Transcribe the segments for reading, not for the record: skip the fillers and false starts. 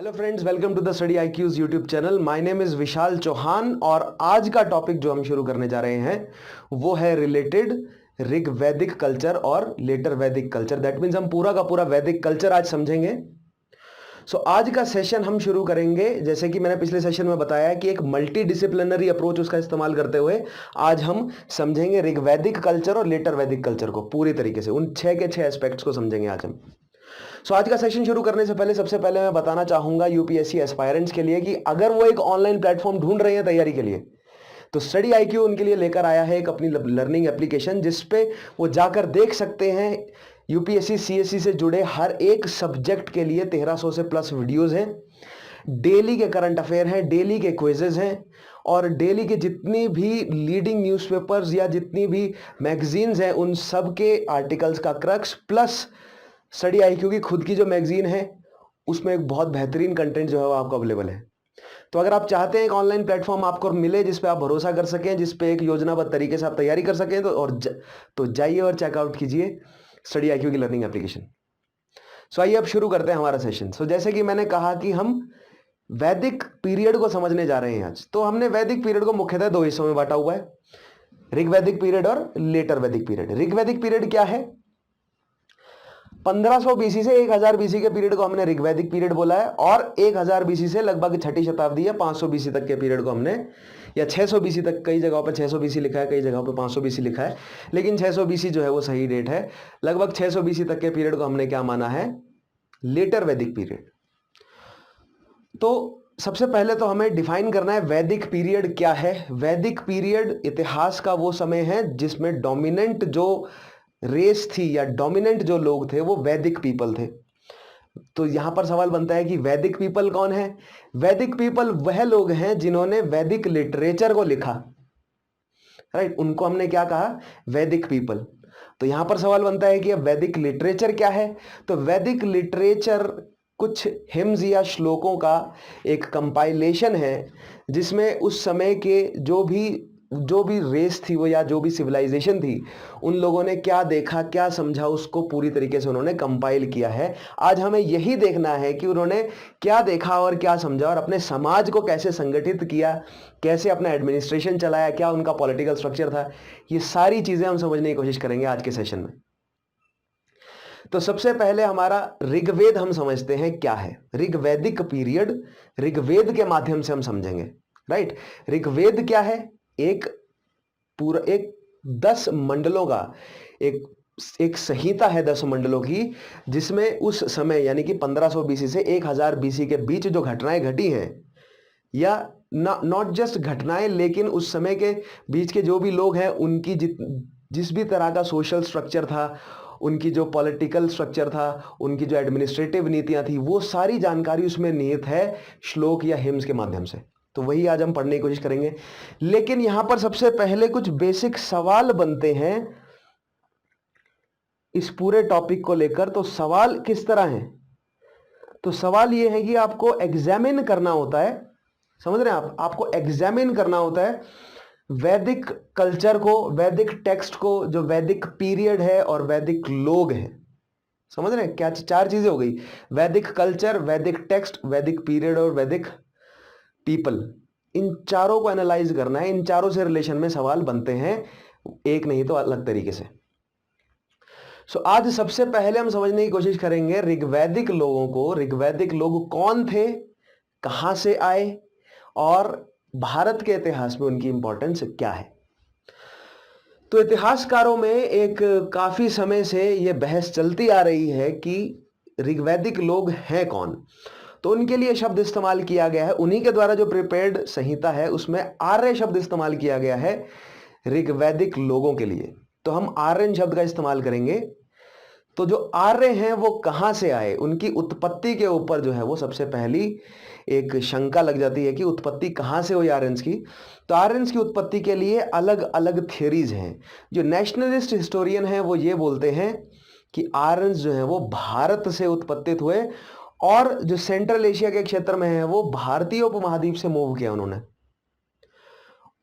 Hello friends, welcome to the study IQs YouTube channel. My name is Vishal Chauhan और आज का topic जो हम शुरू करने जा रहे हैं वो है रिलेटेड ऋग वैदिक कल्चर और लेटर वैदिक कल्चर। दैट मीन्स हम पूरा का पूरा वैदिक कल्चर आज समझेंगे। आज का सेशन हम शुरू करेंगे, जैसे कि मैंने पिछले सेशन में बताया कि एक मल्टी डिसिप्लिनरी अप्रोच उसका इस्तेमाल करते हुए आज हम समझेंगे ऋग वैदिक कल्चर और लेटर वैदिक कल्चर को पूरी तरीके से, उन 6 के 6 एस्पेक्ट्स को समझेंगे आज हम। आज का सेशन शुरू करने से पहले सबसे पहले मैं बताना चाहूंगा यूपीएससी एस्पायरेंट्स के लिए कि अगर वो एक ऑनलाइन प्लेटफॉर्म ढूंढ रहे हैं तैयारी के लिए, तो स्टडी आईक्यू उनके लिए लेकर आया है एक अपनी लर्निंग एप्लीकेशन जिसपे वो जाकर देख सकते हैं यूपीएससी सीएससी से जुड़े हर एक सब्जेक्ट के लिए 1300 से प्लस वीडियोस हैं, डेली के करंट अफेयर हैं, डेली के क्विजेज हैं और डेली के जितनी भी लीडिंग न्यूज़पेपर्स या जितनी भी मैगजीन्स हैं उन सब के आर्टिकल्स का क्रक्स प्लस स्टडी आईक्यू की खुद की जो मैगजीन है उसमें एक बहुत बेहतरीन कंटेंट जो है वो आपको अवेलेबल है। तो अगर आप चाहते हैं एक ऑनलाइन प्लेटफॉर्म आपको मिले जिस पे आप भरोसा कर सकें, जिस पे एक योजनाबद्ध तरीके से आप तैयारी कर सकें, तो जाइए और चेकआउट कीजिए स्टडी आईक्यू की लर्निंग एप्लीकेशन। आइए अब शुरू करते हैं हमारा सेशन। जैसे कि मैंने कहा कि हम वैदिक पीरियड को समझने जा रहे हैं आज। तो हमने वैदिक पीरियड को मुख्यतः 2 हिस्सों में बांटा हुआ है, ऋग वैदिक पीरियड और लेटर वैदिक पीरियड। ऋग वैदिक पीरियड क्या है? 1500 बीसी से 1000 बीसी के पीरियड को हमने ऋग्वैदिक पीरियड बोला है और 1000 बीसी से लगभग छठी शताब्दी या 500 बीसी तक के पीरियड को हमने, या 600 बीसी तक, कई जगहों पे 600 बीसी लिखा है, कई जगहों पे 500 बीसी लिखा है, लेकिन 600 बीसी जो है वो सही डेट है। लगभग 600 बीसी तक के पीरियड को हमने क्या माना है? Letter Vedic period. तो सबसे पहले तो हमें डिफाइन करना है वैदिक पीरियड क्या है। वैदिक पीरियड इतिहास का वो समय है जिसमें डोमिनेंट जो रेस थी या डोमिनेंट जो लोग थे वो वैदिक पीपल थे। तो यहां पर सवाल बनता है कि वैदिक पीपल कौन है? वैदिक पीपल वह लोग हैं जिन्होंने वैदिक लिटरेचर को लिखा, राइट? उनको हमने क्या कहा? वैदिक पीपल। तो यहां पर सवाल बनता है कि अब वैदिक लिटरेचर क्या है? तो वैदिक लिटरेचर कुछ हिम्स या श्लोकों का एक कंपाइलेशन है जिसमें उस समय के जो भी रेस थी वो या जो भी सिविलाइजेशन थी उन लोगों ने क्या देखा, क्या समझा, उसको पूरी तरीके से उन्होंने कंपाइल किया है। आज हमें यही देखना है कि उन्होंने क्या देखा और क्या समझा और अपने समाज को कैसे संगठित किया, कैसे अपना एडमिनिस्ट्रेशन चलाया, क्या उनका पॉलिटिकल स्ट्रक्चर था। ये सारी चीजें हम समझने की कोशिश करेंगे आज के सेशन में। तो सबसे पहले हमारा ऋग्वेद हम समझते हैं क्या है। ऋग्वैदिक पीरियड ऋग्वेद के माध्यम से हम समझेंगे, राइट? ऋग्वेद क्या है? एक 10 मंडलों का एक संहिता है, 10 मंडलों की, जिसमें उस समय यानी कि 1500 बीसी से 1000 बीसी के बीच जो घटनाएं घटी हैं, या नॉट जस्ट घटनाएं लेकिन उस समय के बीच के जो भी लोग हैं उनकी जिस भी तरह का सोशल स्ट्रक्चर था, उनकी जो पॉलिटिकल स्ट्रक्चर था, उनकी जो एडमिनिस्ट्रेटिव नीतियां थी, वो सारी जानकारी उसमें निहित है श्लोक या हिम्स के माध्यम से। तो वही आज हम पढ़ने की कोशिश करेंगे। लेकिन यहां पर सबसे पहले कुछ बेसिक सवाल बनते हैं इस पूरे टॉपिक को लेकर। तो सवाल किस तरह है? तो सवाल यह है कि आपको एग्जामिन करना होता है, समझ रहे हैं आप? आपको एग्जामिन करना होता है वैदिक कल्चर को, वैदिक टेक्स्ट को, जो वैदिक पीरियड है और वैदिक लोग हैं। समझ रहे हैं? क्या 4 चीजें हो गई? वैदिक कल्चर, वैदिक टेक्स्ट, वैदिक पीरियड और वैदिक पीपल। इन चारों को एनालाइज करना है। इन चारों से रिलेशन में सवाल बनते हैं, एक नहीं तो अलग तरीके से। आज सबसे पहले हम समझने की कोशिश करेंगे ऋग्वैदिक लोगों को। ऋग्वैदिक लोग कौन थे, कहां से आए और भारत के इतिहास में उनकी इंपॉर्टेंस क्या है। तो इतिहासकारों में एक काफी समय से यह बहस चलती आ रही है कि ऋग्वैदिक लोग हैं कौन। तो उनके लिए शब्द इस्तेमाल किया गया है, उन्हीं के द्वारा जो प्रिपेयर्ड संहिता है उसमें आर्य शब्द इस्तेमाल किया गया है ऋग्वैदिक लोगों के लिए। तो हम आर्यन शब्द का इस्तेमाल करेंगे। तो जो आर्य हैं वो कहां से आए, उनकी उत्पत्ति के ऊपर जो है वो सबसे पहली एक शंका लग जाती है कि उत्पत्ति कहां से हुई आर्यंस की। तो आर्यंस की उत्पत्ति के लिए अलग अलग थियरीज हैं। जो नेशनलिस्ट हिस्टोरियन हैं वो ये बोलते हैं कि आर्यंस जो है वो भारत से उत्पत्तित हुए और जो सेंट्रल एशिया के क्षेत्र में है वो भारतीय उपमहाद्वीप से मूव किया उन्होंने।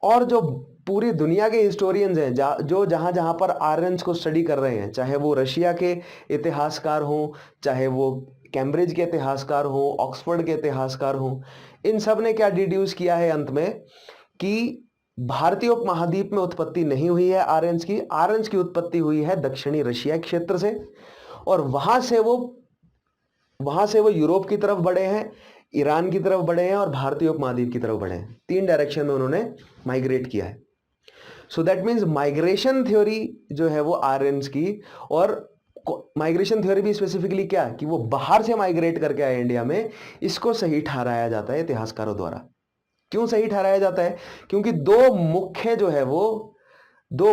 और जो पूरी दुनिया के हिस्टोरियंस हैं जो जहां जहां पर आर्यंस को स्टडी कर रहे हैं, चाहे वो रशिया के इतिहासकार हों, चाहे वो कैम्ब्रिज के इतिहासकार हो, ऑक्सफोर्ड के इतिहासकार हो, इन सब ने क्या डिड्यूस किया है अंत में कि भारतीय उपमहाद्वीप में उत्पत्ति नहीं हुई है ऑरेंज की। ऑरेंज की उत्पत्ति हुई है दक्षिणी रशिया क्षेत्र से, और वहां से वो यूरोप की तरफ बढ़े हैं, ईरान की तरफ बढ़े हैं और भारतीय उपमहाद्वीप की तरफ बढ़े हैं। 3 डायरेक्शन में उन्होंने माइग्रेट किया है। सो दैट मीन्स माइग्रेशन थ्योरी जो है वो ऑरेंज की, और माइग्रेशन थ्योरी भी स्पेसिफिकली क्या कि वो बाहर से माइग्रेट करके आए इंडिया में, इसको सही ठहराया जाता है इतिहासकारों द्वारा। क्यों सही ठहराया जाता है? क्योंकि दो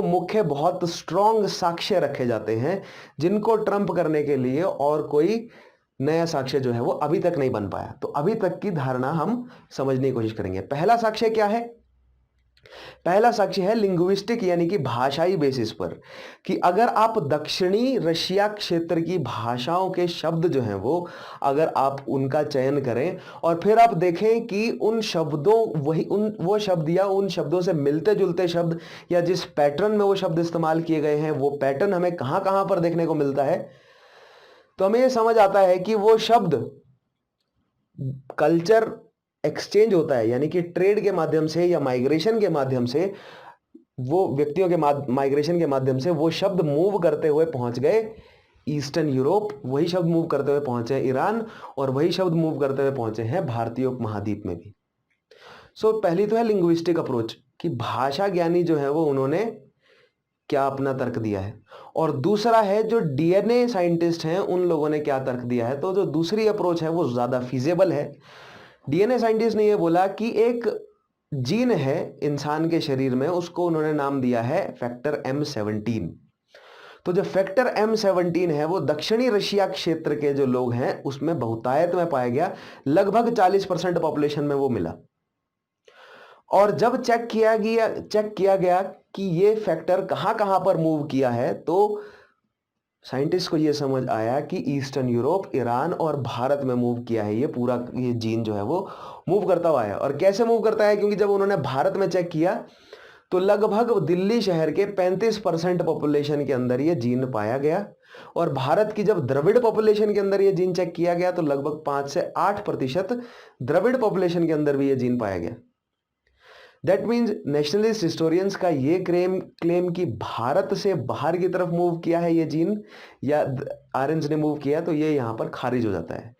मुख्य बहुत स्ट्रॉन्ग साक्ष्य रखे जाते हैं जिनको ट्रम्प करने के लिए और कोई नया साक्ष्य जो है वो अभी तक नहीं बन पाया। तो अभी तक की धारणा हम समझने की कोशिश करेंगे। पहला साक्ष्य क्या है? पहला साक्ष्य है लिंग्विस्टिक, यानी कि भाषाई बेसिस पर, कि अगर आप दक्षिणी रशिया क्षेत्र की भाषाओं के शब्द जो हैं वो अगर आप उनका चयन करें और फिर आप देखें कि उन शब्दों वो शब्द या उन शब्दों से मिलते जुलते शब्द या जिस पैटर्न में वो शब्द इस्तेमाल किए गए हैं वो पैटर्न हमें कहां कहां पर देखने को मिलता है, तो हमें यह समझ आता है कि वो शब्द कल्चर एक्सचेंज होता है, यानी कि ट्रेड के माध्यम से या माइग्रेशन के माध्यम से, वो व्यक्तियों के माइग्रेशन के माध्यम से वो शब्द मूव करते हुए पहुंच गए ईस्टर्न यूरोप, वही शब्द मूव करते हुए पहुंचे ईरान, और वही शब्द मूव करते हुए पहुंचे हैं भारतीय उपमहाद्वीप में भी। सो पहली तो है लिंग्विस्टिक अप्रोच, कि भाषा ज्ञानी जो है वो उन्होंने क्या अपना तर्क दिया है, और दूसरा है जो डीएनए साइंटिस्ट हैं उन लोगों ने क्या तर्क दिया है। तो जो दूसरी अप्रोच है वो ज्यादा फीजेबल है। डीएनए साइंटिस्ट ने ये बोला कि एक जीन है इंसान के शरीर में, उसको उन्होंने नाम दिया है फैक्टर M17। तो जो फैक्टर M17 है वो दक्षिणी रशिया क्षेत्र के जो लोग हैं उसमें बहुतायत में पाया गया, लगभग 40% पॉपुलेशन में वो मिला। और जब चेक किया गया कि ये फैक्टर कहां कहां पर मूव किया है, तो साइंटिस्ट को ये समझ आया कि ईस्टर्न यूरोप, ईरान और भारत में मूव किया है। ये जीन जो है वो मूव करता हुआ है। और कैसे मूव करता है? क्योंकि जब उन्होंने भारत में चेक किया तो लगभग दिल्ली शहर के 35% पॉपुलेशन के अंदर ये जीन पाया गया, और भारत की जब द्रविड़ पॉपुलेशन के अंदर ये जीन चेक किया गया तो लगभग 5 से 8% द्रविड़ पॉपुलेशन के अंदर भी ये जीन पाया गया। दैट मीन्स नेशनलिस्ट हिस्टोरियंस का ये क्लेम कि भारत से बाहर की तरफ मूव किया है ये जीन या ऑरेंज ने मूव किया, तो ये यहां पर खारिज हो जाता है।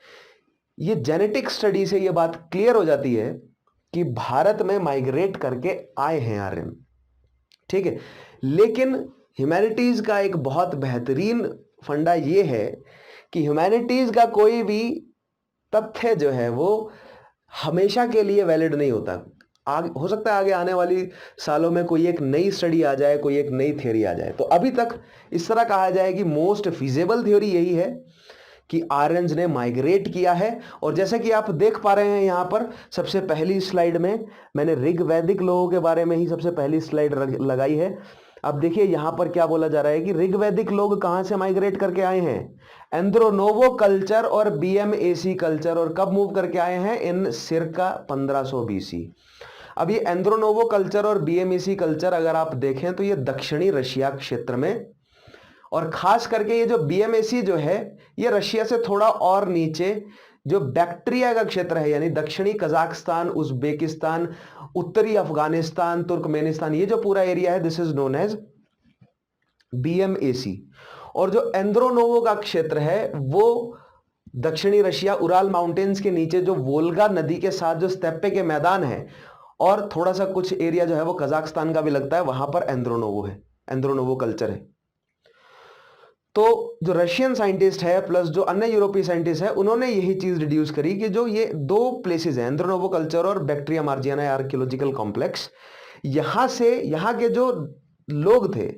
ये जेनेटिक स्टडी से ये बात क्लियर हो जाती है कि भारत में माइग्रेट करके आए हैं आर्यन, ठीक है। लेकिन ह्यूमैनिटीज का एक बहुत बेहतरीन फंडा ये है कि ह्यूमैनिटीज का कोई भी तथ्य जो है वो हमेशा के लिए वैलिड नहीं होता। हो सकता है आगे आने वाली सालों में कोई एक नई स्टडी आ जाए, कोई एक नई थ्योरी आ जाए। तो अभी तक इस तरह कहा जाए कि मोस्ट फीजेबल थ्योरी यही है कि आर्यंस ने माइग्रेट किया है। और जैसे कि आप देख पा रहे हैं यहां पर सबसे पहली स्लाइड में मैंने ऋग्वैदिक लोगों के बारे में ही सबसे पहली स्लाइड लगाई है। अब देखिए यहां पर क्या बोला जा रहा है कि ऋग्वैदिक लोग कहां से माइग्रेट करके आए हैं? एंद्रोनोवो कल्चर और BMAC कल्चर, और कब मूव करके आए हैं? इन सिरका 1500 BC। अब ये एंद्रोनोवो कल्चर और BMAC कल्चर अगर आप देखें तो ये दक्षिणी रशिया क्षेत्र में, और खास करके ये जो BMAC जो है ये रशिया से थोड़ा और नीचे जो बैक्ट्रिया का क्षेत्र है, यानी दक्षिणी कजाकिस्तान, उज्बेकिस्तान, उत्तरी अफगानिस्तान, तुर्कमेनिस्तान, ये जो पूरा एरिया है this is known as BMAC। और जो एंद्रोनोवो का क्षेत्र है वो दक्षिणी रशिया, उराल माउंटेन्स के नीचे जो वोल्गा नदी के साथ जो स्टेप्पे के मैदान है, और थोड़ा सा कुछ एरिया जो है वो कजाकिस्तान का भी लगता है, वहां पर एंद्रोनोवो है, एंद्रोनोवो कल्चर है। तो जो रशियन साइंटिस्ट है प्लस जो अन्य यूरोपीय साइंटिस्ट है उन्होंने यही चीज डिड्यूस करी कि जो ये दो प्लेसेस हैं, एंद्रोनोवो कल्चर और बैक्ट्रिया मार्जियाना आर्कियोलॉजिकल कॉम्प्लेक्स, यहाँ के जो लोग थे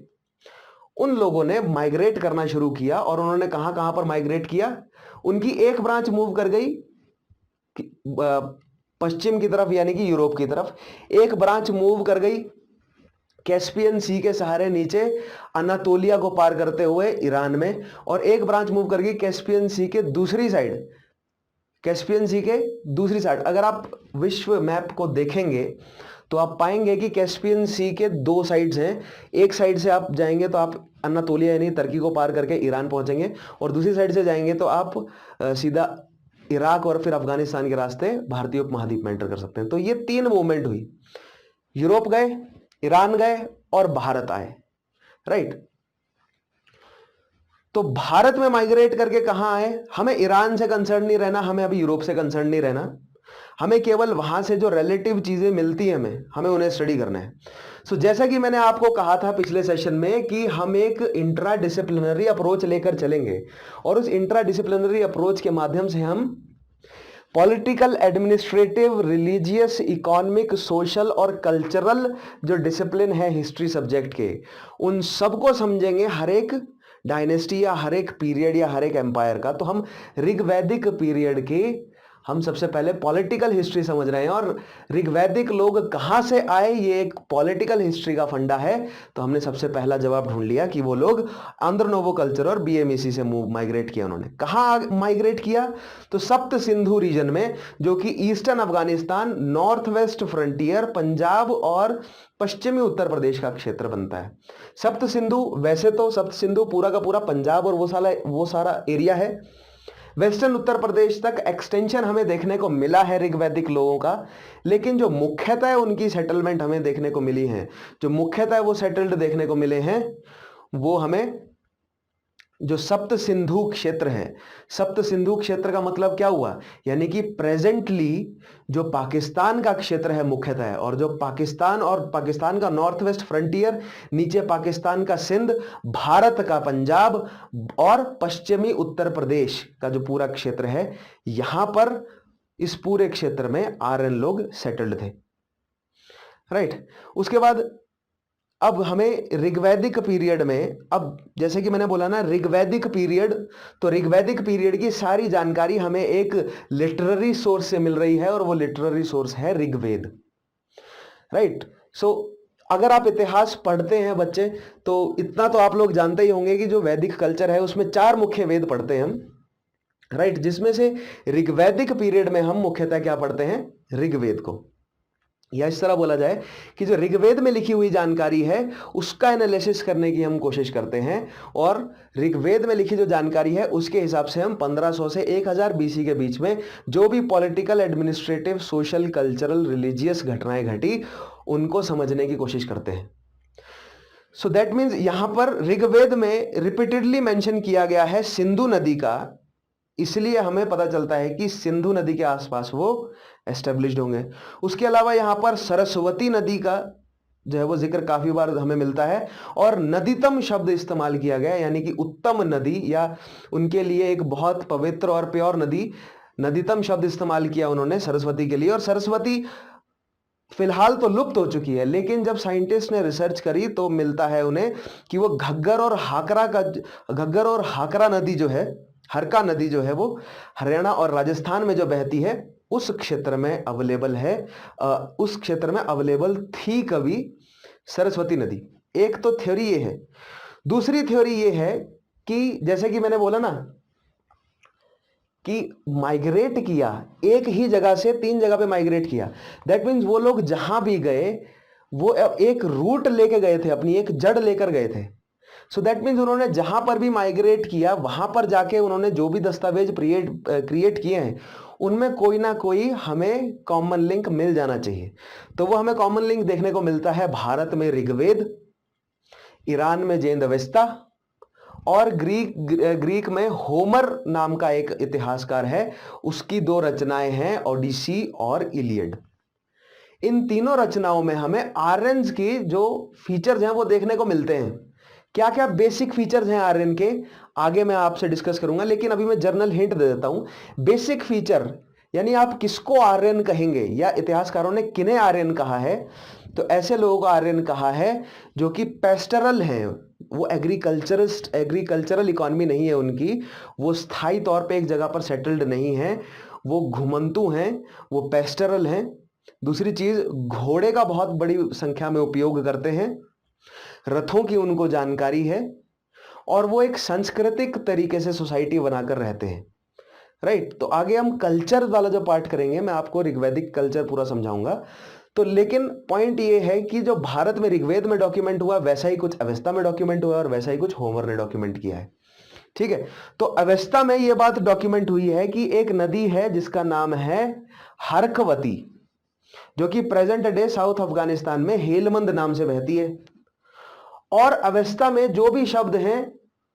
उन लोगों ने माइग्रेट करना शुरू किया। और उन्होंने कहां पर माइग्रेट किया? उनकी एक ब्रांच मूव कर गई पश्चिम की तरफ, यानी कि यूरोप की तरफ। एक ब्रांच मूव कर गई कैस्पियन सी के सहारे नीचे अनातोलिया को पार करते हुए ईरान में, और एक ब्रांच मूव कर गई कैस्पियन सी के दूसरी साइड। अगर आप विश्व मैप को देखेंगे तो आप पाएंगे कि कैस्पियन सी के दो साइड्स हैं। एक साइड से आप जाएंगे तो आप अनातोलिया यानी तुर्की को पार करके ईरान पहुंचेंगे, और दूसरी साइड से जाएंगे तो आप सीधा इराक और फिर अफगानिस्तान के रास्ते भारतीय उपमहाद्वीप में एंटर कर सकते हैं। तो ये 3 मूवमेंट हुई, यूरोप गए, ईरान गए और भारत आए, राइट। तो भारत में माइग्रेट करके कहां आए? हमें ईरान से कंसर्न नहीं रहना, हमें अभी यूरोप से कंसर्न नहीं रहना, हमें केवल वहां से जो रिलेटिव चीजें मिलती हैं हमें उन्हें स्टडी करना है। सो जैसा कि मैंने आपको कहा था पिछले सेशन में कि हम एक इंट्रा डिसिप्लिनरी अप्रोच लेकर चलेंगे, और उस इंट्रा डिसिप्लिनरी अप्रोच के माध्यम से हम political, administrative, religious, economic, social और कल्चरल जो डिसिप्लिन है हिस्ट्री सब्जेक्ट के, उन सबको समझेंगे, हर एक डायनेस्टी या हर एक पीरियड या हर एक एम्पायर का। तो हम ऋग्वैदिक पीरियड के हम सबसे पहले पॉलिटिकल हिस्ट्री समझ रहे हैं, और ऋग्वैदिक लोग कहां से आए ये एक पॉलिटिकल हिस्ट्री का फंडा है। तो हमने सबसे पहला जवाब ढूंढ लिया कि वो लोग आंध्र नोवो कल्चर और बीएमईसी से माइग्रेट किया। उन्होंने कहां माइग्रेट किया? तो सप्त सिंधु रीजन में, जो कि eastern Afghanistan, north west frontier, Punjab और पश्चिमी उत्तर प्रदेश का क्षेत्र बनता है। सप्त सिंधु, वैसे तो सप्त सिंधु पूरा का पूरा पंजाब और वो सारा एरिया है। वेस्टर्न उत्तर प्रदेश तक एक्सटेंशन हमें देखने को मिला है ऋग्वैदिक लोगों का, लेकिन जो मुख्यतः उनकी सेटलमेंट हमें देखने को मिली है, जो मुख्यतः वो सेटल्ड देखने को मिले हैं, वो हमें जो सप्त सिंधु क्षेत्र है। सप्त सिंधु क्षेत्र का मतलब क्या हुआ? यानी कि प्रेजेंटली जो पाकिस्तान का क्षेत्र है मुख्यतः है, और जो पाकिस्तान का नॉर्थ वेस्ट फ्रंटियर, नीचे पाकिस्तान का सिंध, भारत का पंजाब और पश्चिमी उत्तर प्रदेश का जो पूरा क्षेत्र है, यहां पर इस पूरे क्षेत्र में आर्यन लोग सेटल्ड थे, राइट। उसके बाद अब हमें ऋग्वैदिक पीरियड में, अब जैसे कि मैंने बोला ना ऋग्वैदिक पीरियड, तो ऋग्वैदिक पीरियड की सारी जानकारी हमें एक लिटरेरी सोर्स से मिल रही है, और वो लिटरेरी सोर्स है ऋग्वेद, राइट। सो अगर आप इतिहास पढ़ते हैं बच्चे, तो इतना तो आप लोग जानते ही होंगे कि जो वैदिक कल्चर है उसमें 4 मुख्य वेद पढ़ते हैं हम, राइट, जिसमें से ऋग्वैदिक पीरियड में हम मुख्यतः क्या पढ़ते हैं? ऋग्वेद को। या इस तरह बोला जाए कि जो ऋग्वेद में लिखी हुई जानकारी है उसका एनालिसिस करने की हम कोशिश करते हैं, और ऋग्वेद में लिखी जो जानकारी है उसके हिसाब से हम 1500 से 1000 बीसी के बीच में जो भी political, administrative, social, cultural, religious घटनाएं घटी उनको समझने की कोशिश करते हैं। सो दैट मीन्स यहां पर ऋग्वेद में रिपीटेडली मेंशन किया गया है सिंधु नदी का, इसलिए हमें पता चलता है कि सिंधु नदी के आसपास वो एस्टेब्लिश्ड होंगे। उसके अलावा यहां पर सरस्वती नदी का जो है वो जिक्र काफी बार हमें मिलता है, और नदीतम शब्द इस्तेमाल किया गया, यानी कि उत्तम नदी या उनके लिए एक बहुत पवित्र और प्योर नदी, नदीतम शब्द इस्तेमाल किया उन्होंने सरस्वती के लिए। और सरस्वती फिलहाल तो लुप्त हो चुकी है, लेकिन जब साइंटिस्ट ने रिसर्च करी तो मिलता है उन्हें कि वो घग्गर और हाकरा नदी जो है, हरका नदी जो है वो हरियाणा और राजस्थान में जो बहती है उस क्षेत्र में अवेलेबल है, उस क्षेत्र में अवेलेबल थी कभी सरस्वती नदी। एक तो थ्योरी ये है। दूसरी थ्योरी ये है कि जैसे कि मैंने बोला ना कि माइग्रेट किया, एक ही जगह से 3 जगह पे माइग्रेट किया, दैट मीन्स वो लोग जहां भी गए वो एक रूट लेके गए थे, अपनी एक जड़ लेकर गए थे। सो दैट मीन्स उन्होंने जहां पर भी माइग्रेट किया वहां पर जाके उन्होंने जो भी दस्तावेज क्रिएट किए हैं उनमें कोई ना कोई हमें कॉमन लिंक मिल जाना चाहिए। तो वो हमें कॉमन लिंक देखने को मिलता है भारत में ऋग्वेद, ईरान में जैन अवेस्ता, और ग्रीक में होमर नाम का एक इतिहासकार है, उसकी 2 रचनाएं हैं, ओडिसी और इलियड। इन तीनों रचनाओं में हमें आर्यन्स की जो फीचर्स हैं वो देखने को मिलते हैं। क्या क्या बेसिक फीचर्स हैं आर्यन के, आगे मैं आपसे डिस्कस करूंगा, लेकिन अभी मैं जर्नल हिंट दे देता हूं। बेसिक फीचर यानी आप किसको आर्यन कहेंगे, या इतिहासकारों ने किन्हें आर्यन कहा है, तो ऐसे लोगों को आर्यन कहा है जो कि पेस्टरल हैं, वो एग्रीकल्चरल इकोनॉमी नहीं है उनकी, वो स्थायी तौर पे एक जगह पर सेटल्ड नहीं है, वो घुमंतु हैं, वो पेस्टरल हैं। दूसरी चीज, घोड़े का बहुत बड़ी संख्या में उपयोग करते हैं, रथों की उनको जानकारी है, और वो एक सांस्कृतिक तरीके से सोसाइटी बनाकर रहते हैं, राइट। तो आगे हम कल्चर वाला जो पार्ट करेंगे, मैं आपको ऋग्वैदिक कल्चर पूरा समझाऊंगा। तो लेकिन पॉइंट ये है कि जो भारत में ऋग्वेद में डॉक्यूमेंट हुआ वैसा ही कुछ अवेस्ता में डॉक्यूमेंट हुआ और वैसा ही कुछ होमर ने डॉक्यूमेंट किया है। ठीक है, तो अवेस्ता में ये बात डॉक्यूमेंट हुई है कि एक नदी है जिसका नाम है हरकवती, जो कि प्रेजेंट डे साउथ अफगानिस्तान में हेलमंद नाम से बहती है। और अवेस्ता में जो भी शब्द हैं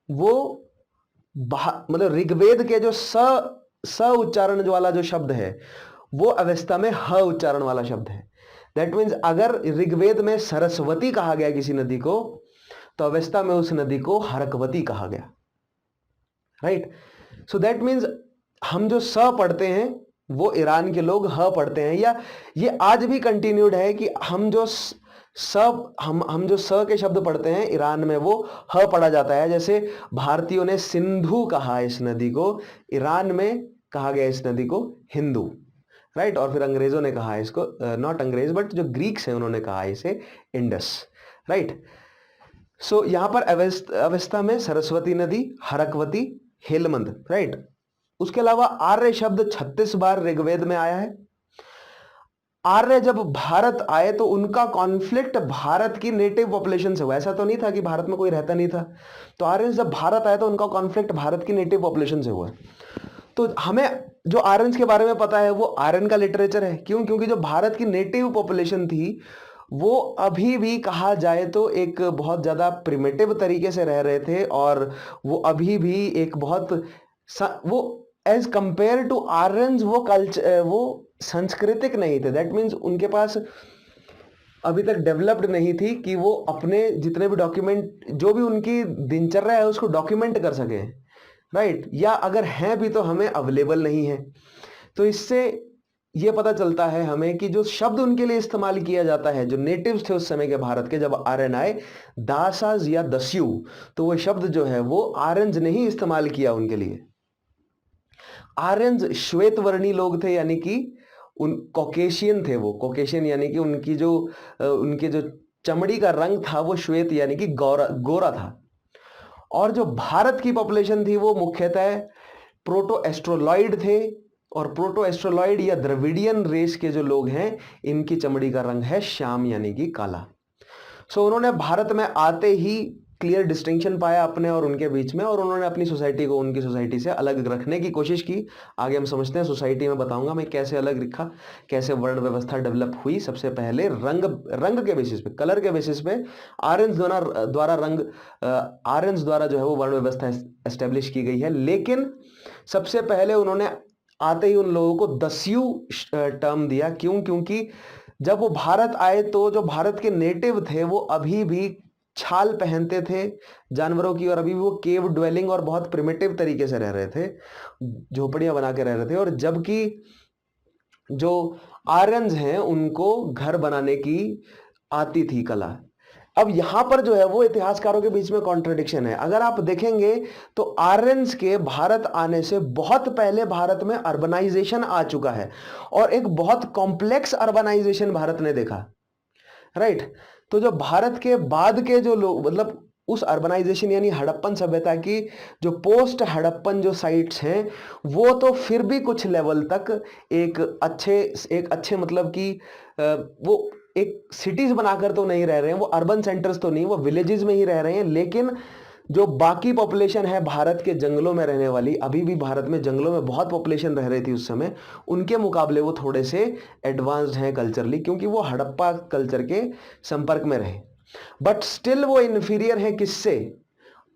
वो मतलब ऋग्वेद के जो स उच्चारण वाला जो शब्द है वो अवेस्ता में ह उच्चारण वाला शब्द है। दैट मीन्स अगर ऋग्वेद में सरस्वती कहा गया किसी नदी को, तो अवेस्ता में उस नदी को हरकवती कहा गया। राइट, सो दैट मीन्स हम जो स पढ़ते हैं वो ईरान के लोग ह पढ़ते हैं, या ये आज भी कंटिन्यूड है कि हम जो हम जो स के शब्द पढ़ते हैं ईरान में वो ह पढ़ा जाता है। जैसे भारतीयों ने सिंधु कहा इस नदी को, ईरान में कहा गया इस नदी को हिंदू। राइट, और फिर अंग्रेजों ने कहा इसको, नॉट अंग्रेज बट जो ग्रीक्स हैं उन्होंने कहा इसे इंडस। राइट, सो यहां पर अवेस्ता में सरस्वती नदी, हरकवती, हेलमंद। राइट, उसके अलावा आर्य शब्द 36 बार ऋग्वेद में आया है। आर्य जब भारत आए तो उनका कॉन्फ्लिक्ट भारत की नेटिव पॉपुलेशन से हुआ, ऐसा तो नहीं था कि भारत में कोई रहता नहीं था। तो आर्यंस जब भारत आए तो उनका कॉन्फ्लिक्ट भारत की नेटिव पॉपुलेशन से हुआ। तो हमें जो आर्यंस के बारे में पता है वो आर्यन का लिटरेचर है। क्यों? क्योंकि जो भारत की नेटिव पॉपुलेशन थी वो अभी भी कहा जाए तो एक बहुत ज़्यादा प्रिमिटिव तरीके से रह रहे थे, और वो अभी भी एक बहुत वो एज कंपेयर टू आर्यंस वो कल्चर वो सांस्कृतिक नहीं थे। दैट मीन्स उनके पास अभी तक डेवलप्ड नहीं थी कि वो अपने जितने भी डॉक्यूमेंट, जो भी उनकी दिनचर्या है उसको डॉक्यूमेंट कर सके। राइट, या अगर हैं भी तो हमें अवेलेबल नहीं है। तो इससे ये पता चलता है हमें कि जो शब्द उनके लिए इस्तेमाल किया जाता है, जो नेटिव्स थे उस समय के भारत के, जब आर्यन आए, दासाज या दस्यु, तो वो शब्द जो है वो आर्यंस ने ही इस्तेमाल किया उनके लिए। आर्यंस श्वेत वर्णी लोग थे, यानी कि उन कॉकेशियन थे। वो कॉकेशियन यानी कि उनके जो चमड़ी का रंग था वो श्वेत यानी कि गोरा था। और जो भारत की पॉपुलेशन थी वो मुख्यतः प्रोटो एस्ट्रोलॉइड थे, और प्रोटो एस्ट्रोलॉइड या द्रविडियन रेस के जो लोग हैं इनकी चमड़ी का रंग है श्याम यानी कि काला। सो उन्होंने भारत में आते ही क्लियर डिस्टिंक्शन पाया अपने और उनके बीच में, और उन्होंने अपनी सोसाइटी को उनकी सोसाइटी से अलग रखने की कोशिश की। आगे हम समझते हैं सोसाइटी में, बताऊंगा मैं कैसे अलग रखा, कैसे वर्ण व्यवस्था डेवलप हुई। सबसे पहले रंग के बेसिस पे, कलर के बेसिस पे आर्यंस द्वारा जो है वो वर्ण व्यवस्था एस्टेब्लिश की गई है। लेकिन सबसे पहले उन्होंने आते ही उन लोगों को दस्यु टर्म दिया। क्यों? क्योंकि जब वो भारत आए तो जो भारत के नेटिव थे वो अभी भी छाल पहनते थे जानवरों की, और अभी भी वो केव ड्वेलिंग और बहुत प्रिमिटिव तरीके से रह रहे थे, झोपड़ियां बना के रह रहे थे। और जबकि जो आर्यंस हैं उनको घर बनाने की आती थी कला। अब यहां पर जो है वो इतिहासकारों के बीच में कॉन्ट्रडिक्शन है। अगर आप देखेंगे तो आर्यंस के भारत आने से बहुत पहले भारत में अर्बनाइजेशन आ चुका है, और एक बहुत कॉम्प्लेक्स अर्बनाइजेशन भारत ने देखा। राइट, तो जो भारत के बाद के जो लोग, मतलब उस अर्बनाइजेशन यानी हड़प्पन सभ्यता की जो पोस्ट हड़प्पन जो साइट्स हैं, वो तो फिर भी कुछ लेवल तक एक अच्छे मतलब कि वो एक सिटीज बनाकर तो नहीं रह रहे हैं, वो अर्बन सेंटर्स तो नहीं, वो विलेजेस में ही रह रहे हैं। लेकिन जो बाकी पॉपुलेशन है भारत के जंगलों में रहने वाली, अभी भी भारत में जंगलों में बहुत पॉपुलेशन रह रही थी उस समय, उनके मुकाबले वो थोड़े से एडवांस्ड हैं कल्चरली, क्योंकि वो हड़प्पा कल्चर के संपर्क में रहे। बट स्टिल वो इंफीरियर है किससे?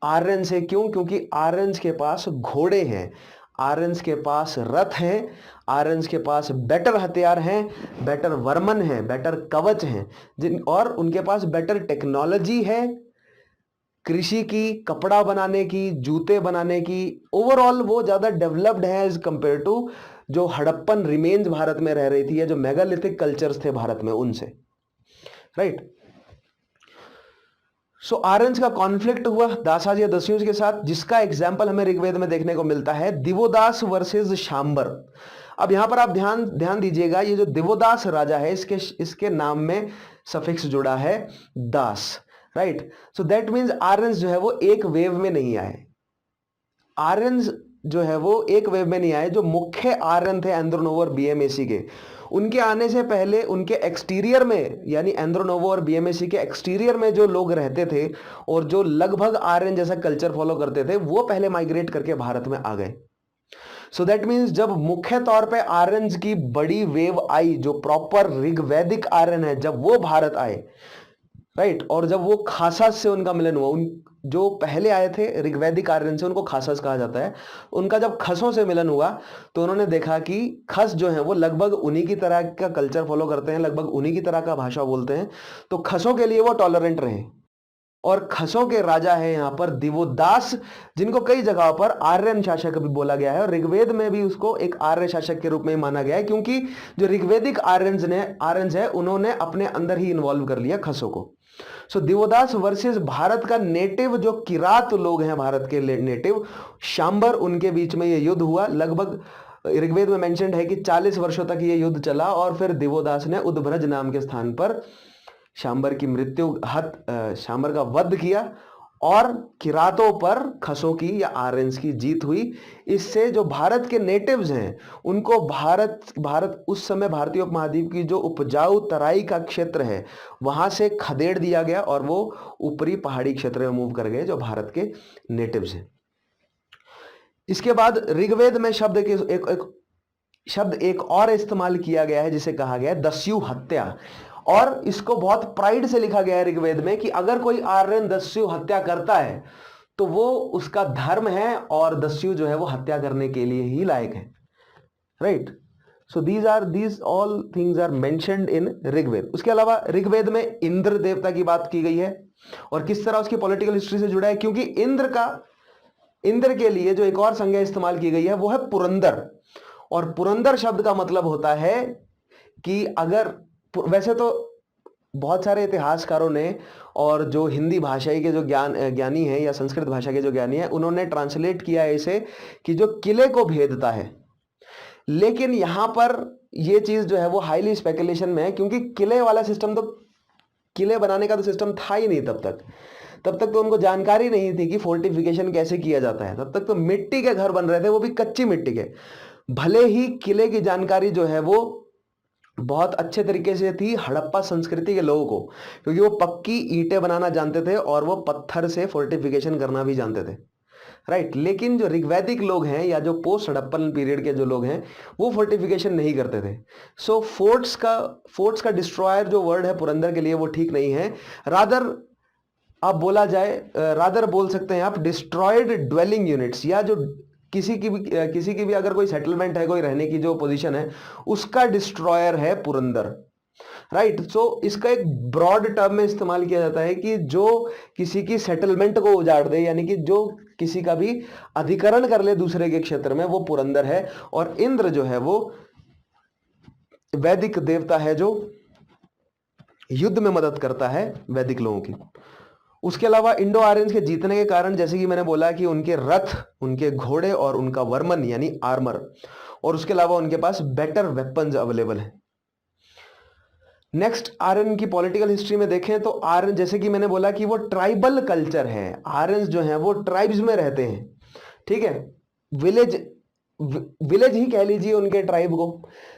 आर्यन से। क्यों? क्योंकि आर्यंस के पास घोड़े हैं, आर्यंस के पास रथ हैं, आर्यंस के पास बेटर हथियार हैं, बेटर वर्मन हैं, बेटर कवच हैं, और उनके पास बेटर टेक्नोलॉजी है कृषि की, कपड़ा बनाने की, जूते बनाने की। ओवरऑल वो ज्यादा डेवलप्ड है एज कंपेयर टू जो हड़प्पन रिमेन्स भारत में रह रही थी, या जो मेगालिथिक कल्चर्स थे भारत में उनसे। राइट, सो आर्यंस का कॉन्फ्लिक्ट हुआ दासाज या दस्युस के साथ, जिसका एग्जाम्पल हमें ऋग्वेद में देखने को मिलता है, दिवोदास वर्सेस शांबर। अब यहां पर आप ध्यान दीजिएगा, ये जो दिवोदास राजा है इसके नाम में सफिक्स जुड़ा है Das. Right, so that means Aryans जो है वो एक वेव में नहीं आए। आर्यंस जो है वो एक वेव में नहीं आए। जो मुख्य आर्यन थे एंड्रोनोवा और बीएमएसी के, उनके आने से पहले उनके एक्सटीरियर में, यानी एंड्रोनोवा और बीएमएसी के एक्सटीरियर में जो लोग रहते थे और जो लगभग आर्यन जैसा कल्चर फॉलो करते थे, वो पहले माइग्रेट करके भारत में आ गए। सो दैट मीन्स जब मुख्य तौर पे आर्यन्स की बड़ी वेव आई, जो प्रॉपर ऋग्वैदिक आर्यन है, जब वो भारत आए, राइट, और जब वो खासास से उनका मिलन हुआ, उन जो पहले आए थे ऋग्वैदिक आर्यन से, उनको खासास कहा जाता है, उनका जब खसों से मिलन हुआ तो उन्होंने देखा कि खस जो है वो लगभग उन्हीं की तरह का कल्चर फॉलो करते हैं, लगभग उन्हीं की तरह का भाषा बोलते हैं, तो खसों के लिए वो टॉलरेंट रहे। और खसों के राजा है यहाँ पर दिवोदास, जिनको कई जगहों पर आर्यन शासक भी बोला गया है, और ऋग्वेद में भी उसको एक आर्य शासक के रूप में माना गया है, क्योंकि जो ऋग्वैदिक आर्यन्स है उन्होंने अपने अंदर ही इन्वॉल्व कर लिया खसों को। सो दिवोदास वर्सेस भारत का नेटिव जो किरात लोग हैं, भारत के नेटिव शांबर, उनके बीच में ये युद्ध हुआ। लगभग ऋग्वेद में मेंशन्ड है कि 40 वर्षों तक ये युद्ध चला, और फिर दिवोदास ने उद्भ्रज नाम के स्थान पर शांबर की शांबर का वध किया, और किरातों पर खसों की या आर्यन्स की जीत हुई। इससे जो भारत के नेटिव्स हैं उनको भारत उस समय भारतीय उपमहाद्वीप की जो उपजाऊ तराई का क्षेत्र है वहां से खदेड़ दिया गया, और वो ऊपरी पहाड़ी क्षेत्र में मूव कर गए जो भारत के नेटिव्स हैं। इसके बाद ऋग्वेद में शब्द एक और इस्तेमाल किया गया है, जिसे कहा गया है दस्यु हत्या, और इसको बहुत प्राइड से लिखा गया है ऋग्वेद में कि अगर कोई आर्यन दस्यु हत्या करता है तो वो उसका धर्म है, और दस्यु जो है वो हत्या करने के लिए ही लायक है, right. So these all things are mentioned in Rigveda. उसके अलावा ऋग्वेद में इंद्र देवता की बात की गई है, और किस तरह उसकी पॉलिटिकल हिस्ट्री से जुड़ा है, क्योंकि इंद्र के लिए जो एक और संज्ञा इस्तेमाल की गई है वो है पुरंदर, और पुरंदर शब्द का मतलब होता है कि अगर, वैसे तो बहुत सारे इतिहासकारों ने और जो हिंदी भाषा के जो ज्ञानी हैं या संस्कृत भाषा के जो ज्ञानी हैं, उन्होंने ट्रांसलेट किया है इसे कि जो किले को भेदता है, लेकिन यहां पर ये चीज जो है वो हाईली स्पेकुलेशन में है, क्योंकि किले वाला सिस्टम, तो किले बनाने का तो सिस्टम था ही नहीं तब तक तो उनको जानकारी नहीं थी कि फोर्टिफिकेशन कैसे किया जाता है। तब तक तो मिट्टी के घर बन रहे थे, वो भी कच्ची मिट्टी के। भले ही किले की जानकारी जो है वो बहुत अच्छे तरीके से थी हड़प्पा संस्कृति के लोगों को, क्योंकि वो पक्की ईंटें बनाना जानते थे और वो पत्थर से फोर्टिफिकेशन करना भी जानते थे, राइट। लेकिन जो ऋग्वैदिक लोग हैं या जो पोस्ट हड़प्पन पीरियड के जो लोग हैं वो फोर्टिफिकेशन नहीं करते थे। सो फोर्ट्स का डिस्ट्रॉयर जो वर्ड है पुरंदर के लिए वो ठीक नहीं है, रादर आप बोल सकते हैं आप डिस्ट्रॉयड ड्वेलिंग यूनिट्स, या जो किसी की भी अगर कोई सेटलमेंट है, कोई रहने की जो पोजीशन है, उसका डिस्ट्रॉयर है पुरंदर, राइट। सो इसका एक ब्रॉड टर्म में इस्तेमाल किया जाता है कि जो किसी की सेटलमेंट को उजाड़ दे, यानी कि जो किसी का भी अधिकरण कर ले दूसरे के क्षेत्र में, वो पुरंदर है। और इंद्र जो है वो वैदिक देवता है जो युद्ध में मदद करता है वैदिक लोगों की। उसके अलावा इंडो आर्यंस के जीतने के कारण, जैसे कि मैंने बोला कि उनके रथ, उनके घोड़े और उनका वर्मन यानी आर्मर, और उसके अलावा उनके पास बेटर वेपन्स अवेलेबल हैं। नेक्स्ट आर्यन की पॉलिटिकल हिस्ट्री में देखें तो आर्यन, जैसे कि मैंने बोला कि वो ट्राइबल कल्चर है, आर्यंस जो हैं वो ट्राइब्स में रहते हैं, ठीक है, विलेज ही कह लीजिए उनके ट्राइब को,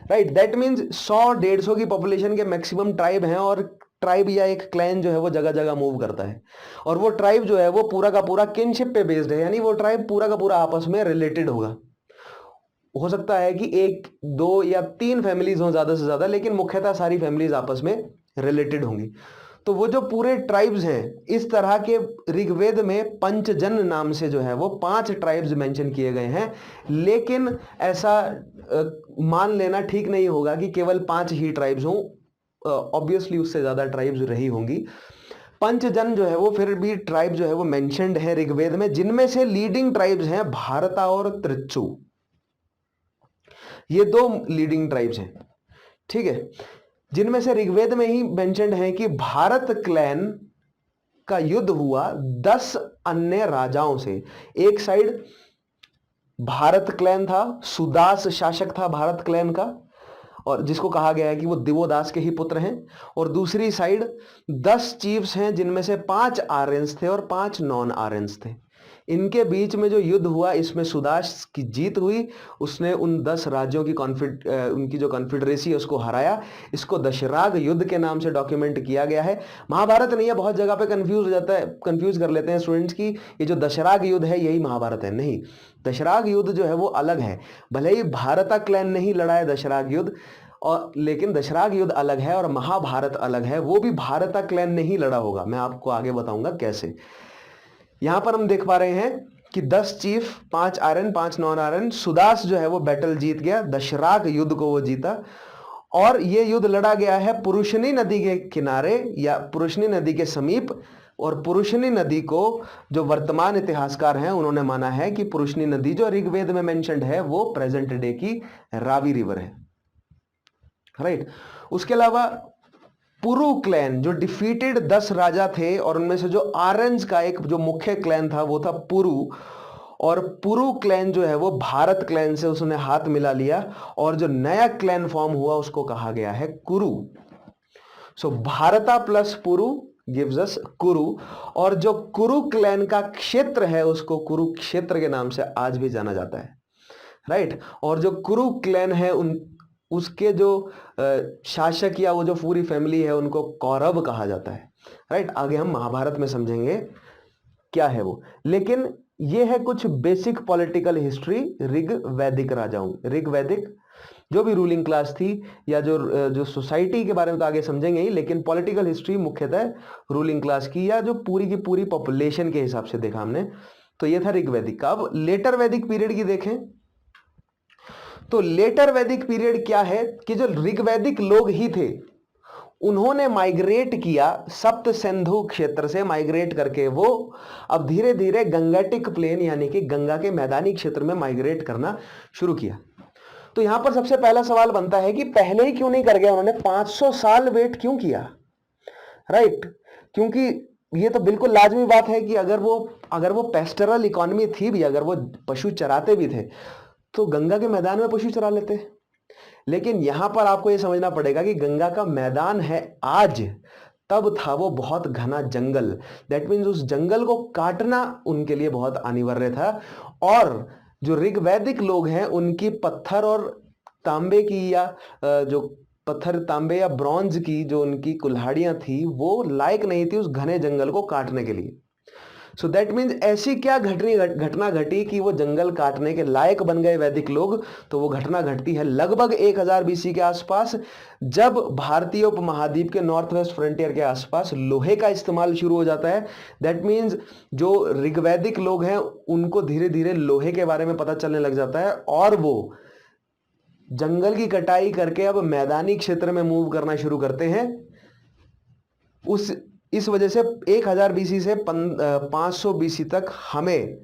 राइट। दैट मीन्स 100-150 की पॉपुलेशन के मैक्सिमम ट्राइब हैं, और ट्राइब या एक क्लैन जो है वो जगह जगह मूव करता है, और वो ट्राइब जो है वो पूरा का पूरा किनशिप पे बेस्ड है, यानी वो ट्राइब पूरा का पूरा आपस में रिलेटेड होगा। हो सकता है कि 1, 2 या 3 फैमिलीज हों ज्यादा से ज्यादा, लेकिन मुख्यतः सारी फैमिलीज आपस में रिलेटेड होंगी। तो वो जो पूरे ट्राइब्स हैं, इस तरह के ऋग्वेद में पंचजन नाम से जो है वो 5 ट्राइब्स मेंशन किए गए हैं, लेकिन ऐसा मान लेना ठीक नहीं होगा कि केवल 5 ही ट्राइब्स हों, ऑब्वियसली उससे ज्यादा ट्राइब्स रही होंगी। पंचजन जो है वो फिर भी ट्राइब जो है वो मेंशन्ड है ऋग्वेद में, जिनमें से लीडिंग ट्राइब्स हैं भारता और त्रिच्चु, ये 2 लीडिंग ट्राइब्स हैं, ठीक है, जिनमें से ऋग्वेद में ही मेंशन्ड है कि भारत क्लैन का युद्ध हुआ 10 अन्य राजाओं से। एक साइड भारत क्लैन था, सुदास शासक था भारत क्लैन का, और जिसको कहा गया है कि वो दिवोदास के ही पुत्र हैं, और दूसरी साइड 10 चीफ्स हैं जिनमें से 5 आर्यंस थे और 5 नॉन आर्यंस थे। इनके बीच में जो युद्ध हुआ इसमें सुदास की जीत हुई, उसने उन 10 राज्यों की उनकी जो कॉन्फेडरेसी है उसको हराया। इसको दशराग युद्ध के नाम से डॉक्यूमेंट किया गया है। महाभारत नहीं है, बहुत जगह पे कंफ्यूज हो जाता है, कंफ्यूज कर लेते हैं स्टूडेंट्स की ये जो दशराग युद्ध है यही महाभारत है। नहीं, दशराग युद्ध जो है वो अलग है। भले ही भारता क्लैन नहीं लड़ा है दशराग युद्ध, और लेकिन दशराग युद्ध अलग है और महाभारत अलग है। वो भी भारता क्लैन नहीं लड़ा होगा, मैं आपको आगे बताऊंगा कैसे। यहां पर हम देख पा रहे हैं कि 10 chief, 5 iron 5 non iron, Sudas जो है वो बैटल जीत गया, दशराग युद्ध को वो जीता। और ये युद्ध लड़ा गया है पुरुषनी नदी के किनारे या पुरुषनी नदी के समीप। और पुरुषनी नदी को जो वर्तमान इतिहासकार हैं उन्होंने माना है कि पुरुषनी नदी जो ऋग्वेद में मेंशन्ड है वो प्रेजेंट डे की रावी रिवर है, राइट। उसके अलावा पुरु क्लैन जो डिफीटेड 10 राजा थे और उनमें से जो आर्यंस का एक जो मुख्य क्लैन था वो था पुरु, और पुरु क्लैन जो है वो भारत क्लैन से उसने हाथ मिला लिया और जो नया क्लैन फॉर्म हुआ उसको कहा गया है कुरु। सो भारता प्लस पुरु गिव्स अस कुरु, और जो कुरु क्लैन का क्षेत्र है उसको कुरुक्षेत्र के नाम से आज भी जाना जाता है, राइट। और जो कुरु क्लैन है उसके जो शासक या वो जो पूरी फैमिली है उनको कौरव कहा जाता है, राइट। आगे हम महाभारत में समझेंगे क्या है वो, लेकिन ये है कुछ बेसिक पॉलिटिकल हिस्ट्री ऋग्वैदिक राजाओं, ऋग्वैदिक जो भी रूलिंग क्लास थी या जो सोसाइटी के बारे में तो आगे समझेंगे ही, लेकिन पॉलिटिकल हिस्ट्री मुख्यतः रूलिंग क्लास की या जो पूरी की पूरी पॉपुलेशन के हिसाब से देखा हमने। तो ये था ऋग्वैदिक का। अब लेटर वैदिक पीरियड की देखें तो लेटर वैदिक पीरियड क्या है कि जो ऋग्वैदिक लोग ही थे उन्होंने माइग्रेट किया, सप्त सिंधु क्षेत्र से माइग्रेट करके वो अब धीरे धीरे गंगेटिक प्लेन यानी कि गंगा के मैदानी क्षेत्र में माइग्रेट करना शुरू किया। तो यहां पर सबसे पहला सवाल बनता है कि पहले ही क्यों नहीं कर गया उन्होंने, 500 साल वेट क्यों किया, राइट। क्योंकि ये तो बिल्कुल लाजमी बात है कि अगर वो पेस्टरल इकोनॉमी थी भी, अगर वो पशु चराते भी थे तो गंगा के मैदान में पशु चरा लेते। लेकिन यहां पर आपको यह समझना पड़ेगा कि गंगा का मैदान है आज, तब था वो बहुत घना जंगल। दैट मीन्स उस जंगल को काटना उनके लिए बहुत अनिवार्य था। और जो ऋग्वैदिक लोग हैं उनकी पत्थर और तांबे की या जो पत्थर तांबे या ब्रॉन्ज की जो उनकी कुल्हाड़ियां थी वो लायक नहीं थी उस घने जंगल को काटने के लिए। सो दैट मीन्स ऐसी क्या घटना घटी कि वो जंगल काटने के लायक बन गए वैदिक लोग। तो वो घटना घटती है लगभग 1000 बीसी के आसपास, जब भारतीय उपमहाद्वीप के नॉर्थ वेस्ट फ्रंटियर के आसपास लोहे का इस्तेमाल शुरू हो जाता है। दैट मीन्स जो ऋग्वैदिक लोग हैं उनको धीरे धीरे लोहे के बारे में पता चलने लग जाता है और वो जंगल की कटाई करके अब मैदानी क्षेत्र में मूव करना शुरू करते हैं। इस वजह से 1000 बीसी से 500 बीसी तक हमें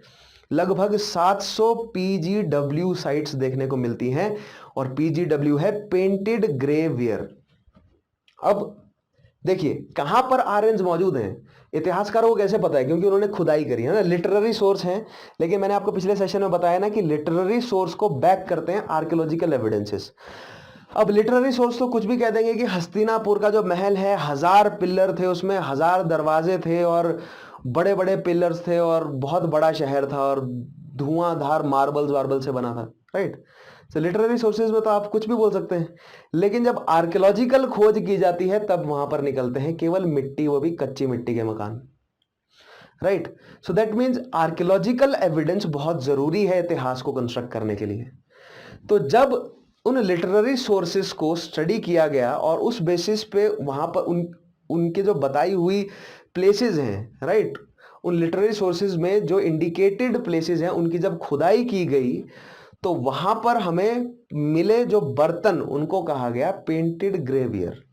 लगभग 700 पीजीडब्ल्यू साइट्स देखने को मिलती हैं, और पीजीडब्ल्यू है पेंटेड ग्रेवियर। अब देखिए कहां पर आर्यन्स मौजूद हैं, इतिहासकारों को कैसे पता है, क्योंकि उन्होंने खुदाई करी है ना, लिटरेरी सोर्स हैं। लेकिन मैंने आपको पिछले सेशन में बताया ना कि लिटरेरी सोर्स को बैक करते हैं आर्कियोलॉजिकल एविडेंसेस। अब लिटरेरी सोर्स तो कुछ भी कह देंगे कि हस्तिनापुर का जो महल है 1000 पिलर थे, उसमें 1000 दरवाजे थे और बड़े बड़े पिलर्स थे और बहुत बड़ा शहर था और धुआंधार मार्बल से बना था, राइट। तो लिटरेरी सोर्सेज में तो आप कुछ भी बोल सकते हैं, लेकिन जब आर्कियोलॉजिकल खोज की जाती है तब वहां पर निकलते हैं केवल मिट्टी, वो भी कच्ची मिट्टी के मकान, right. So that means archaeological evidence बहुत जरूरी है इतिहास को कंस्ट्रक्ट करने के लिए। तो जब उन लिटरेरी सोर्सेस को स्टडी किया गया और उस बेसिस पे वहां पर उनके जो बताई हुई प्लेसेस हैं, राइट, उन लिटरेरी सोर्सेज में जो इंडिकेटेड प्लेसेस हैं उनकी जब खुदाई की गई तो वहां पर हमें मिले जो बर्तन उनको कहा गया पेंटेड ग्रेवियर,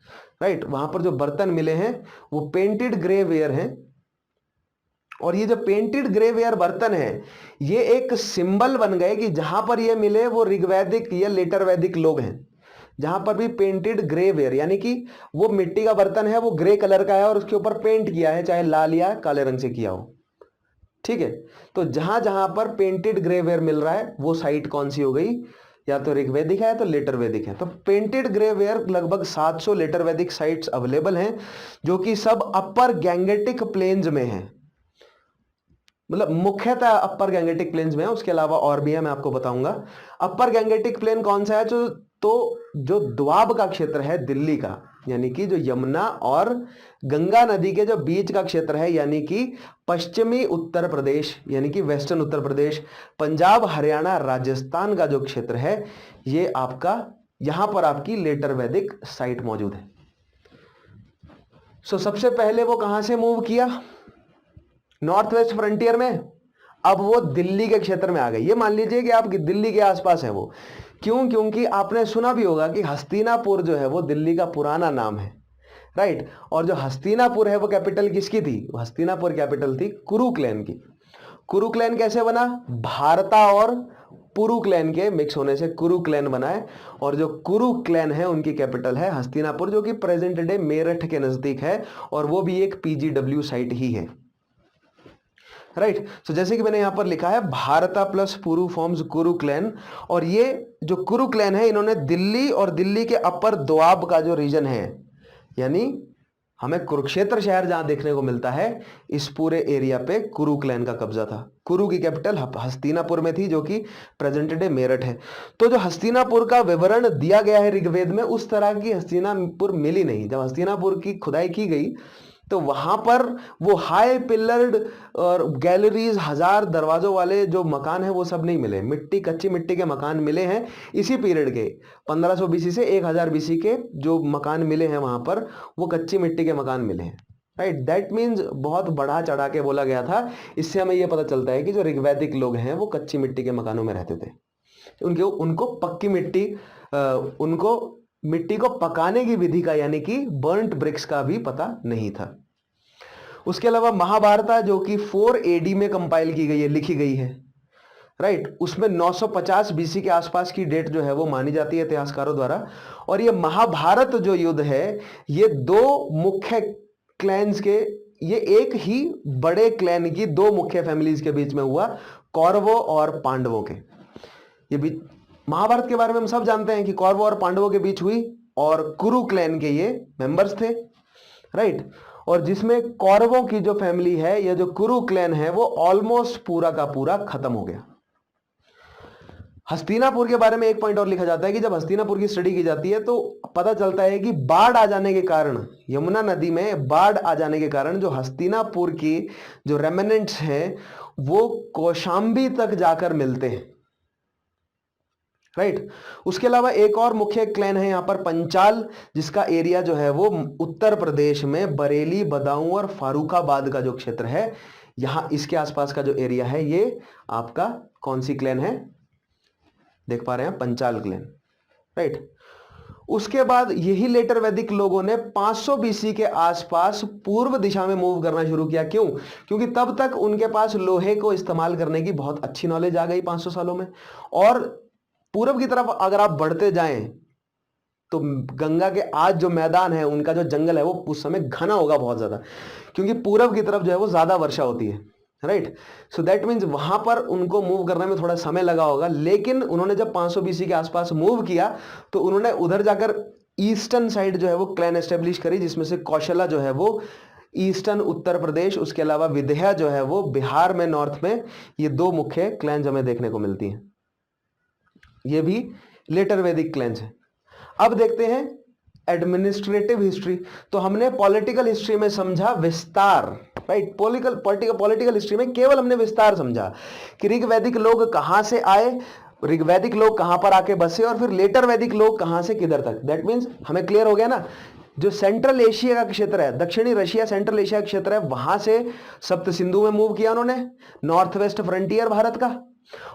राइट। वहां पर जो बर्तन मिले हैं वो पेंटेड ग्रेवियर हैं। और ये जो पेंटेड ग्रेवेयर बर्तन है ये एक सिंबल बन गए कि जहां पर ये मिले वो ऋग्वैदिक या लेटर वैदिक लोग हैं। जहां पर भी पेंटेड ग्रेवेयर यानी कि वो मिट्टी का बर्तन है, वो ग्रे कलर का है और उसके ऊपर पेंट किया है, चाहे लाल या काले रंग से किया हो, ठीक है। तो जहां जहां पर पेंटेड ग्रेवेयर मिल रहा है वो साइट कौन सी हो गई, या तो ऋग्वैदिक है तो लेटर वैदिक है। तो पेंटेड ग्रेवेयर लगभग 700 लेटर वैदिक साइट्स अवेलेबल हैं जो कि सब अपर गैंगेटिक प्लेन्स में हैं। मतलब मुख्यतः अपर गैंगेटिक प्लेन्स में है, उसके अलावा और भी है, मैं आपको बताऊंगा। अपर गैंगेटिक प्लेन कौन सा है? जो द्वाब का क्षेत्र है दिल्ली का, यानी कि जो यमुना और गंगा नदी के जो बीच का क्षेत्र है, यानी कि पश्चिमी उत्तर प्रदेश, यानी कि वेस्टर्न उत्तर प्रदेश, पंजाब, हरियाणा, राजस्थान का जो क्षेत्र है, ये आपका यहां पर आपकी लेटर वैदिक साइट मौजूद है। सबसे पहले वो कहां से मूव किया? नॉर्थ वेस्ट फ्रंटियर में। अब वो दिल्ली के क्षेत्र में आ गए। ये मान लीजिए कि आप दिल्ली के आसपास है वो। क्यों? क्योंकि आपने सुना भी होगा कि हस्तिनापुर जो है वो दिल्ली का पुराना नाम है, राइट। और जो हस्तिनापुर है वो कैपिटल किसकी थी? हस्तिनापुर कैपिटल थी कुरु क्लैन की। कुरु क्लैन कैसे बना? भारता और पुरु क्लैन के मिक्स होने से कुरु क्लैन बना है। और जो कुरु क्लैन है उनकी कैपिटल है हस्तिनापुर, जो कि प्रेजेंट डे मेरठ के नजदीक है, और वो भी एक पीजीडब्ल्यू साइट ही है, राइट। सो जैसे कि मैंने यहां पर लिखा है भारता प्लस पुरु फॉर्म्स कुरु क्लैन। और ये जो कुरु क्लैन है इन्होंने दिल्ली और दिल्ली के अपर दोआब का जो रीजन है, यानी हमें कुरुक्षेत्र शहर जहां देखने को मिलता है, इस पूरे एरिया पे कुरु क्लैन का कब्जा था। कुरु की कैपिटल हस्तिनापुर में थी, जो कि प्रेजेंट डे मेरठ है। तो जो हस्तिनापुर का विवरण दिया गया है ऋग्वेद में, उस तरह की हस्तिनापुर मिली नहीं। जब हस्तिनापुर की खुदाई की गई तो वहां पर वो हाई पिलर्ड और गैलरीज, 1000 दरवाजों वाले जो मकान है वो सब नहीं मिले। मिट्टी, कच्ची मिट्टी के मकान मिले हैं इसी पीरियड के 1500 बीसी से 1000 बीसी के जो मकान मिले हैं वहां पर, वो कच्ची मिट्टी के मकान मिले हैं, राइट। दैट मीन्स बहुत बढ़ा चढ़ा के बोला गया था। इससे हमें यह पता चलता है कि जो ऋग्वैदिक लोग हैं वो कच्ची मिट्टी के मकानों में रहते थे। उनको पक्की मिट्टी, उनको मिट्टी को पकाने की विधि का, यानी कि बर्न्ट ब्रिक्स का भी पता नहीं था। उसके अलावा महाभारत, जो कि 4 AD में कंपाइल की गई है, लिखी गई है, राइट। उसमें 950 BC के आसपास की डेट जो है वो मानी जाती है इतिहासकारों द्वारा। और ये महाभारत जो युद्ध है, ये दो मुख्य क्लैन्स के, ये एक ही बड़े क्लैन की दो मुख्य फैमिलीज के बीच में हुआ, कौरवों और पांडवों के। ये भी महाभारत के बारे में हम सब जानते हैं कि कौरवों और पांडवों के बीच हुई, और कुरु क्लैन के ये मेंबर्स थे, राइट। और जिसमें कौरवों की जो फैमिली है, या जो कुरु क्लैन है, वो ऑलमोस्ट पूरा का पूरा खत्म हो गया। हस्तिनापुर के बारे में एक पॉइंट और लिखा जाता है कि जब हस्तिनापुर की स्टडी की जाती है तो पता चलता है कि बाढ़ आ जाने के कारण, यमुना नदी में बाढ़ आ जाने के कारण जो हस्तिनापुर की जो रेमिनेंट्स हैं वो कौशांबी तक जाकर मिलते हैं, राइट। उसके अलावा एक और मुख्य क्लैन है यहां पर पंचाल, जिसका एरिया जो है वो उत्तर प्रदेश में बरेली, बदाऊं और फारुखाबाद का जो क्षेत्र है, यहां इसके आसपास का जो एरिया है, ये आपका कौन सी क्लैन है? देख पा रहे हैं, पंचाल क्लैन, राइट। उसके बाद यही लेटर वैदिक लोगों ने 500 BC के आसपास पूर्व दिशा में मूव करना शुरू किया। क्यों? क्योंकि तब तक उनके पास लोहे को इस्तेमाल करने की बहुत अच्छी नॉलेज आ गई 500 सालों में। और पूर्व की तरफ अगर आप बढ़ते जाएं तो गंगा के आज जो मैदान है, उनका जो जंगल है, वो उस समय घना होगा बहुत ज्यादा, क्योंकि पूर्व की तरफ जो है वो ज्यादा वर्षा होती है, राइट। सो दैट मीन्स वहां पर उनको मूव करने में थोड़ा समय लगा होगा। लेकिन उन्होंने जब 500 BC के आसपास मूव किया तो उन्होंने उधर जाकर ईस्टर्न साइड जो है वो क्लैन एस्टेब्लिश करी, जिसमें से कौशला जो है वो ईस्टर्न उत्तर प्रदेश, उसके अलावा विदया जो है वो बिहार में, नॉर्थ में, ये दो मुख्य क्लैन्स हमें देखने को मिलती हैं। ये भी लेटर वैदिक क्लैन्स है। अब देखते हैं एडमिनिस्ट्रेटिव हिस्ट्री। तो हमने पॉलिटिकल हिस्ट्री में समझा विस्तार, राइट। पॉलिटिकल हिस्ट्री में केवल हमने विस्तार समझा कि ऋग्वैदिक लोग कहां से आए, ऋग्वैदिक लोग कहां पर आके बसे, और फिर लेटर वैदिक लोग कहां से किधर तक। दैट मीन्स हमें क्लियर हो गया ना, जो सेंट्रल एशिया का क्षेत्र है, दक्षिणी रशिया सेंट्रल एशिया का क्षेत्र है, वहां से सप्त सिंधु में मूव किया उन्होंने, नॉर्थ वेस्ट फ्रंटियर भारत का।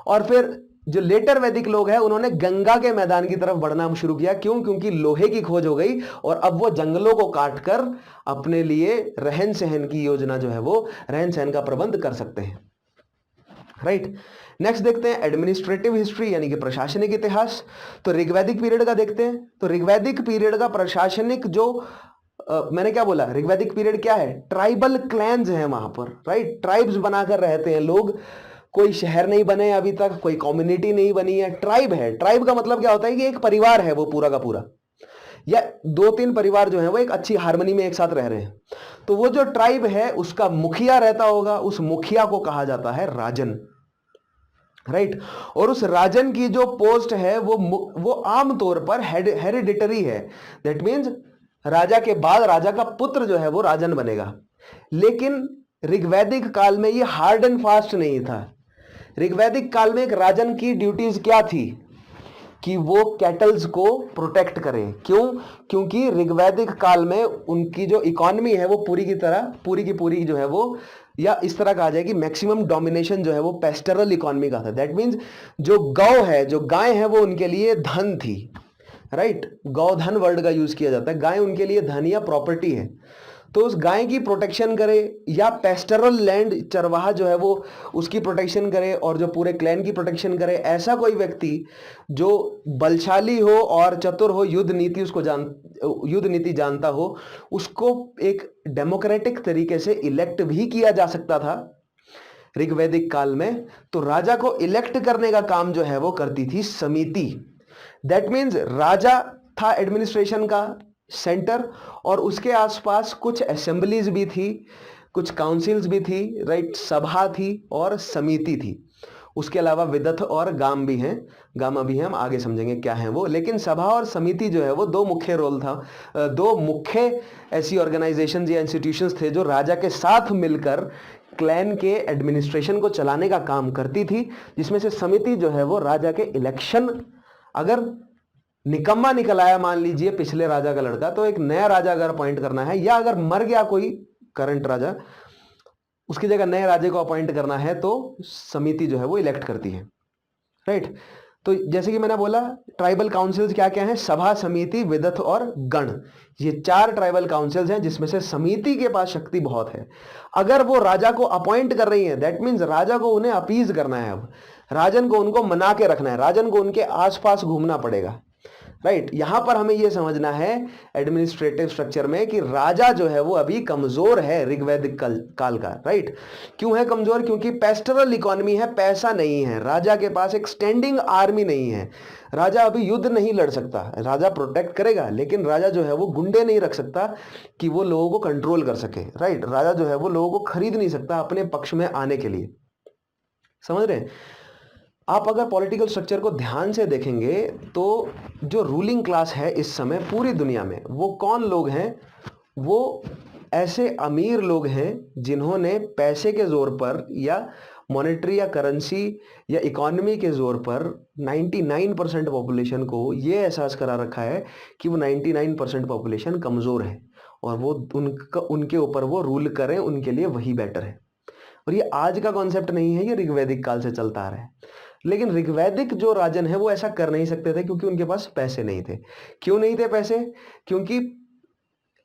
और फिर जो लेटर वैदिक लोग हैं उन्होंने गंगा के मैदान की तरफ बढ़ना शुरू किया। क्यों? क्योंकि लोहे की खोज हो गई और अब वो जंगलों को काटकर अपने लिए रहन सहन की योजना जो है वो रहन सहन का प्रबंध कर सकते हैं, राइट। नेक्स्ट देखते हैं एडमिनिस्ट्रेटिव हिस्ट्री, यानी कि प्रशासनिक इतिहास। तो ऋग्वैदिक पीरियड का देखते हैं। तो ऋग्वैदिक पीरियड का प्रशासनिक जो मैंने क्या बोला, ऋग्वैदिक पीरियड क्या है? ट्राइबल क्लैन्स हैं वहां पर, राइट। ट्राइब्स बनाकर रहते हैं लोग, कोई शहर नहीं बने अभी तक, कोई कम्युनिटी नहीं बनी है, ट्राइब है। ट्राइब का मतलब क्या होता है कि एक परिवार है वो पूरा का पूरा, या 2-3 परिवार जो है वो एक अच्छी हार्मनी में एक साथ रह रहे हैं। तो वो जो ट्राइब है उसका मुखिया रहता होगा, उस मुखिया को कहा जाता है राजन, राइट। और उस राजन की जो पोस्ट है वो आमतौर पर हेरिडिटरी है। दैट मीन्स राजा के बाद राजा का पुत्र जो है वो राजन बनेगा। लेकिन ऋग्वैदिक काल में ये हार्ड एंड फास्ट नहीं था। ऋग्वैदिक काल में एक राजन की ड्यूटीज क्या थी कि वो कैटल्स को प्रोटेक्ट करें। क्यों? क्योंकि ऋग्वैदिक काल में उनकी जो इकोनॉमी है वो पूरी की पूरी जो है वो, या इस तरह कहा जाए कि मैक्सिमम डोमिनेशन जो है वो पेस्टरल इकोनॉमी का था। दैट मीन्स जो गौ है, जो गाय है, वो उनके लिए धन थी, राइट। गौधन वर्ड का यूज किया जाता है, गाय उनके लिए धन या प्रॉपर्टी है। तो उस गाय की प्रोटेक्शन करे या पेस्टरल लैंड, चरवाहा जो है वो उसकी प्रोटेक्शन करे और जो पूरे क्लैन की प्रोटेक्शन करे, ऐसा कोई व्यक्ति जो बलशाली हो और चतुर हो, युद्ध नीति जानता हो, उसको एक डेमोक्रेटिक तरीके से इलेक्ट भी किया जा सकता था ऋग्वैदिक काल में। तो राजा को इलेक्ट करने का काम जो है वो करती थी समिति। दैट मीन्स राजा था एडमिनिस्ट्रेशन का सेंटर, और उसके आसपास कुछ असेंबलीज भी थी, कुछ काउंसिल्स भी थी, राइट, सभा थी और समिति थी। उसके अलावा विदथ और गाम भी हैं, गामा भी हैं, हम आगे समझेंगे क्या है वो। लेकिन सभा और समिति जो है वो दो मुख्य रोल था, दो मुख्य ऐसी ऑर्गेनाइजेशंस या इंस्टीट्यूशंस थे जो राजा के साथ मिलकर क्लैन के एडमिनिस्ट्रेशन को चलाने का काम करती थी। जिसमें से समिति जो है वो राजा के इलेक्शन, अगर निकम्मा निकल आया मान लीजिए पिछले राजा का लड़का, तो एक नया राजा अगर अपॉइंट करना है, या अगर मर गया कोई करंट राजा, उसकी जगह नए राजे को अपॉइंट करना है, तो समिति जो है वो इलेक्ट करती है, राइट। तो जैसे कि मैंने बोला, ट्राइबल काउंसिल्स क्या क्या हैं? सभा, समिति, विदथ और गण। ये 4 ट्राइबल काउंसिल्स हैं, जिसमें से समिति के पास शक्ति बहुत है। अगर वो राजा को अपॉइंट कर रही है, दैट मीन्स राजा को उन्हें अपीज करना है। अब राजन को उनको मना के रखना है, राजन को उनके आसपास घूमना पड़ेगा, राइट। यहां पर हमें यह समझना है एडमिनिस्ट्रेटिव स्ट्रक्चर में कि राजा जो है वो अभी कमजोर है ऋग्वैदिक काल का, राइट। क्यों है कमजोर? क्योंकि पेस्टरल इकोनॉमी है, पैसा नहीं है, राजा के पास एक स्टैंडिंग आर्मी नहीं है, राजा अभी युद्ध नहीं लड़ सकता। राजा प्रोटेक्ट करेगा, लेकिन राजा जो है वो गुंडे नहीं रख सकता कि वो लोगों को कंट्रोल कर सके, राइट। राजा जो है वो लोगों को खरीद नहीं सकता अपने पक्ष में आने के लिए, समझ रहे हैं आप? अगर पॉलिटिकल स्ट्रक्चर को ध्यान से देखेंगे तो जो रूलिंग क्लास है इस समय पूरी दुनिया में, वो कौन लोग हैं? वो ऐसे अमीर लोग हैं जिन्होंने पैसे के जोर पर या मॉनेटरी या करेंसी या इकोनॉमी के जोर पर 99% पॉपुलेशन को ये एहसास करा रखा है कि वो 99% पॉपुलेशन कमज़ोर है, और वो उनके ऊपर वो रूल करें, उनके लिए वही बेटर है। और ये आज का कॉन्सेप्ट नहीं है, ये ऋग्वैदिक काल से चलता आ रहा है। लेकिन ऋग्वैदिक जो राजन है वो ऐसा कर नहीं सकते थे, क्योंकि उनके पास पैसे नहीं थे। क्यों नहीं थे पैसे? क्योंकि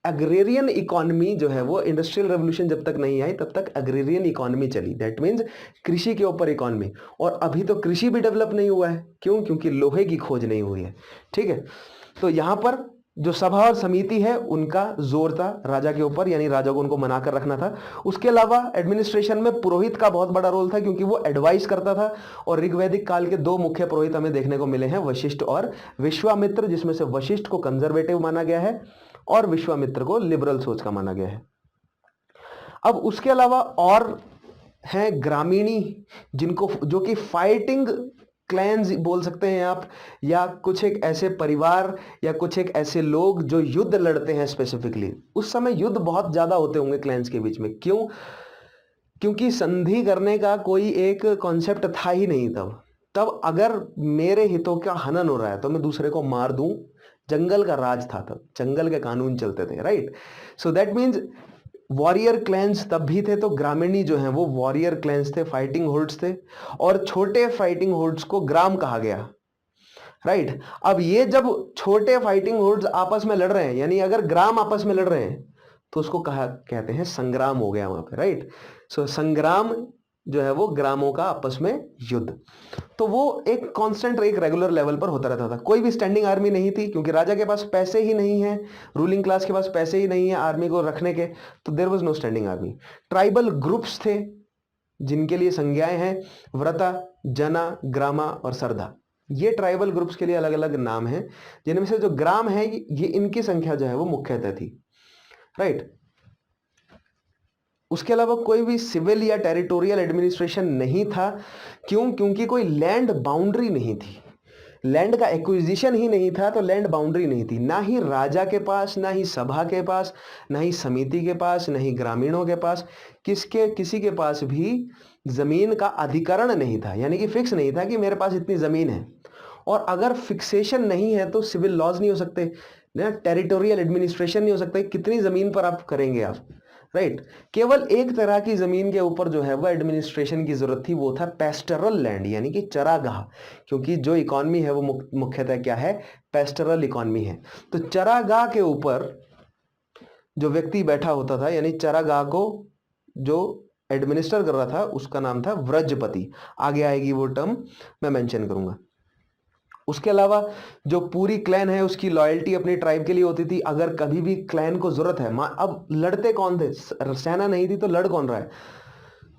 एग्रेरियन इकोनॉमी जो है वो, इंडस्ट्रियल रेवोल्यूशन जब तक नहीं आई तब तक एग्रेरियन इकोनॉमी चली। दैट मीन्स कृषि के ऊपर इकोनॉमी, और अभी तो कृषि भी डेवलप नहीं हुआ है। क्यों? क्योंकि लोहे की खोज नहीं हुई है, ठीक है। तो यहां पर जो सभा और समिति है उनका जोर था राजा के ऊपर, यानी राजा को उनको मनाकर रखना था। उसके अलावा एडमिनिस्ट्रेशन में पुरोहित का बहुत बड़ा रोल था, क्योंकि वो एडवाइस करता था। और ऋग्वैदिक काल के 2 मुख्य पुरोहित हमें देखने को मिले हैं, वशिष्ठ और विश्वामित्र, जिसमें से वशिष्ठ को कंजर्वेटिव माना गया है और विश्वामित्र को लिबरल सोच का माना गया है। अब उसके अलावा और हैं ग्रामीणी, जो कि फाइटिंग क्लैन्स बोल सकते हैं आप, या कुछ एक ऐसे परिवार या कुछ एक ऐसे लोग जो युद्ध लड़ते हैं स्पेसिफिकली। उस समय युद्ध बहुत ज्यादा होते होंगे क्लैन्स के बीच में। क्यों? क्योंकि संधि करने का कोई एक कॉन्सेप्ट था ही नहीं तब अगर मेरे हितों का हनन हो रहा है तो मैं दूसरे को मार दूं। जंगल का राज था तब, जंगल के कानून चलते थे, right. So that means warrior clans तब भी थे, तो ग्रामीणी जो हैं वो वॉरियर क्लैंस थे, फाइटिंग होर्ड्स थे, और छोटे फाइटिंग होर्ड्स को ग्राम कहा गया, राइट। अब ये जब छोटे फाइटिंग होर्ड्स आपस में लड़ रहे हैं, यानी अगर ग्राम आपस में लड़ रहे हैं, तो उसको कहते हैं संग्राम हो गया वहां पे, राइट। सो संग्राम जो है वो ग्रामों का आपस में युद्ध, तो वो एक कांस्टेंट, एक रेगुलर लेवल पर होता रहता था। कोई भी स्टैंडिंग आर्मी नहीं थी, क्योंकि राजा के पास पैसे ही नहीं है, रूलिंग क्लास के पास पैसे ही नहीं है आर्मी को रखने के, तो there was no standing army. Tribal groups थे जिनके लिए संज्ञाएं हैं व्रता, जना, ग्रामा और सरदा। ये ट्राइबल ग्रुप्स के लिए अलग अलग नाम हैं, जिनमें से जो ग्राम है ये इनकी संख्या जो है वो मुख्यतः थी, राइट। उसके अलावा कोई भी सिविल या टेरिटोरियल एडमिनिस्ट्रेशन नहीं था। क्यों? क्योंकि कोई लैंड बाउंड्री नहीं थी, लैंड का एक्विजिशन ही नहीं था, तो लैंड बाउंड्री नहीं थी, ना ही राजा के पास, ना ही सभा के पास, ना ही समिति के पास, ना ही ग्रामीणों के पास, किसी के पास भी जमीन का अधिकरण नहीं था, यानी कि फिक्स नहीं था कि मेरे पास इतनी जमीन है। और अगर फिक्सेशन नहीं है तो सिविल लॉज नहीं हो सकते ना, टेरिटोरियल एडमिनिस्ट्रेशन नहीं हो सकता, कितनी जमीन पर आप करेंगे आप, राइट। केवल एक तरह की जमीन के ऊपर जो है वह एडमिनिस्ट्रेशन की जरूरत थी, वो था पेस्टरल लैंड, यानी कि चरागाह, क्योंकि जो इकॉनमी है वो मुख्यतः क्या है, पेस्टरल इकॉनमी है। तो चरागाह के ऊपर जो व्यक्ति बैठा होता था, यानी चरागाह को जो एडमिनिस्टर कर रहा था, उसका नाम था व्रजपति। आगे आएगी वो टर्म, मैं मेंशन करूंगा। उसके अलावा जो पूरी क्लैन है उसकी लॉयल्टी अपनी ट्राइब के लिए होती थी। अगर कभी भी क्लैन को जरूरत है, अब लड़ते कौन थे, सेना नहीं थी तो लड़ कौन रहा है,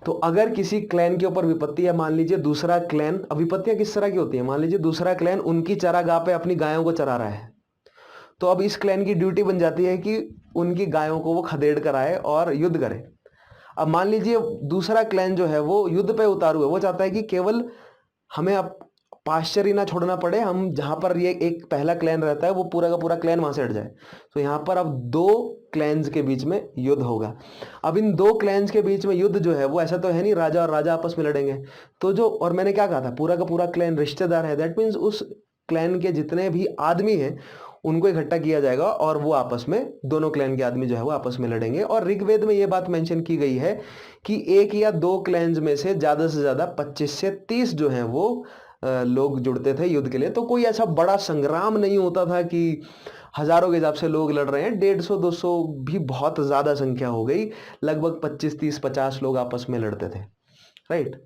तो अगर किसी क्लैन के ऊपर विपत्ति है, मान लीजिए दूसरा क्लैन, अब विपत्तियां किस तरह की होती है, मान लीजिए दूसरा क्लैन उनकी चरागाह पे अपनी गायों को चरा रहा है, तो अब इस क्लैन की ड्यूटी बन जाती है कि उनकी गायों को वो खदेड़ कर आए और युद्ध करे। अब मान लीजिए दूसरा क्लैन जो है वो युद्ध पे उतारू है, वो चाहता है कि केवल हमें अब पाश्चर ही ना छोड़ना पड़े, हम जहां पर ये एक पहला क्लैन रहता है वो पूरा का पूरा क्लैन वहां से हट जाए। तो यहाँ पर अब दो क्लैन्स के बीच में युद्ध होगा। अब इन दो क्लैन्स के बीच में युद्ध जो है वो ऐसा तो है नहीं राजा और राजा आपस में लड़ेंगे, तो जो, और मैंने क्या कहा था, पूरा का पूरा क्लैन रिश्तेदार है, दैट मीन्स उस क्लैन के जितने भी आदमी हैं उनको इकट्ठा किया जाएगा और वो आपस में, दोनों क्लैन के आदमी जो है वो आपस में लड़ेंगे। और ऋग्वेद में ये बात मेंशन की गई है कि एक या दो क्लैन्स में से ज्यादा 25 से 30 जो है वो लोग जुड़ते थे युद्ध के लिए। तो कोई ऐसा बड़ा संग्राम नहीं होता था कि हजारों के हिसाब से लोग लड़ रहे हैं, 150-200 भी बहुत ज्यादा संख्या हो गई, लगभग 25-30-50 लोग आपस में लड़ते थे, राइट।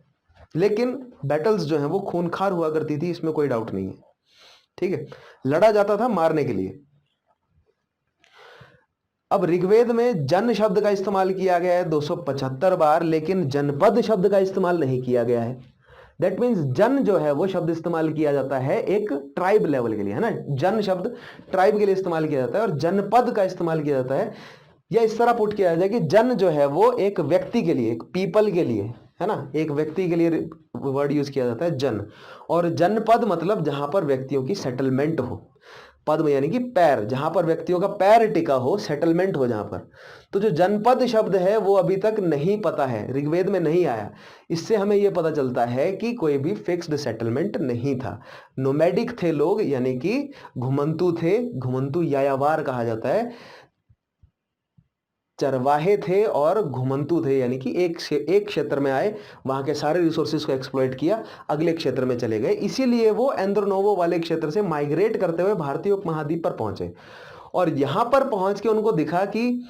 लेकिन बैटल्स जो है वो खूनखार हुआ करती थी, इसमें कोई डाउट नहीं है, ठीक है, लड़ा जाता था मारने के लिए। अब ऋग्वेद में जन शब्द का इस्तेमाल किया गया है 275 बार, लेकिन जनपद शब्द का इस्तेमाल नहीं किया गया है। दैट मीन्स जन जो है वो शब्द इस्तेमाल किया जाता है एक ट्राइब लेवल के लिए, है ना, जन शब्द ट्राइब के लिए इस्तेमाल किया जाता है, और जनपद का इस्तेमाल किया जाता है, या इस तरह पुट किया जाता है कि जन जो है वो एक व्यक्ति के लिए, एक पीपल के लिए, है ना, एक व्यक्ति के लिए वर्ड यूज किया जाता है जन। और जनपद मतलब जहां पर व्यक्तियों की सेटलमेंट हो, पद्म यानी कि पैर, जहां पर व्यक्तियों का पैर टिका हो, सेटलमेंट हो जहां पर। तो जो जनपद शब्द है वो अभी तक नहीं पता है, ऋग्वेद में नहीं आया। इससे हमें यह पता चलता है कि कोई भी फिक्स्ड सेटलमेंट नहीं था, नोमैडिक थे लोग, यानी कि घुमंतु थे, घुमंतु यायावार कहा जाता है, चरवाहे थे और घुमंतु थे, यानी कि एक क्षेत्र में आए, वहां के सारे रिसोर्सेज को एक्सप्लॉइट किया, अगले क्षेत्र में चले गए। इसीलिए वो एंद्रोनोवो वाले क्षेत्र से माइग्रेट करते हुए भारतीय उपमहाद्वीप पर पहुंचे, और यहां पर पहुंच के उनको दिखा कि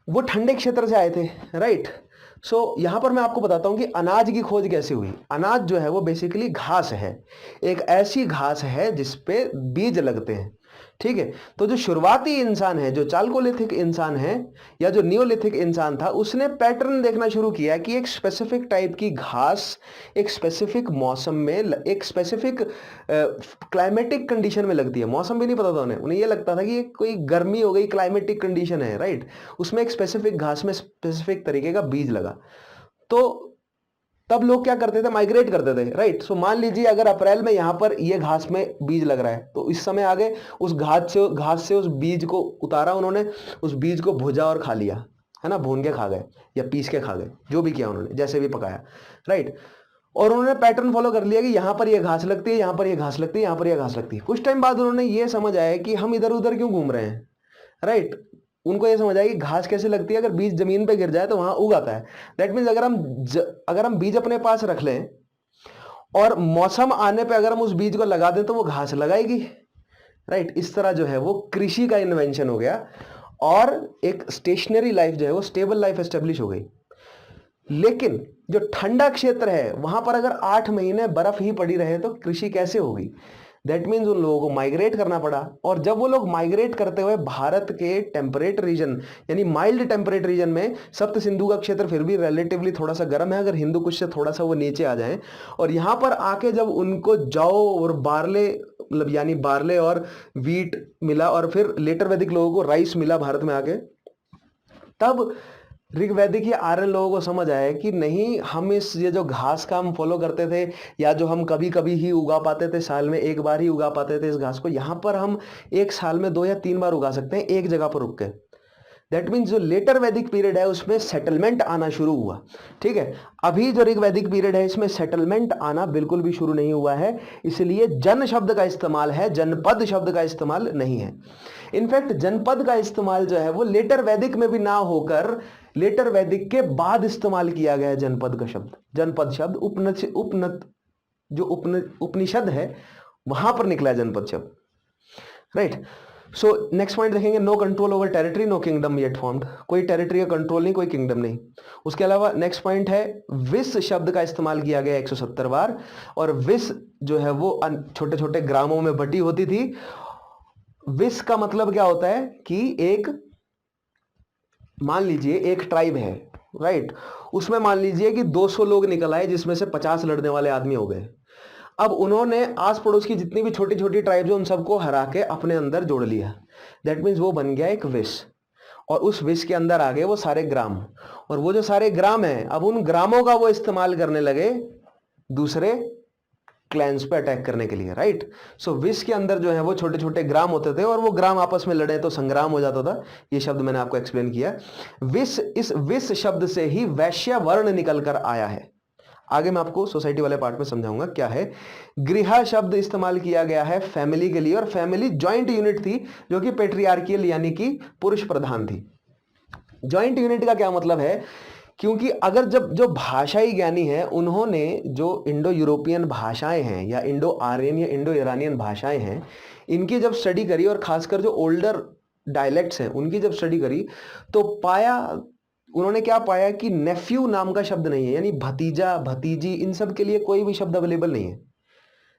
वो ठंडे क्षेत्र से आए थे, राइट। सो यहां पर मैं आपको बताता हूं कि अनाज की खोज कैसे हुई। अनाज जो है वो बेसिकली घास है, एक ऐसी घास है जिसपे बीज लगते हैं, ठीक है। तो जो शुरुआती इंसान है, जो चाल्कोलिथिक इंसान है या जो नियोलिथिक इंसान था, उसने पैटर्न देखना शुरू किया कि एक स्पेसिफिक टाइप की घास एक स्पेसिफिक मौसम में, एक स्पेसिफिक क्लाइमेटिक कंडीशन में लगती है। मौसम भी नहीं पता था उन्हें ये लगता था कि कोई गर्मी हो गई, क्लाइमेटिक कंडीशन है, राइट। उसमें एक स्पेसिफिक घास में स्पेसिफिक तरीके का बीज लगा। तो तब लोग क्या करते थे, माइग्रेट करते थे, राइट। सो मान लीजिए अगर अप्रैल में यहां पर ये घास में बीज लग रहा है, तो इस समय आगे उस घास से उस बीज को उतारा उन्होंने, उस बीज को भुजा और खा लिया, है ना, भून के खा गए या पीस के खा गए, जो भी किया उन्होंने, जैसे भी पकाया, राइट। और उन्होंने पैटर्न फॉलो कर लिया कि यहां पर ये घास लगती है, यहां पर ये घास लगती है, यहां पर ये घास लगती है। कुछ टाइम बाद उन्होंने ये समझ आया कि हम इधर उधर क्यों घूम रहे हैं, राइट। उनको ये समझ आया कि घास कैसे लगती है, अगर बीज जमीन पे गिर जाए तो वहां उग आता है। दैट मीन्स अगर हम बीज अपने पास रख लें और मौसम आने पे अगर हम उस बीज को लगा दें तो वो घास लगाएगी, राइट। इस तरह जो है वो कृषि का इन्वेंशन हो गया, और एक स्टेशनरी लाइफ जो है वो स्टेबल लाइफ एस्टेब्लिश हो गई। लेकिन जो ठंडा क्षेत्र है वहां पर अगर 8 महीने बर्फ ही पड़ी रहे तो कृषि कैसे होगी। दैट मीन्स उन लोगों को माइग्रेट करना पड़ा, और जब वो लोग माइग्रेट करते हुए भारत के टेम्परेट रीजन, यानी माइल्ड टेम्परेट रीजन में, सप्त सिंधु का क्षेत्र फिर भी रिलेटिवली थोड़ा सा गर्म है, अगर हिंदू कुश से थोड़ा सा वो नीचे आ जाए, और यहाँ पर आके जब उनको जौ और बार्ले, मतलब यानी बार्ले और वीट मिला, और फिर लेटर वैदिक लोगों को राइस मिला भारत में आके, तब ऋग वैदिक या आर्यन लोगों को समझ आया कि नहीं, हम ये जो घास का हम फॉलो करते थे या जो हम कभी कभी ही उगा पाते थे, साल में एक बार ही उगा पाते थे इस घास को, यहाँ पर हम एक साल में 2 या 3 बार उगा सकते हैं एक जगह पर रुक के। दैट मीन्स जो लेटर वैदिक पीरियड है उसमें सेटलमेंट आना शुरू हुआ। ठीक है, अभी जो ऋग वैदिक पीरियड है इसमें सेटलमेंट आना बिल्कुल भी शुरू नहीं हुआ है, इसलिए जन शब्द का इस्तेमाल है, जनपद शब्द का इस्तेमाल नहीं है। इनफैक्ट जनपद का इस्तेमाल जो है वो लेटर वैदिक में भी ना होकर लेटर वैदिक के बाद इस्तेमाल किया गया है जनपद का शब्द। जनपद शब्द उपनिषद है वहां पर निकला है जनपद शब्द, राइट। सो नेक्स्ट पॉइंट देखेंगे, no control over territory, no kingdom yet formed. कोई टेरिटरी का कंट्रोल नहीं, कोई किंगडम नहीं। उसके अलावा नेक्स्ट पॉइंट है, विस शब्द का इस्तेमाल किया गया 170 बार, और विस जो है वो छोटे छोटे ग्रामों में बटी होती थी। विस का मतलब क्या होता है कि एक, मान लीजिए एक ट्राइब है, राइट, उसमें मान लीजिए कि 200 लोग निकल आए जिसमें से 50 लड़ने वाले आदमी हो गए। अब उन्होंने आस पड़ोस की जितनी भी छोटी छोटी ट्राइब्स है उन सबको हरा के अपने अंदर जोड़ लिया। दैट मीन्स वो बन गया एक विश, और उस विश के अंदर आ गए वो सारे ग्राम, और वो जो सारे ग्राम हैं अब उन ग्रामों का वो इस्तेमाल करने लगे दूसरे क्लैंस पे अटैक करने के लिए, राइट। सो विश के अंदर जो है वो छोटे छोटे ग्राम होते थे और वो ग्राम आपस में लड़े तो संग्राम हो जाता था। ये शब्द मैंने आपको एक्सप्लेन किया। विश, इस विश शब्द से ही वैश्य वर्ण निकल कर आया है। आगे मैं आपको सोसाइटी वाले पार्ट में समझाऊंगा क्या है। गृह शब्द इस्तेमाल किया गया है फैमिली के लिए, और फैमिली जॉइंट यूनिट थी जो कि पेट्रियार्कियल यानी कि पुरुष प्रधान थी। जॉइंट यूनिट का क्या मतलब है, क्योंकि अगर जब जो भाषाई ज्ञानी है उन्होंने जो इंडो यूरोपियन भाषाएं हैं या इंडो आर्यन या इंडो ईरानियन भाषाएं हैं इनकी जब स्टडी करी, और खासकर जो ओल्डर डायलेक्ट्स हैं उनकी जब स्टडी करी, तो पाया, उन्होंने क्या पाया कि नेफ्यू नाम का शब्द नहीं है, यानी भतीजा भतीजी इन सब के लिए कोई भी शब्द अवेलेबल नहीं है,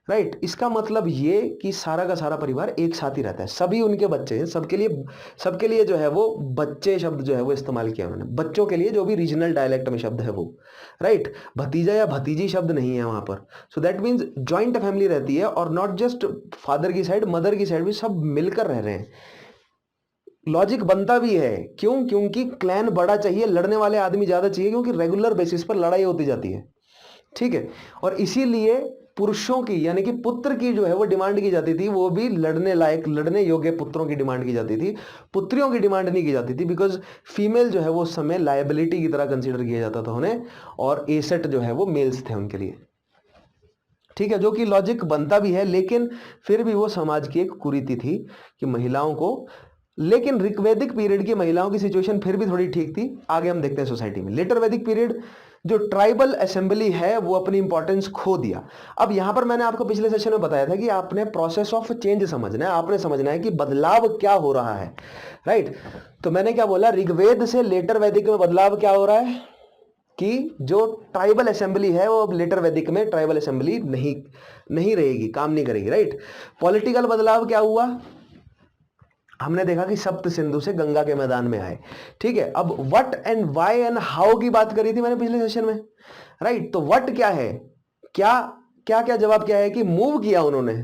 राइट। इसका मतलब ये कि सारा का सारा परिवार एक साथ ही रहता है, सभी उनके बच्चे हैं, सबके लिए जो है वो बच्चे शब्द जो है वो इस्तेमाल किया उन्होंने, बच्चों के लिए जो भी रीजनल डायलेक्ट में शब्द है वो, राइट। भतीजा या भतीजी शब्द नहीं है वहां पर। सो दैट मीन्स जॉइंट फैमिली रहती है, और नॉट जस्ट फादर की साइड, मदर की साइड भी सब मिलकर रह रहे हैं। लॉजिक बनता भी है, क्यों, क्योंकि क्लैन बड़ा चाहिए, लड़ने वाले आदमी ज्यादा चाहिए, क्योंकि रेगुलर बेसिस पर लड़ाई होती जाती है, ठीक है। और इसीलिए पुरुषों की यानी कि पुत्र की जो है वो डिमांड की जाती थी, वो भी लड़ने लायक, लड़ने योग्य पुत्रों की डिमांड की जाती थी, पुत्रियों की डिमांड नहीं की जाती थी, बिकॉज फीमेल जो है वो उस समय लायबिलिटी की तरह कंसीडर किया जाता था उन्हें, और एसेट जो है वो मेल्स थे उनके लिए, ठीक है। जो कि लॉजिक बनता भी है, लेकिन फिर भी वो समाज की एक कुरीति थी कि महिलाओं को, लेकिन ऋग्वैदिक पीरियड की महिलाओं की सिचुएशन फिर भी थोड़ी ठीक थी। आगे हम देखते हैं सोसाइटी में। लेटर वैदिक पीरियड जो ट्राइबल असेंबली है वो अपनी इंपॉर्टेंस खो दिया। अब यहां पर मैंने आपको पिछले सेशन में बताया था कि आपने प्रोसेस ऑफ चेंज समझना है, आपने समझना है कि बदलाव क्या हो रहा है, राइट। तो मैंने क्या बोला, ऋग्वेद से लेटर वैदिक में बदलाव क्या हो रहा है कि जो ट्राइबल असेंबली है वो अब लेटर वैदिक में ट्राइबल असेंबली नहीं रहेगी, काम नहीं करेगी, राइट। पॉलिटिकल बदलाव क्या हुआ, हमने देखा कि सप्त सिंधु से गंगा के मैदान में आए, ठीक है। अब what and why and how की बात करी थी मैंने पिछले सेशन में, राइट। तो व्हाट क्या है, क्या जवाब क्या है कि मूव किया उन्होंने,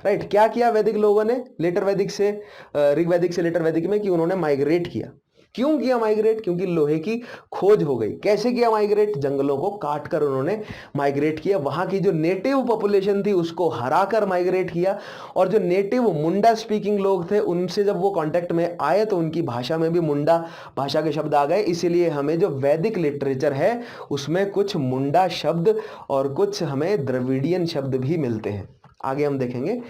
राइट। क्या किया वैदिक लोगों ने लेटर वैदिक से, ऋग्वैदिक से लेटर वैदिक में, कि उन्होंने माइग्रेट किया। क्यों किया माइग्रेट, क्योंकि लोहे की खोज हो गई। कैसे किया माइग्रेट, जंगलों को काट कर उन्होंने माइग्रेट किया, वहां की जो नेटिव पॉपुलेशन थी उसको हराकर माइग्रेट किया, और जो नेटिव मुंडा स्पीकिंग लोग थे उनसे जब वो कांटेक्ट में आए तो उनकी भाषा में भी मुंडा भाषा के शब्द आ गए। इसीलिए हमें जो वैदिक लिटरेचर है उसमें कुछ मुंडा शब्द और कुछ हमें द्रविडियन शब्द भी मिलते हैं। आगे हम देखेंगे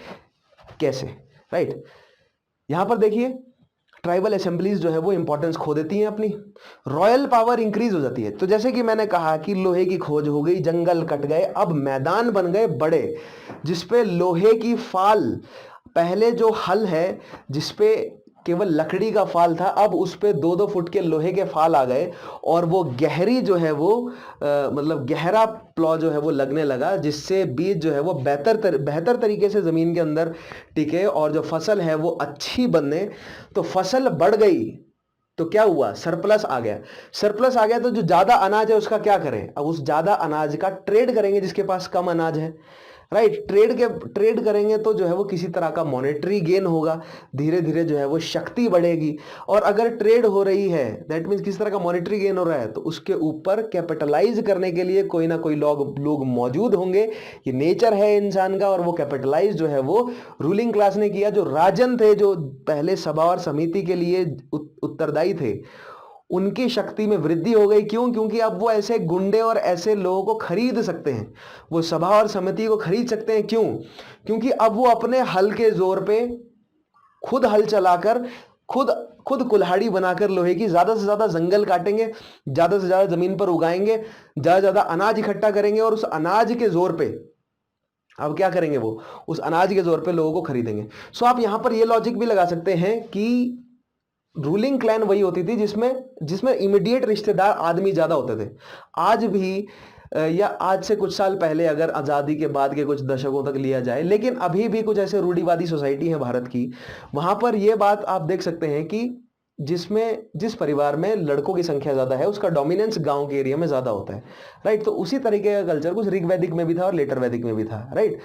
कैसे, राइट। यहां पर देखिए ट्राइबल असेंबलीज जो है वो इंपॉर्टेंस खो देती हैं अपनी, रॉयल पावर इंक्रीज हो जाती है। तो जैसे कि मैंने कहा कि लोहे की खोज हो गई, जंगल कट गए, अब मैदान बन गए बड़े, जिसपे लोहे की फाल, पहले जो हल है जिसपे केवल लकड़ी का फाल था, अब उस पे 2-2 फुट के लोहे के फाल आ गए, और वो गहरी जो है वो मतलब गहरा प्लॉ जो है वो लगने लगा, जिससे बीज जो है वो बेहतर तरीके से जमीन के अंदर टिके और जो फसल है वो अच्छी बने। तो फसल बढ़ गई तो क्या हुआ, सरप्लस आ गया। सरप्लस आ गया तो जो ज्यादा अनाज है उसका क्या करें, अब उस ज्यादा अनाज का ट्रेड करेंगे जिसके पास कम अनाज है, राइट। ट्रेड करेंगे तो जो है वो किसी तरह का मॉनेटरी गेन होगा, धीरे धीरे जो है वो शक्ति बढ़ेगी। और अगर ट्रेड हो रही है दैट मीन्स किसी तरह का मॉनेटरी गेन हो रहा है, तो उसके ऊपर कैपिटलाइज करने के लिए कोई ना कोई लोग मौजूद होंगे। ये नेचर है इंसान का, और वो कैपिटलाइज जो है वो रूलिंग क्लास ने किया। जो राजन थे, जो पहले सभा और समिति के लिए उत्तरदायी थे, उनकी शक्ति में वृद्धि हो गई। क्यों? क्योंकि अब वो ऐसे गुंडे और ऐसे लोगों को खरीद सकते हैं, वो सभा और समिति को खरीद सकते हैं। क्यों? क्योंकि अब वो अपने हल के जोर पे खुद हल चलाकर, खुद कुल्हाड़ी बनाकर लोहे की ज्यादा से ज्यादा जंगल काटेंगे, ज्यादा से ज्यादा जमीन पर उगाएंगे, ज्यादा से ज्यादा अनाज इकट्ठा करेंगे, और उस अनाज के जोर पे अब क्या करेंगे, वो उस अनाज के जोर पे लोगों को खरीदेंगे। सो आप यहां पर ये लॉजिक भी लगा सकते हैं कि रूलिंग क्लैन वही होती थी जिसमें इमीडिएट रिश्तेदार आदमी ज्यादा होते थे। आज भी या आज से कुछ साल पहले, अगर आज़ादी के बाद के कुछ दशकों तक लिया जाए, लेकिन अभी भी कुछ ऐसे रूढ़िवादी सोसाइटी है भारत की, वहां पर यह बात आप देख सकते हैं कि जिस परिवार में लड़कों की संख्या ज्यादा है उसका डोमिनेंस गांव के एरिया में ज्यादा होता है। राइट। तो उसी तरीके का कल्चर कुछ ऋग वैदिक में भी था और लेटर वैदिक में भी था। राइट।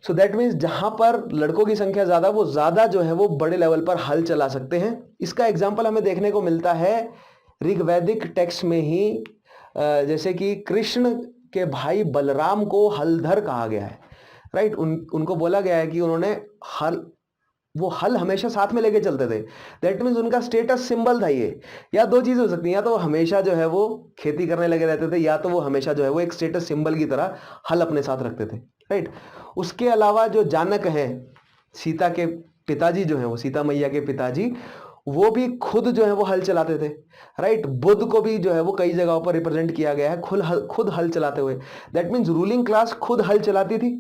सो दैट मीन्स जहां पर लड़कों की संख्या ज्यादा, वो ज्यादा जो है वो बड़े लेवल पर हल चला सकते हैं। इसका एग्जाम्पल हमें देखने को मिलता है ऋग्वैदिक टेक्स्ट में ही, जैसे कि कृष्ण के भाई बलराम को हलधर कहा गया है। राइट। उनको बोला गया है कि उन्होंने हल हमेशा साथ में लेके चलते थे। दैट मीन्स उनका स्टेटस सिंबल था ये। या दो चीजें हो सकती हैं, या तो वो हमेशा जो है वो खेती करने लगे रहते थे, या तो वो हमेशा जो है वो एक स्टेटस सिंबल की तरह हल अपने साथ रखते थे। राइट। उसके अलावा जो जानक है, सीता के पिताजी जो है, वो सीता मैया के पिताजी, वो भी खुद जो है वो हल चलाते थे। राइट। बुद्ध को भी जो है वो कई जगहों पर रिप्रेजेंट किया गया है खुद हल चलाते हुए। दैट मीन्स रूलिंग क्लास खुद हल चलाती थी।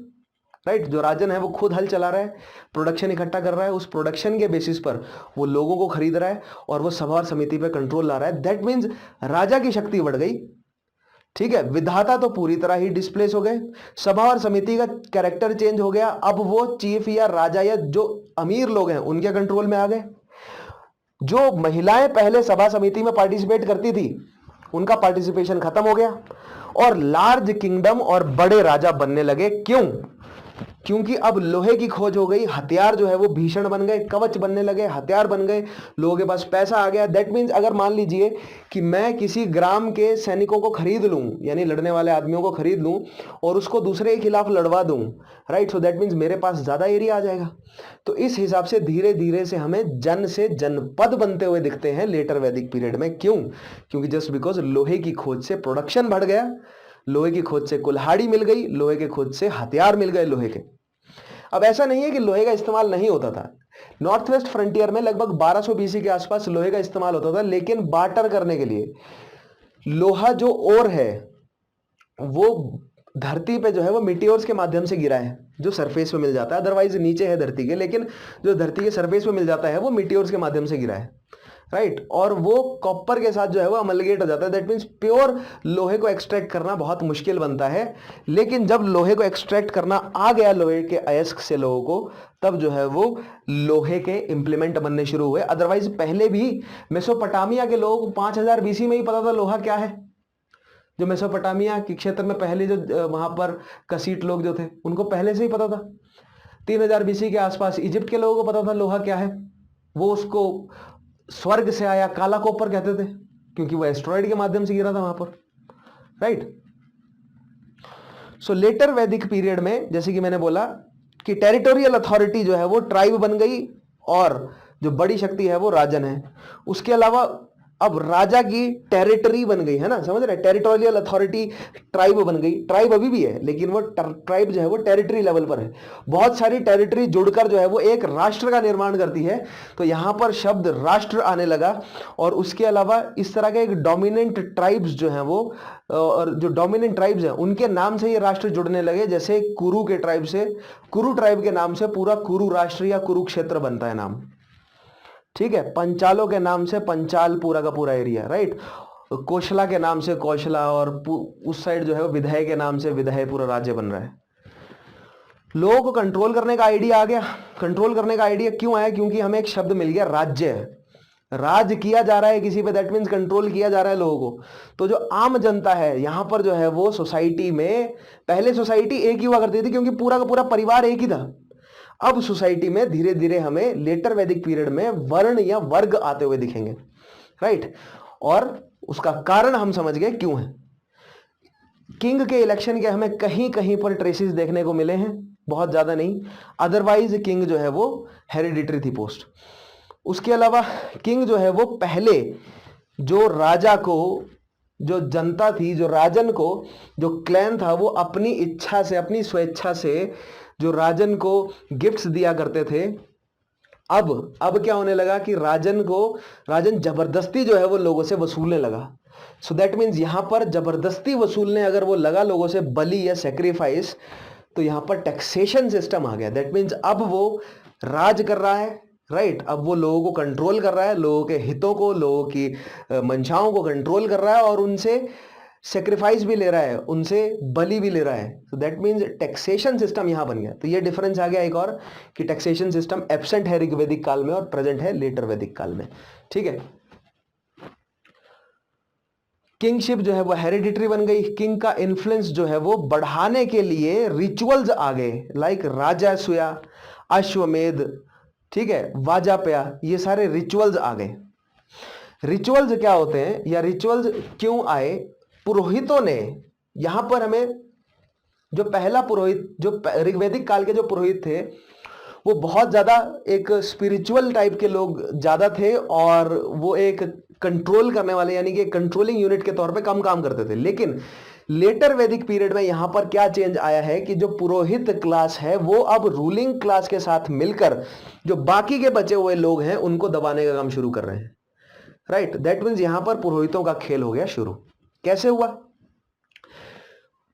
राइट। जो राजन है वो खुद हल चला रहा है, प्रोडक्शन इकट्ठा कर रहा है, उस प्रोडक्शन के बेसिस पर वो लोगों को खरीद रहा है, और वो सभा और समिति पे कंट्रोल ला रहा है। दैट मीन्स राजा की शक्ति बढ़ गई। ठीक है। विधाता तो पूरी तरह ही डिस्प्लेस हो गए, सभा और समिति का कैरेक्टर चेंज हो गया। अब वो चीफ या राजा या जो अमीर लोग हैं उनके कंट्रोल में आ गए। जो महिलाएं पहले सभा समिति में पार्टिसिपेट करती थी, उनका पार्टिसिपेशन खत्म हो गया, और लार्ज किंगडम और बड़े राजा बनने लगे। क्यों? क्योंकि अब लोहे की खोज हो गई, हथियार जो है वो भीषण बन गए, कवच बनने लगे, हथियार बन गए, लोगों के पास पैसा आ गया। दैट मीन्स अगर मान लीजिए कि मैं किसी ग्राम के सैनिकों को खरीद लूं, यानी लड़ने वाले आदमियों को खरीद लूं और उसको दूसरे के खिलाफ लड़वा दूं, राइट। सो दैट मीन्स मेरे पास ज्यादा एरिया आ जाएगा। तो इस हिसाब से धीरे धीरे से हमें जन से जनपद बनते हुए दिखते हैं लेटर वैदिक पीरियड में। क्यों? क्योंकि जस्ट बिकॉज लोहे की खोज से प्रोडक्शन बढ़ गया, लोहे की खोज से कुल्हाड़ी मिल गई, लोहे के खोज से हथियार मिल गए लोहे के। अब ऐसा नहीं है कि लोहे का इस्तेमाल नहीं होता था। नॉर्थ वेस्ट फ्रंटियर में लगभग 1200 बीसी के आसपास लोहे का इस्तेमाल होता था, लेकिन बार्टर करने के लिए लोहा जो ओर है वो धरती पे जो है वो मीटियोर्स के माध्यम से गिरा है, जो सरफेस पे मिल जाता है। अदरवाइज नीचे है धरती के, लेकिन जो धरती के सरफेस पे मिल जाता है वो मीटियोर्स के माध्यम से गिरा है। राइट। और वो कॉपर के साथ जो है वो अमलगेट हो जाता है। दैट मीन्स प्योर लोहे को एक्सट्रैक्ट करना बहुत मुश्किल बनता है। लेकिन जब लोहे को एक्सट्रैक्ट करना आ गया लोहे के अयस्क से लोगों को, तब जो है वो लोहे के इंप्लीमेंट बनने शुरू हुए। अदरवाइज पहले भी मेसोपोटामिया के लोगों को 5000 बीसी में ही पता था लोहा क्या है। जो मेसोपोटामिया के क्षेत्र में पहले जो वहां पर कसीट लोग जो थे, उनको पहले से ही पता था। 3000 बीसी के आसपास इजिप्ट के लोगों को पता था लोहा क्या है। वो उसको स्वर्ग से आया काला कॉपर कहते थे, क्योंकि वो एस्ट्रॉइड के माध्यम से गिरा था वहां पर। राइट। सो लेटर वैदिक पीरियड में, जैसे कि मैंने बोला कि टेरिटोरियल अथॉरिटी जो है वो ट्राइब बन गई, और जो बड़ी शक्ति है वो राजन है। उसके अलावा अब राजा की टेरिटरी बन गई है ना, समझ रहे, टेरिटोरियल अथॉरिटी ट्राइब बन गई। ट्राइब अभी भी है, लेकिन वो ट्राइब जो है वो टेरिटरी लेवल पर है। बहुत सारी टेरिटरी जुड़कर जो है वो एक राष्ट्र का निर्माण करती है। तो यहां पर शब्द राष्ट्र आने लगा। और उसके अलावा इस तरह के एक डोमिनेंट ट्राइब्स जो है वो, और जो डोमिनेंट ट्राइब्स हैं उनके नाम से ये राष्ट्र जुड़ने लगे। जैसे कुरु के ट्राइब से, कुरु ट्राइब के नाम से पूरा कुरु राष्ट्र या कुरुक्षेत्र बनता है नाम। ठीक है। पंचालों के नाम से पंचाल पूरा का पूरा एरिया। राइट। कोशला के नाम से कोशला, और उस साइड जो है वो विदय के नाम से विदय पूरा राज्य बन रहा है। लोगों को कंट्रोल करने का आइडिया आ गया। कंट्रोल करने का आइडिया क्यों आया? क्योंकि हमें एक शब्द मिल गया, राज्य। राज किया जा रहा है किसी पे, दैट मीन्स कंट्रोल किया जा रहा है लोगों को। तो जो आम जनता है यहां पर जो है वो सोसाइटी में, पहले सोसाइटी एक ही हुआ करती थी क्योंकि पूरा का पूरा परिवार एक ही था। अब सोसाइटी में धीरे धीरे हमें लेटर वैदिक पीरियड में वर्ण या वर्ग आते हुए दिखेंगे, राइट। और उसका कारण हम समझ गए क्यों है। किंग के इलेक्शन के हमें कहीं कहीं पर ट्रेसेस देखने को मिले हैं, बहुत ज्यादा नहीं। अदरवाइज किंग जो है वो हेरिडिटरी थी पोस्ट। उसके अलावा किंग जो है वो पहले जो राजा को, जो जनता थी, जो राजन को, जो क्लैन था, वो अपनी इच्छा से, अपनी स्वेच्छा से जो राजन को गिफ्ट्स दिया करते थे। अब क्या होने लगा कि राजन जबरदस्ती जो है वो लोगों से वसूलने लगा। सो दैट मीन्स यहां पर जबरदस्ती वसूलने अगर वो लगा लोगों से बलि या सेक्रीफाइस, तो यहां पर टैक्सेशन सिस्टम आ गया। दैट मीन्स अब वो राज कर रहा है, राइट। अब वो लोगों को कंट्रोल कर रहा है, लोगों के हितों को, लोगों की मंशाओं को कंट्रोल कर रहा है, और उनसे सेक्रीफाइस भी ले रहा है, उनसे बलि भी ले रहा है। सो दैट मीन्स टैक्सेशन सिस्टम यहां बन गया। तो ये डिफरेंस आ गया एक और, कि टैक्सेशन सिस्टम एब्सेंट है ऋग वैदिक काल में और प्रेजेंट है लेटर वैदिक काल में, ठीक है। किंगशिप जो है वो हेरिडिटरी बन गई। किंग का इन्फ्लुएंस जो है वो बढ़ाने के लिए रिचुअल्स आ गए, लाइक राजसूया, अश्वमेध, ठीक है, वाजपेया, ये सारे रिचुअल्स आ गए। रिचुअल्स क्या होते हैं या रिचुअल्स क्यों आए? पुरोहितों ने, यहां पर हमें जो पहला पुरोहित, जो ऋग्वैदिक काल के जो पुरोहित थे, वो बहुत ज्यादा एक स्पिरिचुअल टाइप के लोग ज्यादा थे, और वो एक कंट्रोल करने वाले, यानी कि कंट्रोलिंग यूनिट के तौर पे कम काम करते थे। लेकिन लेटर वैदिक पीरियड में यहां पर क्या चेंज आया है कि जो पुरोहित क्लास है वो अब रूलिंग क्लास के साथ मिलकर जो बाकी के बचे हुए लोग हैं उनको दबाने का काम शुरू कर रहे हैं, राइट। दैट मीन्स यहां पर पुरोहितों का खेल हो गया शुरू। कैसे हुआ?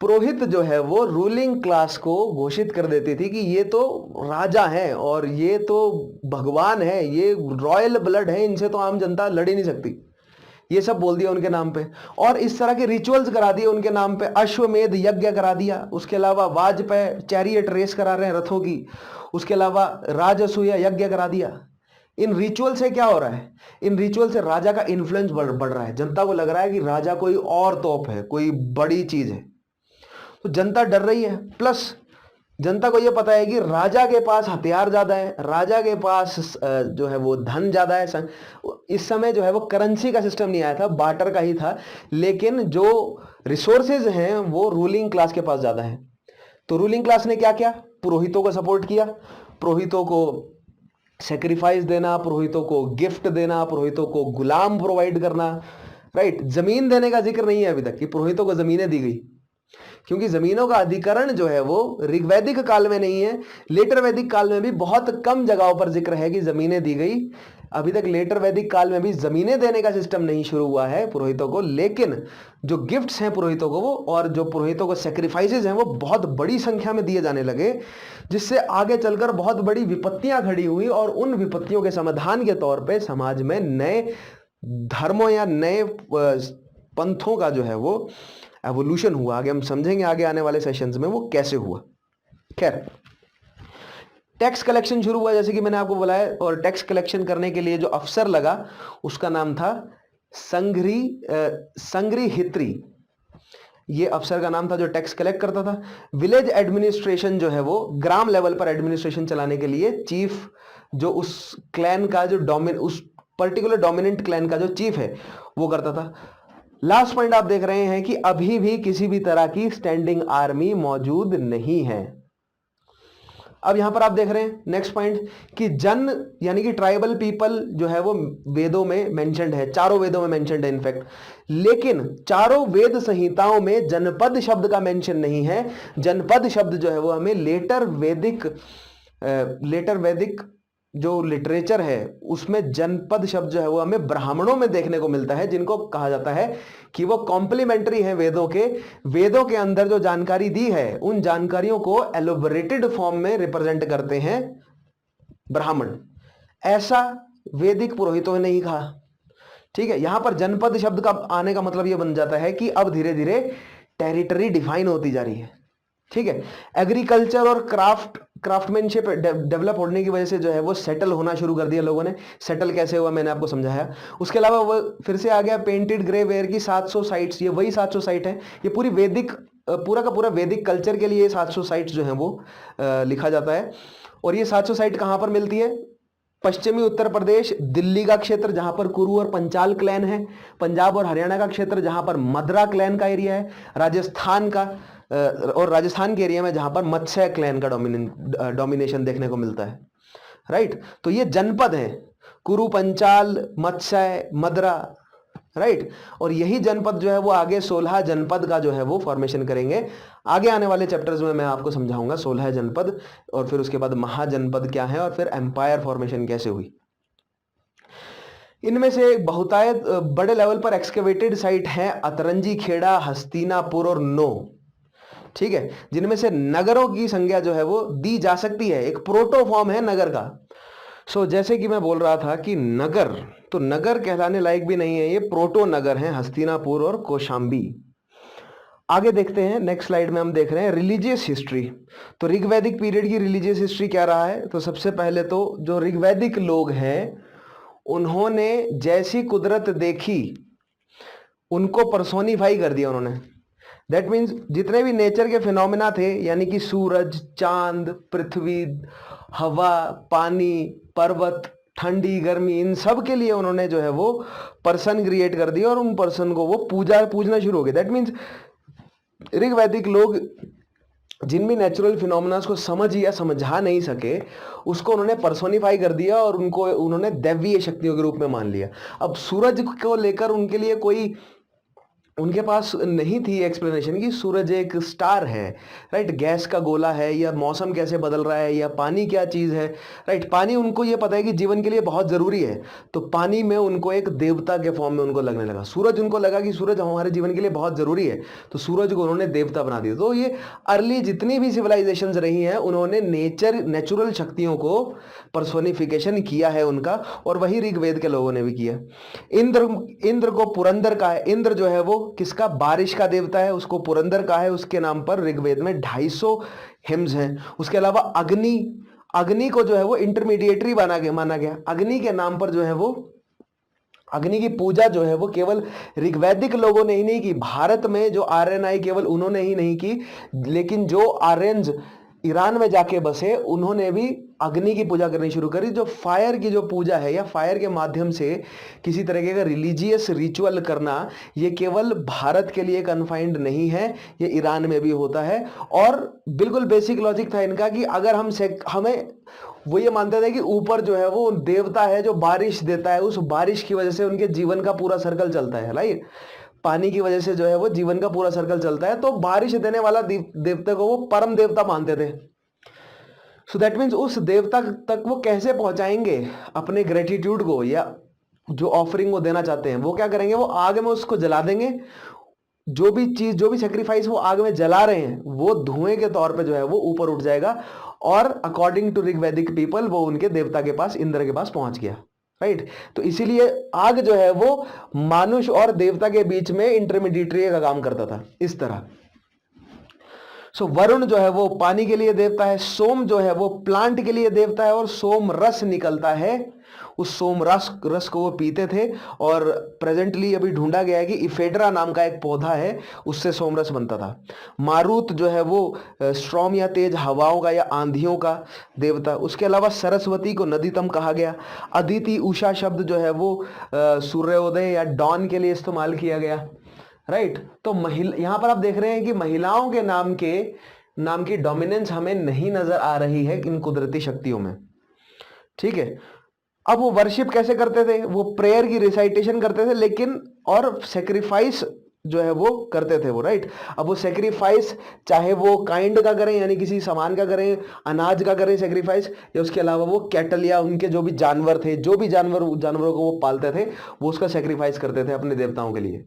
पुरोहित जो है वो रूलिंग क्लास को घोषित कर देती थी कि ये तो राजा हैं और ये तो भगवान है, ये रॉयल ब्लड है, इनसे तो आम जनता लड़ ही नहीं सकती। ये सब बोल दिया उनके नाम पे, और इस तरह के रिचुअल्स करा दिए उनके नाम पे। अश्वमेध यज्ञ करा दिया, उसके अलावा वाजपेय चैरियट रेस करा रहे हैं रथों की, उसके अलावा राजसूया यज्ञ करा दिया। इन रिचुअल से क्या हो रहा है? इन रिचुअल से राजा का इन्फ्लुएंस बढ़ रहा है। जनता को लग रहा है कि राजा कोई और तोप है, कोई बड़ी चीज है, तो जनता डर रही है। प्लस जनता को यह पता है कि राजा के पास हथियार ज्यादा है, राजा के पास जो है वो धन ज्यादा है। इस समय जो है वो करेंसी का सिस्टम नहीं आया था, बार्टर का ही था, लेकिन जो रिसोर्सेज हैं वो रूलिंग क्लास के पास ज्यादा है। तो रूलिंग क्लास ने क्या किया? पुरोहितों को सपोर्ट किया, पुरोहितों को सेक्रीफाइस देना, पुरोहितों को गिफ्ट देना, पुरोहितों को गुलाम प्रोवाइड करना, राइट। जमीन देने का जिक्र नहीं है अभी तक कि पुरोहितों को जमीनें दी गई, क्योंकि जमीनों का अधिकरण जो है वो ऋग्वैदिक काल में नहीं है। लेटर वैदिक काल में भी बहुत कम जगहों पर जिक्र है कि जमीनें दी गई। अभी तक लेटर वैदिक काल में भी जमीनें देने का सिस्टम नहीं शुरू हुआ है पुरोहितों को, लेकिन जो गिफ्ट्स हैं पुरोहितों को वो, और जो पुरोहितों को सेक्रीफाइसेस हैं वो बहुत बड़ी संख्या में दिए जाने लगे, जिससे आगे चलकर बहुत बड़ी विपत्तियां खड़ी हुई, और उन विपत्तियों के समाधान के तौर पर समाज में नए धर्मों या नए पंथों का जो है वो एवोल्यूशन हुआ। आगे हम समझेंगे आगे आने वाले सेशंस में वो कैसे हुआ। खैर, टैक्स कलेक्शन शुरू हुआ जैसे कि मैंने आपको बताया, और टैक्स कलेक्शन करने के लिए जो अफसर लगा उसका नाम था संग्रहित्री। ये अफसर का नाम था जो टैक्स कलेक्ट करता था। विलेज एडमिनिस्ट्रेशन जो है वो ग्राम लेवल पर एडमिनिस्ट्रेशन चलाने के लिए चीफ, जो उस क्लैन का जो उस पर्टिकुलर डोमिनेंट क्लैन का जो चीफ है वो करता था। लास्ट पॉइंट आप देख रहे हैं कि अभी भी किसी भी तरह की स्टैंडिंग आर्मी मौजूद नहीं है। अब यहां पर आप देख रहे हैं नेक्स्ट पॉइंट कि जन यानी कि ट्राइबल पीपल जो है वो वेदों में मेंशन्ड है, चारों वेदों में मेंशन्ड है इनफैक्ट, लेकिन चारों वेद संहिताओं में जनपद शब्द का मेंशन नहीं है। जनपद शब्द जो है वो हमें लेटर वैदिक जो लिटरेचर है उसमें जनपद शब्द जो है वो हमें ब्राह्मणों में देखने को मिलता है, जिनको कहा जाता है कि वो कॉम्प्लीमेंट्री है वेदों के अंदर जो जानकारी दी है उन जानकारियों को एलोबरेटेड फॉर्म में रिप्रेजेंट करते हैं ब्राह्मण। ऐसा वैदिक पुरोहितों ने नहीं कहा, ठीक है। यहां पर जनपद शब्द का आने का मतलब यह बन जाता है कि अब धीरे धीरे टेरिटरी डिफाइन होती जा रही है, ठीक है। एग्रीकल्चर और क्राफ्टमैनशिप डेवलप होने की वजह से जो है वो सेटल होना शुरू कर दिया लोगों ने। सेटल कैसे हुआ मैंने आपको समझाया। उसके अलावा वो फिर से आ गया पेंटेड ग्रे वेयर की 700 साइट्स। ये वही 700 साइट है, ये पूरी वैदिक पूरा का पूरा वैदिक कल्चर के लिए 700 साइट्स जो है वो लिखा जाता है। और ये 700 साइट कहां पर मिलती है? पश्चिमी उत्तर प्रदेश, दिल्ली का क्षेत्र जहां पर कुरु और पंचाल क्लैन है, पंजाब और हरियाणा का क्षेत्र जहां पर मद्रा क्लैन का एरिया है, राजस्थान का और राजस्थान के एरिया में जहां पर मत्स्य क्लैन का डोमिनेशन देखने को मिलता है। राइट, तो ये जनपद है, कुरु, पंचाल, मत्स्य, मद्रा। राइट, और यही जनपद जो है वो आगे 16 जनपद का जो है वो फॉर्मेशन करेंगे। आगे आने वाले चैप्टर्स में मैं आपको समझाऊंगा 16 जनपद, और फिर उसके बाद महाजनपद क्या है, और फिर एम्पायर फॉर्मेशन कैसे हुई। इनमें से बहुतायत बड़े लेवल पर एक्सकेवेटेड साइट है अतरंजी खेड़ा, हस्तिनापुर और नो। ठीक है, जिनमें से नगरों की संख्या जो है वो दी जा सकती है, एक प्रोटो फॉर्म है नगर का। सो जैसे कि मैं बोल रहा था कि नगर, तो नगर कहलाने लायक भी नहीं है, ये प्रोटो नगर हैं, हस्तिनापुर और कौशाम्बी। आगे देखते हैं, नेक्स्ट स्लाइड में हम देख रहे हैं रिलीजियस हिस्ट्री। तो ऋग्वैदिक पीरियड की रिलीजियस हिस्ट्री क्या रहा है? तो सबसे पहले तो जो ऋग्वैदिक लोग हैं उन्होंने जैसी कुदरत देखी उनको पर्सोनिफाई कर दिया उन्होंने। दैट मीन्स जितने भी नेचर के फिनोमिना थे, यानी कि सूरज, चांद, पृथ्वी, हवा, पानी, पर्वत, ठंडी, गर्मी, इन सब के लिए उन्होंने जो है वो पर्सन क्रिएट कर दिया और उन पर्सन को वो पूजना शुरू हो गया। दैट मीन्स ऋग्वैदिक लोग जिन भी नेचुरल फिनोमिना को समझ या समझा नहीं सके उसको उन्होंने पर्सोनिफाई कर दिया और उनको उन्होंने दैवीय शक्तियों के रूप में मान लिया। अब सूरज को लेकर उनके लिए कोई, उनके पास नहीं थी एक्सप्लेनेशन कि सूरज एक स्टार है, राइट, गैस का गोला है, या मौसम कैसे बदल रहा है, या पानी क्या चीज़ है। राइट, पानी उनको ये पता है कि जीवन के लिए बहुत ज़रूरी है, तो पानी में उनको एक देवता के फॉर्म में उनको लगने लगा। सूरज उनको लगा कि सूरज हमारे जीवन के लिए बहुत ज़रूरी है, तो सूरज को उन्होंने देवता बना दिया। तो ये अर्ली जितनी भी सिविलाइजेशन रही हैं उन्होंने नेचुरल शक्तियों को पर्सोनिफिकेशन किया है उनका, और वही ऋग्वेद के लोगों ने भी किया। इंद्र को पुरंदर का है, इंद्र जो है वो किसका? बारिश का देवता है, उसको पुरंदर का है, उसके नाम पर ऋग्वेद में 250 हिम्स हैं। उसके अलावा अग्नि को जो है वो इंटरमीडिएटरी माना गया। अग्नि के नाम पर जो है वो अग्नि की पूजा जो है वो केवल ऋग्वैदिक लोगों ने ही नहीं की, भारत में जो आर्यन आए केवल उन्होंने ही नहीं की, लेकिन जो आर्यंस ईरान में जाके बसे उन्होंने भी अग्नि की पूजा करनी शुरू करी। जो फायर की जो पूजा है या फायर के माध्यम से किसी तरीके का रिलीजियस रिचुअल करना, ये केवल भारत के लिए कन्फाइंड नहीं है, ये ईरान में भी होता है। और बिल्कुल बेसिक लॉजिक था इनका कि अगर हमें वो ये मानते थे कि ऊपर जो है वो देवता है जो बारिश देता है, उस बारिश की वजह से उनके जीवन का पूरा सर्कल चलता है। राइट, पानी की वजह से जो है वो जीवन का पूरा सर्कल चलता है, तो बारिश देने वाला देवता को वो परम देवता मानते थे। सो दैट मीन्स उस देवता तक वो कैसे पहुंचाएंगे अपने ग्रेटिट्यूड को, या जो ऑफरिंग वो देना चाहते हैं, वो क्या करेंगे? वो आग में उसको जला देंगे। जो भी चीज, जो भी सेक्रीफाइस वो आग में जला रहे हैं वो धुएं के तौर पे जो है वो ऊपर उठ जाएगा, और अकॉर्डिंग टू ऋग्वैदिक पीपल वो उनके देवता के पास, इंद्र के पास पहुंच गया। राइट, तो इसीलिए आग जो है वो मानुष और देवता के बीच में इंटरमीडिएटरी का काम करता था इस तरह। सो वरुण जो है वो पानी के लिए देवता है, सोम जो है वो प्लांट के लिए देवता है, और सोम रस निकलता है, उस सोम रस को वो पीते थे। और प्रेजेंटली अभी ढूंढा गया है कि इफेड्रा नाम का एक पौधा है, उससे सोमरस बनता था। मारुत जो है वो स्ट्रॉम या तेज हवाओं का या आंधियों का देवता। उसके अलावा सरस्वती को नदीतम कहा गया। अदिति, उषा शब्द जो है वो सूर्योदय या डॉन के लिए इस्तेमाल किया गया। राइट, तो यहां पर आप देख रहे हैं कि महिलाओं के नाम की डोमिनेंस हमें नहीं नजर आ रही है इन कुदरती शक्तियों में। ठीक है, अब वो वर्शिप कैसे करते थे? वो प्रेयर की रिसाइटेशन करते थे, लेकिन और सेक्रीफाइस जो है वो करते थे वो। राइट, अब वो सेक्रीफाइस चाहे वो काइंड का करें, यानी किसी सामान का करें, अनाज का करें सेक्रीफाइस, या उसके अलावा वो कैटल या उनके जो भी जानवर थे, जो भी जानवरों को वो पालते थे, वो उसका सेक्रीफाइस करते थे अपने देवताओं के लिए।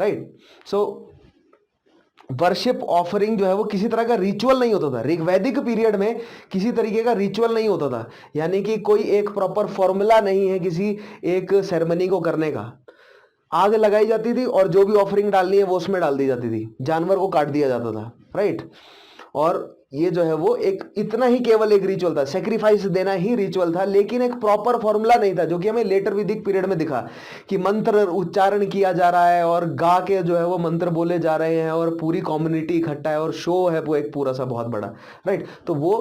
राइट, सो वर्शिप ऑफरिंग जो है वो किसी तरह का रिचुअल नहीं होता था ऋग्वैदिक पीरियड में, किसी तरीके का रिचुअल नहीं होता था, यानी कि कोई एक प्रॉपर फॉर्मूला नहीं है किसी एक सेरेमनी को करने का। आग लगाई जाती थी और जो भी ऑफरिंग डालनी है वो उसमें डाल दी जाती थी, जानवर को काट दिया जाता था। राइट, और ये जो है वो एक इतना ही केवल एक रिचुअल था, सेक्रीफाइस देना ही रिचुअल था, लेकिन एक प्रॉपर फॉर्मूला नहीं था, जो कि हमें लेटर वैदिक पीरियड में दिखा कि मंत्र उच्चारण किया जा रहा है और गा के जो है वो मंत्र बोले जा रहे हैं और पूरी कम्युनिटी इकट्ठा है और शो है वो एक पूरा सा बहुत बड़ा, राइट। तो वो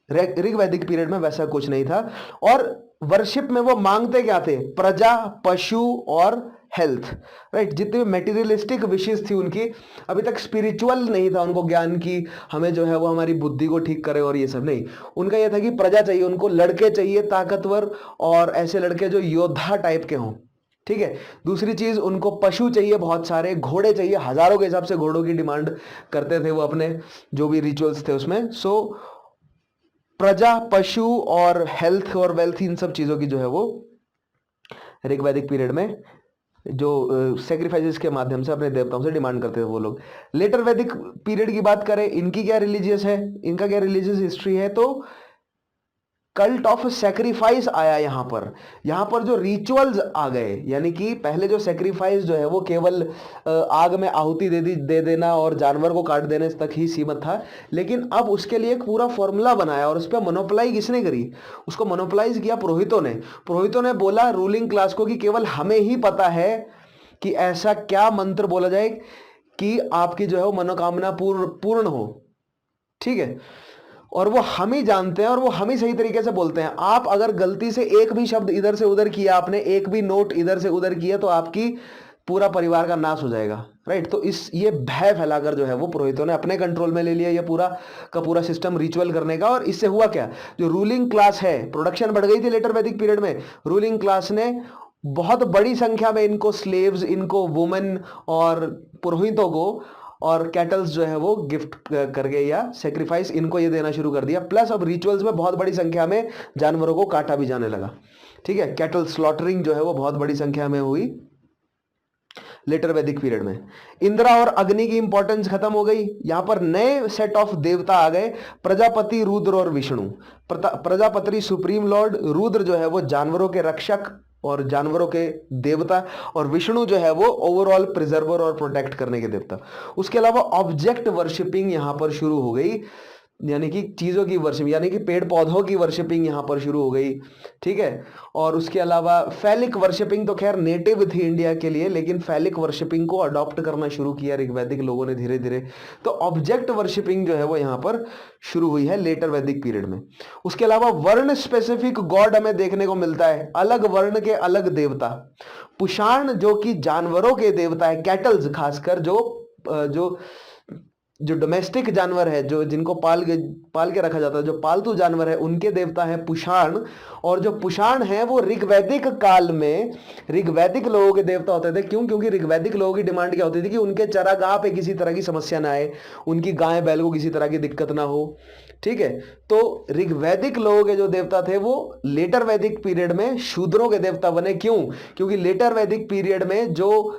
ऋग वैदिक पीरियड में वैसा कुछ नहीं था। और वर्शिप में वो मांगते क्या थे? प्रजा, पशु और हेल्थ, राइट। जितने मेटीरियलिस्टिक विशेष थी उनकी, अभी तक स्पिरिचुअल नहीं था उनको ज्ञान की हमें जो है वो हमारी बुद्धि को ठीक करे और ये सब नहीं। उनका ये था कि प्रजा चाहिए उनको, लड़के चाहिए ताकतवर और ऐसे लड़के जो योद्धा टाइप के हों, ठीक है। दूसरी चीज उनको पशु चाहिए, बहुत सारे घोड़े चाहिए, हजारों के हिसाब से घोड़ों की डिमांड करते थे वो अपने जो भी रिचुअल्स थे उसमें। सो प्रजा, पशु और हेल्थ और वेल्थ, इन सब चीजों की जो है वो ऋग वैदिक पीरियड में जो सेक्रीफाइसेस के माध्यम से अपने देवताओं से डिमांड करते थे वो लोग। लेटर वैदिक पीरियड की बात करें, इनकी क्या रिलीजियस है, इनका क्या रिलीजियस हिस्ट्री है, तो कल्ट ऑफ सेक्रीफाइस आया यहां पर जो रिचुअल्स आ गए, यानी कि पहले जो सेक्रीफाइस जो है वो केवल आग में आहुति दे देना और जानवर को काट देने तक ही सीमित था, लेकिन अब उसके लिए एक पूरा फॉर्मूला बनाया और उस पर मोनोपोलाई किसने करी? उसको मोनोपोलाइज किया पुरोहितों ने बोला रूलिंग क्लास को कि केवल हमें ही पता है कि ऐसा क्या मंत्र बोला जाए कि आपकी जो है वो मनोकामना पूर्ण हो, ठीक है, और वो हम ही जानते हैं और वो हम ही सही तरीके से बोलते हैं। आप अगर गलती से एक भी शब्द इधर से उधर किया, आपने एक भी नोट इधर से उधर किया, तो आपकी पूरा परिवार का नाश हो जाएगा, राइट। तो ये भय फैलाकर जो है वो पुरोहितों ने अपने कंट्रोल में ले लिया ये पूरा का पूरा सिस्टम रिचुअल करने का। और इससे हुआ क्या? जो रूलिंग क्लास है, प्रोडक्शन बढ़ गई थी लेटर वैदिक पीरियड में, रूलिंग क्लास ने बहुत बड़ी संख्या में इनको स्लेव्स, इनको वुमेन और पुरोहितों को और कैटल्स जो है वो गिफ्ट करके या सेक्रीफाइस इनको ये देना शुरू कर दिया। प्लस अब रिचुअल्स में बहुत बड़ी संख्या में जानवरों को काटा भी जाने लगा, ठीक है। कैटल स्लॉटरिंग जो है वो बहुत बड़ी संख्या में हुई लेटर वैदिक पीरियड में। इंद्रा और अग्नि की इंपॉर्टेंस खत्म हो गई, यहां पर नए सेट ऑफ देवता आ गए, प्रजापति, रुद्र और विष्णु। प्रजापति सुप्रीम लॉर्ड, रुद्र जो है वो जानवरों के रक्षक और जानवरों के देवता, और विष्णु जो है वो ओवरऑल प्रिजर्वर और प्रोटेक्ट करने के देवता। उसके अलावा ऑब्जेक्ट वर्शिपिंग यहां पर शुरू हो गई, यानी कि चीजों की वर्शिपिंग, यानी कि पेड़ पौधों की वर्शिपिंग यहां पर शुरू हो गई, ठीक है। और उसके अलावा फैलिक वर्शिपिंग तो खैर नेटिव थी इंडिया के लिए, लेकिन फैलिक वर्शिपिंग को अडॉप्ट करना शुरू किया ऋग्वैदिक लोगों ने धीरे धीरे। तो ऑब्जेक्ट वर्शिपिंग जो है वो यहां पर शुरू हुई है लेटर वैदिक पीरियड में। उसके अलावा वर्ण स्पेसिफिक गॉड हमें देखने को मिलता है, अलग वर्ण के अलग देवता। पुषाण जो कि जानवरों के देवता है, कैटल्स खासकर जो डोमेस्टिक जानवर है, जो जिनको पाल के रखा जाता है, जो पालतू जानवर है, उनके देवता है पुषाण। और जो पुषाण है वो ऋग्वैदिक काल में ऋग्वैदिक लोगों के देवता होते थे। क्यों? क्योंकि ऋग्वैदिक लोगों की डिमांड क्या होती थी कि उनके चरागाह पे किसी तरह की समस्या ना आए, उनकी गाय बैल को किसी तरह की दिक्कत ना हो, ठीक है। तो ऋग्वैदिक लोगों के जो देवता थे वो लेटर वैदिक पीरियड में शूद्रों के देवता बने। क्यों? क्योंकि लेटर वैदिक पीरियड में जो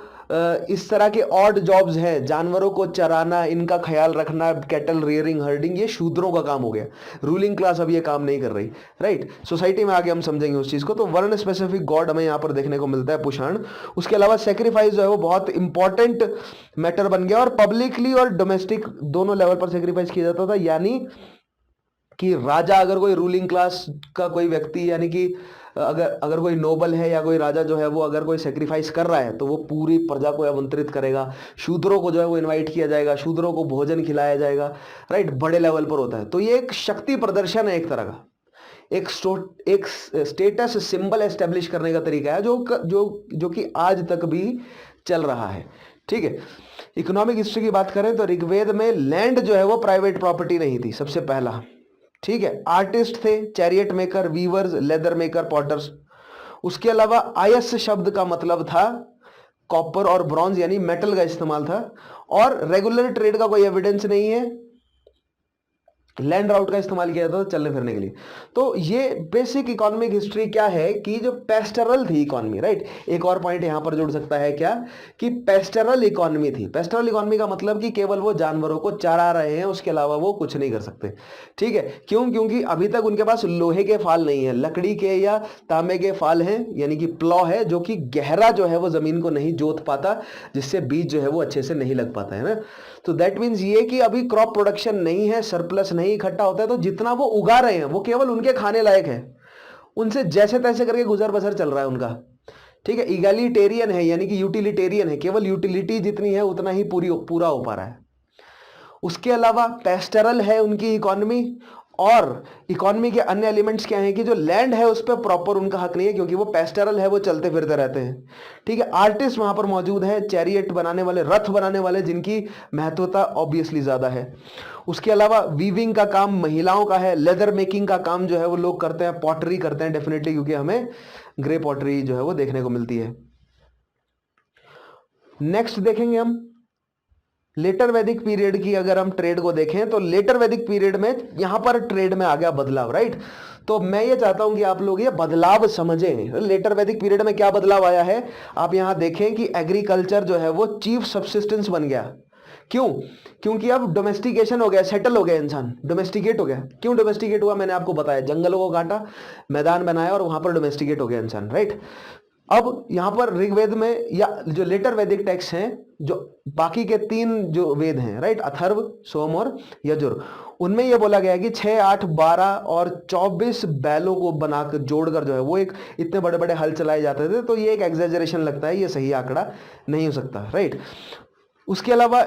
इस तरह के ऑड जॉब्स हैं, जानवरों को चराना, इनका ख्याल रखना, कैटल रियरिंग, हर्डिंग, ये शूद्रों का काम हो गया। रूलिंग क्लास अब ये काम नहीं कर रही, राइट। सोसाइटी में आगे हम समझेंगे उस चीज को। तो वर्ण स्पेसिफिक गॉड हमें यहाँ पर देखने को मिलता है पुषाण। उसके अलावा सेक्रीफाइस जो है वो बहुत इंपॉर्टेंट मैटर बन गया और पब्लिकली और डोमेस्टिक दोनों लेवल पर सेक्रीफाइस किया जाता था। यानी कि राजा, अगर कोई रूलिंग क्लास का कोई व्यक्ति, यानी कि अगर कोई नोबल है या कोई राजा जो है वो अगर कोई सेक्रीफाइस कर रहा है तो वो पूरी प्रजा को आमंत्रित करेगा, शूद्रों को जो है वो इनवाइट किया जाएगा, शूद्रों को भोजन खिलाया जाएगा, राइट। बड़े लेवल पर होता है। तो ये एक शक्ति प्रदर्शन है, एक तरह का एक स्टेटस सिंबल एस्टेब्लिश करने का तरीका है जो कि आज तक भी चल रहा है, ठीक है। इकोनॉमिक हिस्ट्री की बात करें तो ऋग्वेद में लैंड जो है वो प्राइवेट प्रॉपर्टी नहीं थी, सबसे पहला, ठीक है। आर्टिस्ट थे, chariot maker, weavers, leather maker, potters. उसके अलावा आयस शब्द का मतलब था कॉपर और ब्रॉन्ज, यानी मेटल का इस्तेमाल था। और रेगुलर ट्रेड का कोई एविडेंस नहीं है। लैंड राउट का इस्तेमाल किया जाता था चलने फिरने के लिए। तो ये बेसिक इकोनॉमिक हिस्ट्री क्या है कि जो पेस्टरल थी इकोनॉमी, राइट। एक और पॉइंट यहां पर जुड़ सकता है क्या, कि पेस्टरल इकोनॉमी थी। पेस्टरल इकोनॉमी का मतलब कि केवल वो जानवरों को चरा रहे हैं, उसके अलावा वो कुछ नहीं कर सकते, ठीक है। क्यों? क्योंकि अभी तक उनके पास लोहे के फाल नहीं है, लकड़ी के या तांबे के फाल हैं, यानी कि प्लॉ है, जो कि गहरा जो है वो जमीन को नहीं जोत पाता, जिससे बीज जो है वो अच्छे से नहीं लग पाता है ना। तो दैट मीन्स ये कि अभी क्रॉप प्रोडक्शन नहीं है, सरप्लस नहीं इकट्ठा होता है, तो जितना वो उगा रहे हैं वो केवल उनके खाने लायक है, उनसे जैसे तैसे करके गुजर बसर चल रहा है उनका, ठीक है। इगैलिटेरियन है, यानी कि यूटिलिटेरियन है, केवल यूटिलिटी जितनी है उतना ही पूरा हो पा रहा है। उसके अलावा पेस्टरल है उनकी इकोनॉमी, और इकोनॉमी के अन्य एलिमेंट्स क्या हैं कि जो लैंड है उस पर प्रॉपर उनका हक नहीं है, क्योंकि वो पेस्टरल है, वो चलते फिरते रहते हैं, ठीक है। आर्टिस्ट वहां पर मौजूद है, चैरियट बनाने वाले, रथ बनाने वाले, जिनकी महत्वता ऑब्वियसली ज्यादा है। उसके अलावा वीविंग का काम महिलाओं का है, लेदर मेकिंग का काम जो है वो लोग करते हैं, पॉटरी करते हैं डेफिनेटली, क्योंकि हमें ग्रे पॉटरी जो है वो देखने को मिलती है। नेक्स्ट देखेंगे हम लेटर वैदिक पीरियड की। अगर हम ट्रेड को देखें तो लेटर वैदिक पीरियड में यहां पर ट्रेड में आ गया बदलाव, राइट। तो मैं ये चाहता हूं कि आप लोग ये बदलाव समझें, लेटर वैदिक पीरियड में क्या बदलाव आया है। आप यहां देखें कि एग्रीकल्चर जो है वो चीफ सब्सिस्टेंस बन गया। क्यों? क्योंकि अब डोमेस्टिकेशन हो गया, सेटल हो गया, इंसान डोमेस्टिकेट हो गया। क्यों डोमेस्टिकेट हुआ? मैंने आपको बताया, जंगलों को काटा, मैदान बनाया और वहां पर डोमेस्टिकेट हो गया इंसान, राइट। अब यहां पर ऋग्वेद में या जो लेटर वैदिक टेक्स्ट हैं, जो बाकी के 3 जो वेद हैं, राइट, अथर्व, सोम और यजुर, उनमें यह बोला गया है कि 6, 8, 12 और 24 बैलों को बनाकर जोड़कर जो है वो एक इतने बड़े बड़े हल चलाए जाते थे। तो ये एक एग्जेजरेशन लगता है, ये सही आंकड़ा नहीं हो सकता, राइट। उसके अलावा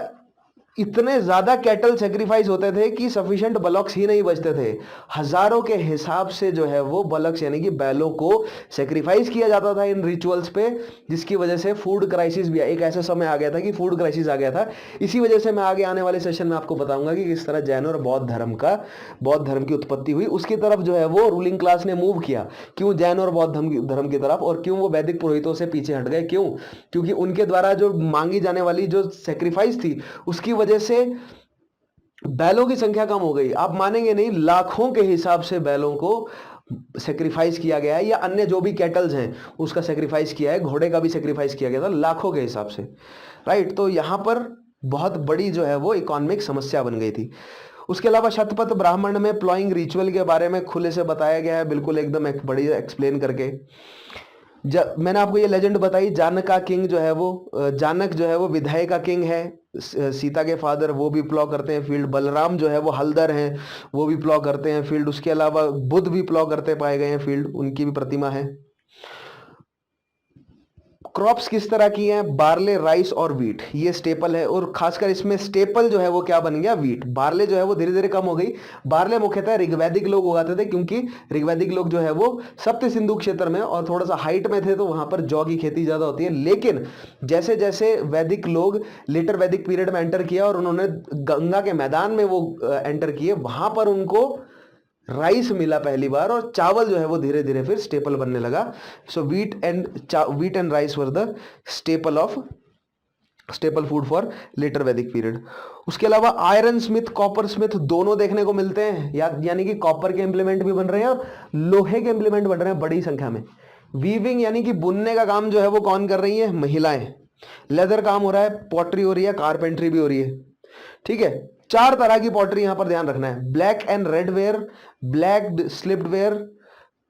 इतने ज्यादा कैटल सेक्रीफाइस होते थे कि सफिशिएंट बलॉक्स ही नहीं बचते थे, हजारों के हिसाब से जो है वो बलक्स यानी कि बैलों को सेक्रीफाइस किया जाता था इन रिचुअल्स पे, जिसकी वजह से फूड क्राइसिस भी एक ऐसा समय आ गया था कि फूड क्राइसिस आ गया था। इसी वजह से मैं आगे आने वाले सेशन में आपको बताऊंगा कि किस तरह जैन और बौद्ध धर्म की उत्पत्ति हुई, उसकी तरफ जो है वो रूलिंग क्लास ने मूव किया। क्यों जैन और बौद्ध धर्म की तरफ, और क्यों वो वैदिक पुरोहितों से पीछे हट गए? क्यों? क्योंकि उनके द्वारा जो मांगी जाने वाली जो सेक्रीफाइस थी उसकी वजह से बैलों की संख्या कम हो गई। आप मानेंगे नहीं, लाखों के हिसाब से बैलों को सेक्रीफाइस किया गया है, या अन्य जो भी कैटल्स हैं उसका सेक्रीफाइस किया है, घोड़े का भी सेक्रीफाइस किया गया था, लाखों के हिसाब से, राइट। तो यहां पर बहुत बड़ी जो है वो इकोनॉमिक समस्या बन गई थी। उसके अलावा शतपथ ब्राह्मण में प्लॉइंग रिचुअल के बारे में खुले से बताया गया है, बिल्कुल एकदम एक बढ़िया एक्सप्लेन करके। मैंने आपको ये लेजेंड बताई, जानक का किंग जो है वो, जानक जो है वो विधायक का किंग है, सीता के फादर वो भी प्लॉ करते हैं फील्ड, बलराम जो है वो हलदर हैं, वो भी प्लॉ करते हैं फील्ड। उसके अलावा बुद्ध भी प्लॉ करते पाए गए हैं फील्ड, उनकी भी प्रतिमा है। क्रॉप्स किस तरह की हैं? बार्ले, राइस और वीट, ये स्टेपल है, और खासकर इसमें स्टेपल जो है वो क्या बन गया? वीट। बार्ले जो है वो धीरे धीरे कम हो गई। बार्ले मुख्यतः ऋग्वैदिक लोग उगाते थे, क्योंकि ऋग्वैदिक लोग जो है वो सप्त सिंधु क्षेत्र में और थोड़ा सा हाइट में थे, तो वहां पर जौ की खेती ज्यादा होती है। लेकिन जैसे जैसे वैदिक लोग लेटर वैदिक पीरियड में एंटर किया और उन्होंने गंगा के मैदान में वो एंटर किए, वहां पर उनको राइस मिला पहली बार, और चावल जो है वो धीरे धीरे फिर स्टेपल बनने लगा। So wheat and rice were the staple food for later Vedic period. उसके अलावा आयरन स्मिथ, कॉपर स्मिथ दोनों देखने को मिलते हैं, यानी कि कॉपर के इंप्लीमेंट भी बन रहे हैं और लोहे के इंप्लीमेंट बन रहे हैं बड़ी संख्या में। वीविंग यानी कि बुनने का काम जो है वो कौन कर रही है? महिलाएं। लेदर काम हो रहा है, पॉटरी हो रही है, कारपेंट्री भी हो रही है, ठीक है। 4 तरह की पॉटरी यहां पर ध्यान रखना है, black and red ware, black slipped ware,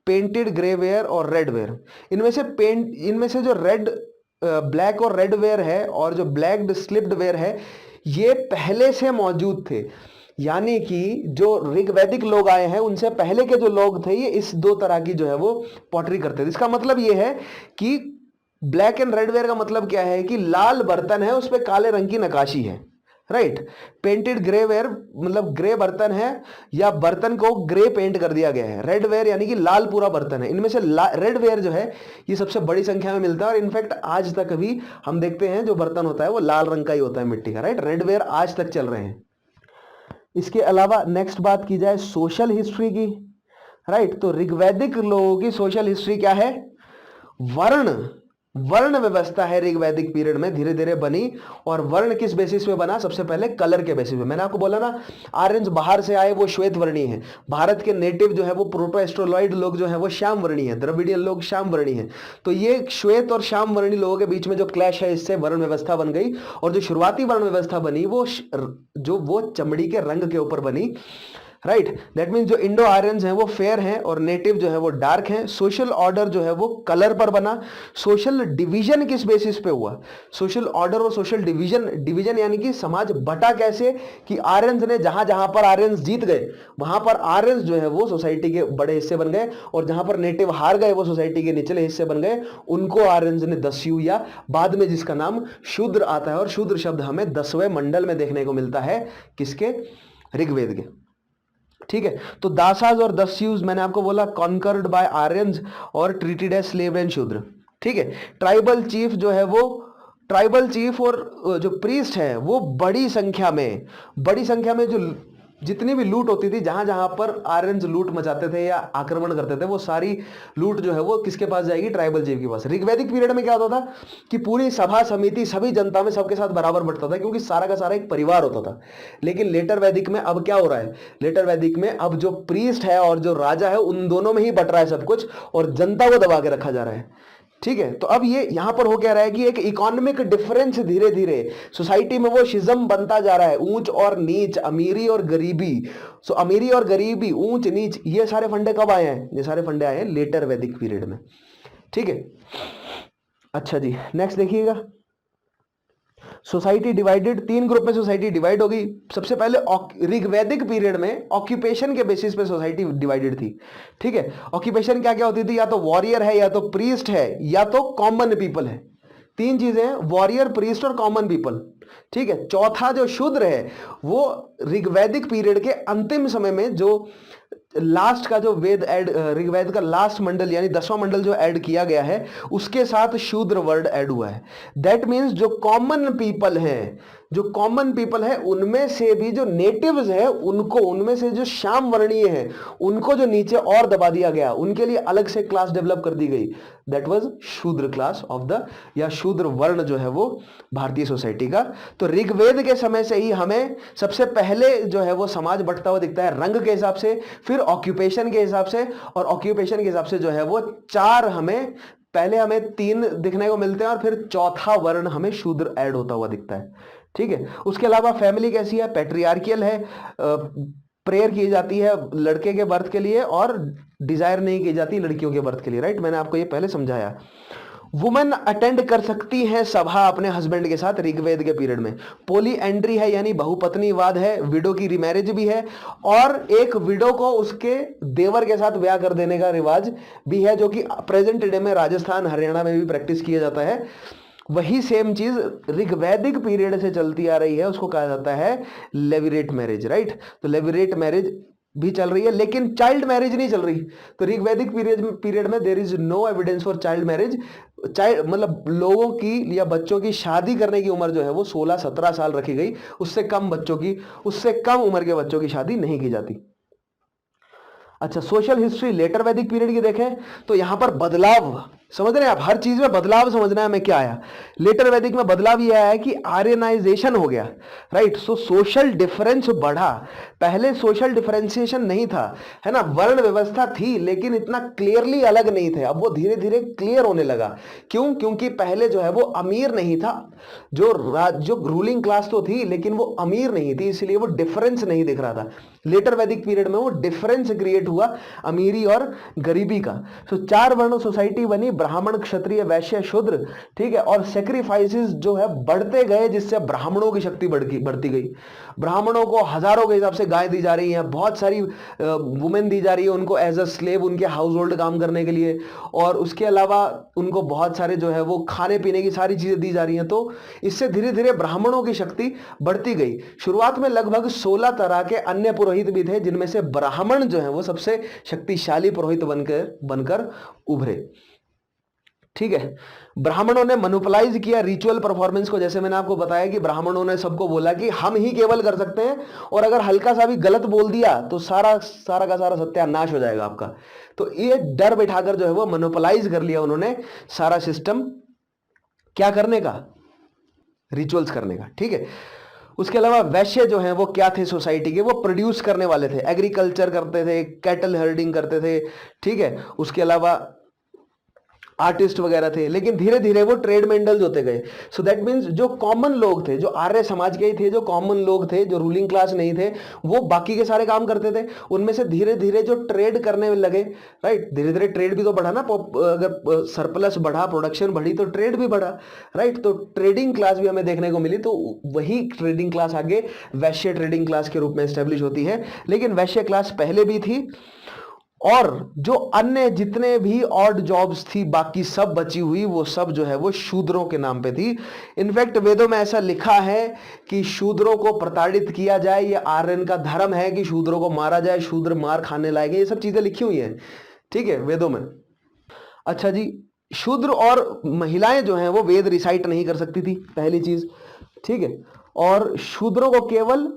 painted grey ware और रेड वेयर। इनमें से जो ब्लैक और रेड वेयर है और जो ब्लैक स्लिप्ड वेयर है, ये पहले से मौजूद थे, यानी कि जो ऋग्वैदिक लोग आए हैं उनसे पहले के जो लोग थे ये इस 2 तरह की जो है वो पॉटरी करते थे। इसका मतलब ये है कि ब्लैक एंड रेड वेयर का मतलब क्या है कि लाल बर्तन है, उस पर काले रंग की नकाशी है, राइट। पेंटेड ग्रे वेयर मतलब ग्रे बर्तन है या बर्तन को ग्रे पेंट कर दिया गया है। रेड वेयर यानी कि लाल पूरा बर्तन है। इनमें से रेड वेयर जो है ये सबसे बड़ी संख्या में मिलता है, और इनफैक्ट आज तक भी हम देखते हैं जो बर्तन होता है वो लाल रंग का ही होता है, मिट्टी का, राइट। रेड वेयर आज तक चल रहे हैं। इसके अलावा नेक्स्ट बात की जाए सोशल हिस्ट्री की, राइट। तो ऋग्वैदिक लोगों की सोशल हिस्ट्री क्या है? वर्ण वर्ण व्यवस्था है ऋग वैदिक पीरियड में धीरे धीरे बनी। और वर्ण किस बेसिस पे बना? सबसे पहले कलर के बेसिस पे। मैंने आपको बोला ना, आर्यंस बाहर से आए, वो श्वेत वर्णीय है। भारत के नेटिव जो है वो प्रोटो एस्ट्रोलॉइड लोग जो है वो श्याम वर्णीय है, द्रविडियन लोग श्याम वर्णीय है। तो ये श्वेत और श्याम वर्णीय लोगों के बीच में जो क्लैश है, इससे वर्ण व्यवस्था बन गई। और जो शुरुआती वर्ण व्यवस्था बनी वो चमड़ी के रंग के ऊपर बनी, राइट। दैट मीन्स जो इंडो आर्यंस हैं वो फेयर हैं और नेटिव जो है वो डार्क हैं। सोशल ऑर्डर जो है वो कलर पर बना। सोशल डिवीजन किस बेसिस पे हुआ? सोशल ऑर्डर और सोशल डिवीजन यानी कि समाज बटा कैसे, कि आर्यंस ने जहां जहां पर आर्यंस जीत गए वहां पर आर्यंस जो है वो सोसाइटी के बड़े हिस्से बन गए, और जहां पर नेटिव हार गए वो सोसाइटी के निचले हिस्से बन गए। उनको आर्यंस ने दस्यु, या बाद में जिसका नाम शूद्र आता है, और शूद्र शब्द हमें 10वें मंडल में देखने को मिलता है, किसके? ऋग्वेद के। ठीक है, तो दासाज और दस्यूज मैंने आपको बोला कॉन्कर्ड बाय आर्यंस और ट्रीटेड एज स्लेव एंड शूद्र। ठीक है, ट्राइबल चीफ जो है वो, ट्राइबल चीफ और जो प्रीस्ट है वो बड़ी संख्या में जो जितनी भी लूट होती थी, जहां जहां पर आर्यंस लूट मचाते थे या आक्रमण करते थे, वो सारी लूट जो है वो किसके पास जाएगी? ट्राइबल चीफ के पास। ऋग्वैदिक पीरियड में क्या होता था कि पूरी सभा समिति सभी जनता में सबके साथ बराबर बंटता था, क्योंकि सारा का सारा एक परिवार होता था। लेकिन लेटर वैदिक में अब क्या हो रहा है? लेटर वैदिक में अब जो प्रीस्ट है और जो राजा है, उन दोनों में ही बट रहा है सब कुछ, और जनता को दबा के रखा जा रहा है। ठीक है, तो अब ये यहां पर हो क्या रहा है कि एक इकोनॉमिक डिफरेंस धीरे धीरे सोसाइटी में वो शिज्म बनता जा रहा है, ऊंच और नीच, अमीरी और गरीबी। सो अमीरी और गरीबी, ऊंच नीच, ये सारे फंडे कब आए हैं? ये सारे फंडे आए हैं लेटर वैदिक पीरियड में। ठीक है, अच्छा जी, नेक्स्ट देखिएगा। सोसाइटी डिवाइडेड, 3 ग्रुप में सोसाइटी डिवाइड हो गई। सबसे पहले ऋग्वैदिक पीरियड में ऑक्यूपेशन के बेसिस पे सोसाइटी डिवाइडेड थी। ठीक है, ऑक्यूपेशन क्या क्या होती थी? या तो वॉरियर है, या तो प्रीस्ट है, या तो कॉमन पीपल है। 3 चीजें हैं, वॉरियर, प्रीस्ट और कॉमन पीपल। ठीक है, चौथा जो शूद्र है वो ऋग्वैदिक पीरियड के अंतिम समय में, जो लास्ट का जो वेद ऐड, ऋग्वेद का लास्ट मंडल यानी 10वां मंडल जो ऐड किया गया है, उसके साथ शूद्र वर्ड ऐड हुआ है। दैट मीन्स जो कॉमन पीपल है उनमें से भी जो नेटिव्स है उनको, उनमें से जो श्याम वर्णीय है उनको जो नीचे और दबा दिया गया, उनके लिए अलग से क्लास डेवलप कर दी गई। दैट वाज शूद्र क्लास ऑफ द, या शूद्र वर्ण जो है वो भारतीय सोसाइटी का। तो ऋग्वेद के समय से ही हमें सबसे पहले जो है वो समाज बंटता हुआ दिखता है रंग के हिसाब से, फिर ऑक्यूपेशन के हिसाब से, और ऑक्यूपेशन के हिसाब से जो है वो 4 हमें, पहले हमें 3 दिखने को मिलते हैं, और फिर चौथा वर्ण हमें शूद्र ऐड होता हुआ दिखता है। ठीक है, उसके अलावा फैमिली कैसी है? पैट्रियार्कियल है, प्रेयर की जाती है लड़के के बर्थ के लिए, और डिजायर नहीं की जाती लड़कियों के बर्थ के लिए, राइट। मैंने आपको ये पहले समझाया। वुमेन अटेंड कर सकती हैं सभा अपने हस्बैंड के साथ ऋग्वेद के पीरियड में। पोली एंड्री है यानी बहुपत्नीवाद है, विडो की रिमैरिज भी है, और एक विडो को उसके देवर के साथ ब्याह कर देने का रिवाज भी है, जो कि प्रेजेंट डे में राजस्थान हरियाणा में भी प्रैक्टिस किया जाता है। वही सेम चीज ऋग्वैदिक पीरियड से चलती आ रही है, उसको कहा जाता है लेविरेट मैरिज, राइट। तो लेविरेट मैरिज भी चल रही है, लेकिन चाइल्ड मैरिज नहीं चल रही। तो ऋग्वैदिक पीरियड में there is no evidence for child marriage. Child मतलब लोगों की या बच्चों की शादी करने की उम्र जो है वो 16-17 साल रखी गई। उससे कम उम्र के बच्चों की शादी नहीं की जाती। अच्छा, social history letter Vedic period की देखें तो यहां पर बदलाव समझ रहे हैं आप, हर चीज में बदलाव समझना है। मैं क्या आया लेटर वैदिक में? बदलाव यह आया कि आर्यनाइजेशन हो गया, राइट। सो सोशल डिफरेंस बढ़ा। पहले सोशल डिफरेंशिएशन नहीं था, है ना, वर्ण व्यवस्था थी लेकिन इतना क्लियरली अलग नहीं थे। अब वो धीरे धीरे क्लियर होने लगा। क्यों? क्योंकि पहले जो है वो अमीर नहीं था, जो रूलिंग क्लास तो थी लेकिन वो अमीर नहीं थी, इसलिए वो डिफरेंस नहीं दिख रहा था। लेटर वैदिक पीरियड में वो डिफरेंस क्रिएट हुआ अमीरी और गरीबी का। सो 4 वर्ण सोसाइटी बनी, ब्राह्मण, क्षत्रिय, वैश्य, शूद्र। ठीक है, और सेक्रीफाइसेस जो है बढ़ते गए, जिससे ब्राह्मणों की शक्ति बढ़ती गई। ब्राह्मणों को हजारों के हिसाब से गाय दी जा रही है, बहुत सारी वुमेन दी जा रही है उनको एज अ स्लेव, उनके हाउस होल्ड काम करने के लिए, और उसके अलावा उनको बहुत सारे जो है वो खाने पीने की सारी चीजें दी जा रही हैं। तो इससे धीरे धीरे ब्राह्मणों की शक्ति बढ़ती गई। शुरुआत में लगभग 16 तरह के अन्य पुरोहित भी थे, जिनमें से ब्राह्मण जो है वो सबसे शक्तिशाली पुरोहित बनकर उभरे। ठीक है, ब्राह्मणों ने मोनोपोलाइज किया रिचुअल परफॉर्मेंस को। जैसे मैंने आपको बताया कि ब्राह्मणों ने सबको बोला कि हम ही केवल कर सकते हैं, और अगर हल्का सा भी गलत बोल दिया तो सारा का सारा सत्यानाश हो जाएगा आपका। तो ये डर बैठाकर जो है वो मोनोपोलाइज कर लिया उन्होंने सारा सिस्टम क्या करने का? रिचुअल्स करने का, ठीक है। उसके अलावा वैश्य जो हैं वो क्या थे सोसाइटी के? वो प्रोड्यूस करने वाले थे, एग्रीकल्चर करते थे, कैटल हर्डिंग करते थे, ठीक है। उसके अलावा आर्टिस्ट वगैरह थे, लेकिन धीरे धीरे वो ट्रेड में इंडल्ज होते गए। सो दैट मीन्स जो कॉमन लोग थे, जो आर्य समाज के ही थे, जो कॉमन लोग थे, जो रूलिंग क्लास नहीं थे, वो बाकी के सारे काम करते थे। उनमें से धीरे धीरे जो ट्रेड करने लगे, राइट, धीरे धीरे ट्रेड भी तो बढ़ा ना, अगर सरप्लस बढ़ा, प्रोडक्शन बढ़ी तो ट्रेड भी बढ़ा, राइट। तो ट्रेडिंग क्लास भी हमें देखने को मिली, तो वही ट्रेडिंग क्लास आगे वैश्य ट्रेडिंग क्लास के रूप में एस्टेब्लिश होती है। लेकिन वैश्य क्लास पहले भी थी, और जो अन्य जितने भी ऑड जॉब्स थी बाकी सब बची हुई, वो सब जो है वो शूद्रों के नाम पे थी। इनफैक्ट वेदों में ऐसा लिखा है कि शूद्रों को प्रताड़ित किया जाए, ये आर्यन का धर्म है कि शूद्रों को मारा जाए, शूद्र मार खाने लायक है, ये सब चीजें लिखी हुई हैं, ठीक है, वेदों में। अच्छा जी, शूद्र और महिलाएं जो हैं वो वेद रिसाइट नहीं कर सकती थी, पहली चीज, ठीक है। और शूद्रों को केवल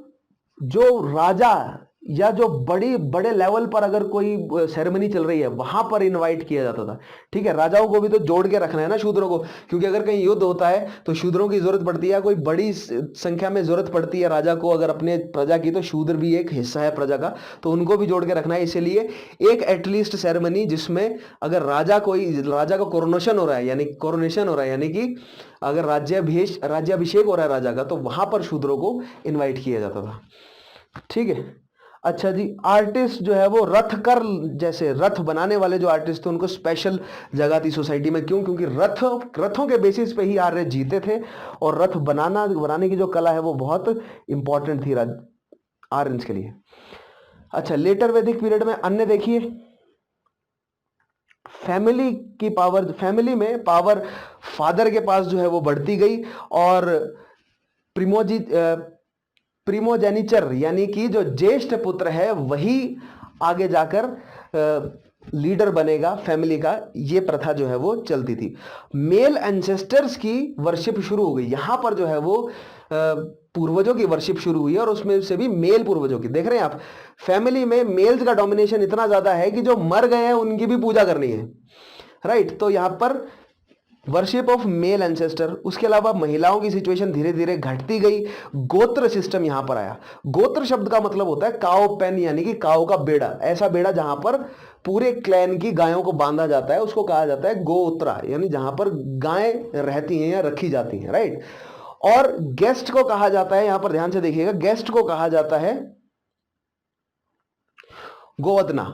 जो राजा या जो बड़े लेवल पर अगर कोई सेरेमनी चल रही है वहां पर इनवाइट किया जाता था, ठीक है। राजाओं को भी तो जोड़ के रखना है ना शूद्रों को, क्योंकि अगर कहीं युद्ध होता है तो शूद्रों की जरूरत पड़ती है, कोई बड़ी संख्या में जरूरत पड़ती है राजा को अगर अपने प्रजा की, तो शूद्र भी एक हिस्सा है प्रजा का, तो उनको भी जोड़ के रखना है। इसीलिए एक एटलीस्ट सेरेमनी जिसमें अगर राजा का कोरोनेशन हो रहा है, यानी कि अगर राज्याभिषेक हो रहा है राजा का, तो वहां पर शूद्रों को इन्वाइट किया जाता था, ठीक है। अच्छा जी, आर्टिस्ट जो है वो रथकर, जैसे रथ बनाने वाले जो आर्टिस्ट थे उनको स्पेशल जगह थी सोसाइटी में। क्यों? क्योंकि रथों के बेसिस पे ही आर्य जीते थे, और रथ बनाने की जो कला है वो बहुत इंपॉर्टेंट थी आर्यंस के लिए। अच्छा, लेटर वैदिक पीरियड में अन्य देखिए, फैमिली में पावर फादर के पास जो है वो बढ़ती गई, और प्रिमोजेनिचर यानी कि जो ज्येष्ठ पुत्र है वही आगे जाकर लीडर बनेगा फैमिली का, ये प्रथा जो है वो चलती थी। मेल एंसेस्टर्स की वर्शिप शुरू हो गई, यहां पर जो है वो पूर्वजों की वर्शिप शुरू हुई है, और उसमें से भी मेल पूर्वजों की। देख रहे हैं आप, फैमिली में मेल्स का डोमिनेशन इतना ज्यादा है कि जो मर गए हैं उनकी भी पूजा करनी है, राइट। तो यहां पर वर्शिप ऑफ मेल एंसेस्टर। उसके अलावा महिलाओं की सिचुएशन धीरे धीरे घटती गई, गोत्र सिस्टम यहां पर आया। गोत्र शब्द का मतलब होता है काओ पेन, यानी कि काओ का बेड़ा, ऐसा बेड़ा जहां पर पूरे क्लैन की गायों को बांधा जाता है, उसको कहा जाता है गोत्रा, यानी जहां पर गायें रहती हैं या रखी जाती हैं, राइट। और गेस्ट को कहा जाता है, यहां पर ध्यान से देखिएगा, गेस्ट को कहा जाता है गोवदना,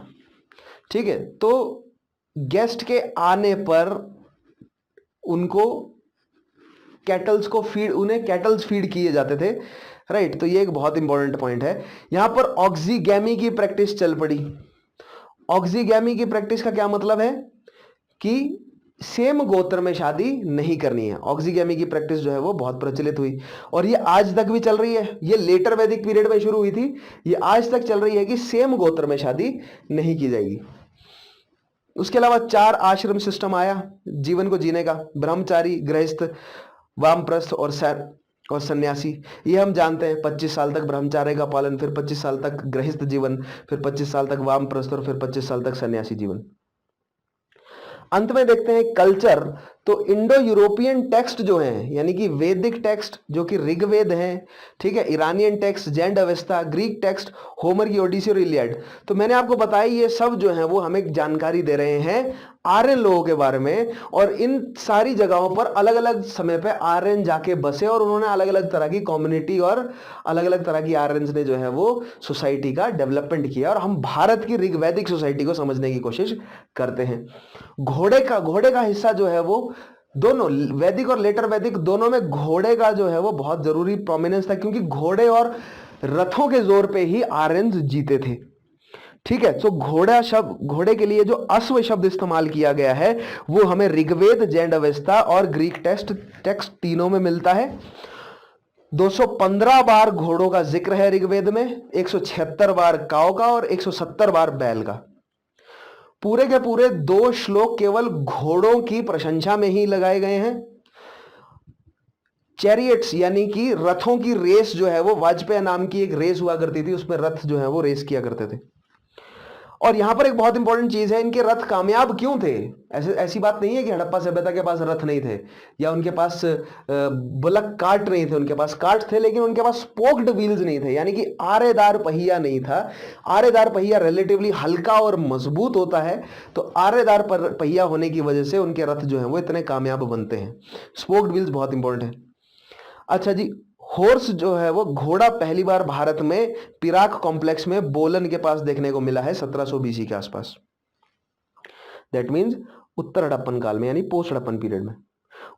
ठीक है। तो गेस्ट के आने पर उनको उन्हें कैटल्स फीड किए जाते थे, राइट। तो ये एक बहुत इंपॉर्टेंट पॉइंट है। यहां पर ऑक्सीगैमी की प्रैक्टिस चल पड़ी। ऑक्सीगैमी की प्रैक्टिस का क्या मतलब है कि सेम गोत्र में शादी नहीं करनी है। ऑक्सीगैमी की प्रैक्टिस जो है वो बहुत प्रचलित हुई, और ये आज तक भी चल रही है। ये लेटर वैदिक पीरियड में शुरू हुई थी, ये आज तक चल रही है कि सेम गोत्र में शादी नहीं की जाएगी। उसके अलावा 4 आश्रम सिस्टम आया जीवन को जीने का, ब्रह्मचारी, गृहस्थ, वामप्रस्थ और सन्यासी। ये हम जानते हैं, 25 साल तक ब्रह्मचार्य का पालन, फिर 25 साल तक गृहस्थ जीवन, फिर 25 साल तक वामप्रस्थ, और फिर 25 साल तक सन्यासी जीवन। अंत में देखते हैं कल्चर। तो इंडो यूरोपियन टेक्स्ट जो हैं, यानी कि वैदिक टेक्स्ट जो कि ऋग्वेद हैं, ठीक है, Iranian text, Jain Avesta, Greek text, Homer की ओडिसी और इलियड, तो मैंने आपको बताया ये सब जो है वो हमें जानकारी दे रहे हैं आर्यन लोगों के बारे में। और इन सारी जगहों पर अलग अलग समय पे आर्यन जाके बसे, और उन्होंने अलग अलग तरह की कम्युनिटी और अलग अलग तरह की आर्यंस ने जो है वो सोसाइटी का डेवलपमेंट किया। और हम भारत की ऋग्वैदिक सोसाइटी को समझने की कोशिश करते हैं। घोड़े का हिस्सा जो है वो दोनों वैदिक और लेटर वैदिक दोनों में घोड़े का जो है वो बहुत जरूरी प्रोमिनेंस था, क्योंकि घोड़े और रथों के जोर पे ही आर्यंस जीते थे, ठीक है। तो घोड़े के लिए जो अश्व शब्द इस्तेमाल किया गया है वो हमें ऋग्वेद, जैन अवेस्ता और ग्रीक टेक्स्ट तीनों में मिलता है। 215 बार घोड़ों का जिक्र है ऋग्वेद में, 176 बार काऊ का और 170 बार बैल का। पूरे के पूरे 2 श्लोक केवल घोड़ों की प्रशंसा में ही लगाए गए हैं। चैरियट्स यानी कि रथों की रेस जो है वो, वाजपेयी नाम की एक रेस हुआ करती थी, उसमें रथ जो है वो रेस किया करते थे। और यहां पर एक बहुत इंपॉर्टेंट चीज है, इनके रथ कामयाब क्यों थे? ऐसी बात नहीं है कि हड़प्पा सभ्यता के पास रथ नहीं थे या उनके पास बुलक कार्ट नहीं थे, उनके पास कार्ट थे लेकिन उनके पास स्पोक्ड व्हील्स नहीं थे, यानी कि आरेदार पहिया नहीं था। आरेदार पहिया रिलेटिवली हल्का और मजबूत होता है, तो आरेदार पहिया होने की वजह से उनके रथ जो है वो इतने कामयाब बनते हैं। स्पोक्ड व्हील्स बहुत इंपॉर्टेंट है। अच्छा जी, हॉर्स जो है वो घोड़ा पहली बार भारत में पिराक कॉम्प्लेक्स में बोलन के पास देखने को मिला है 1700 बीसी के आसपास। दैट मींस उत्तर हड़प्पन काल में, यानी पोस्ट हड़प्पन पीरियड में।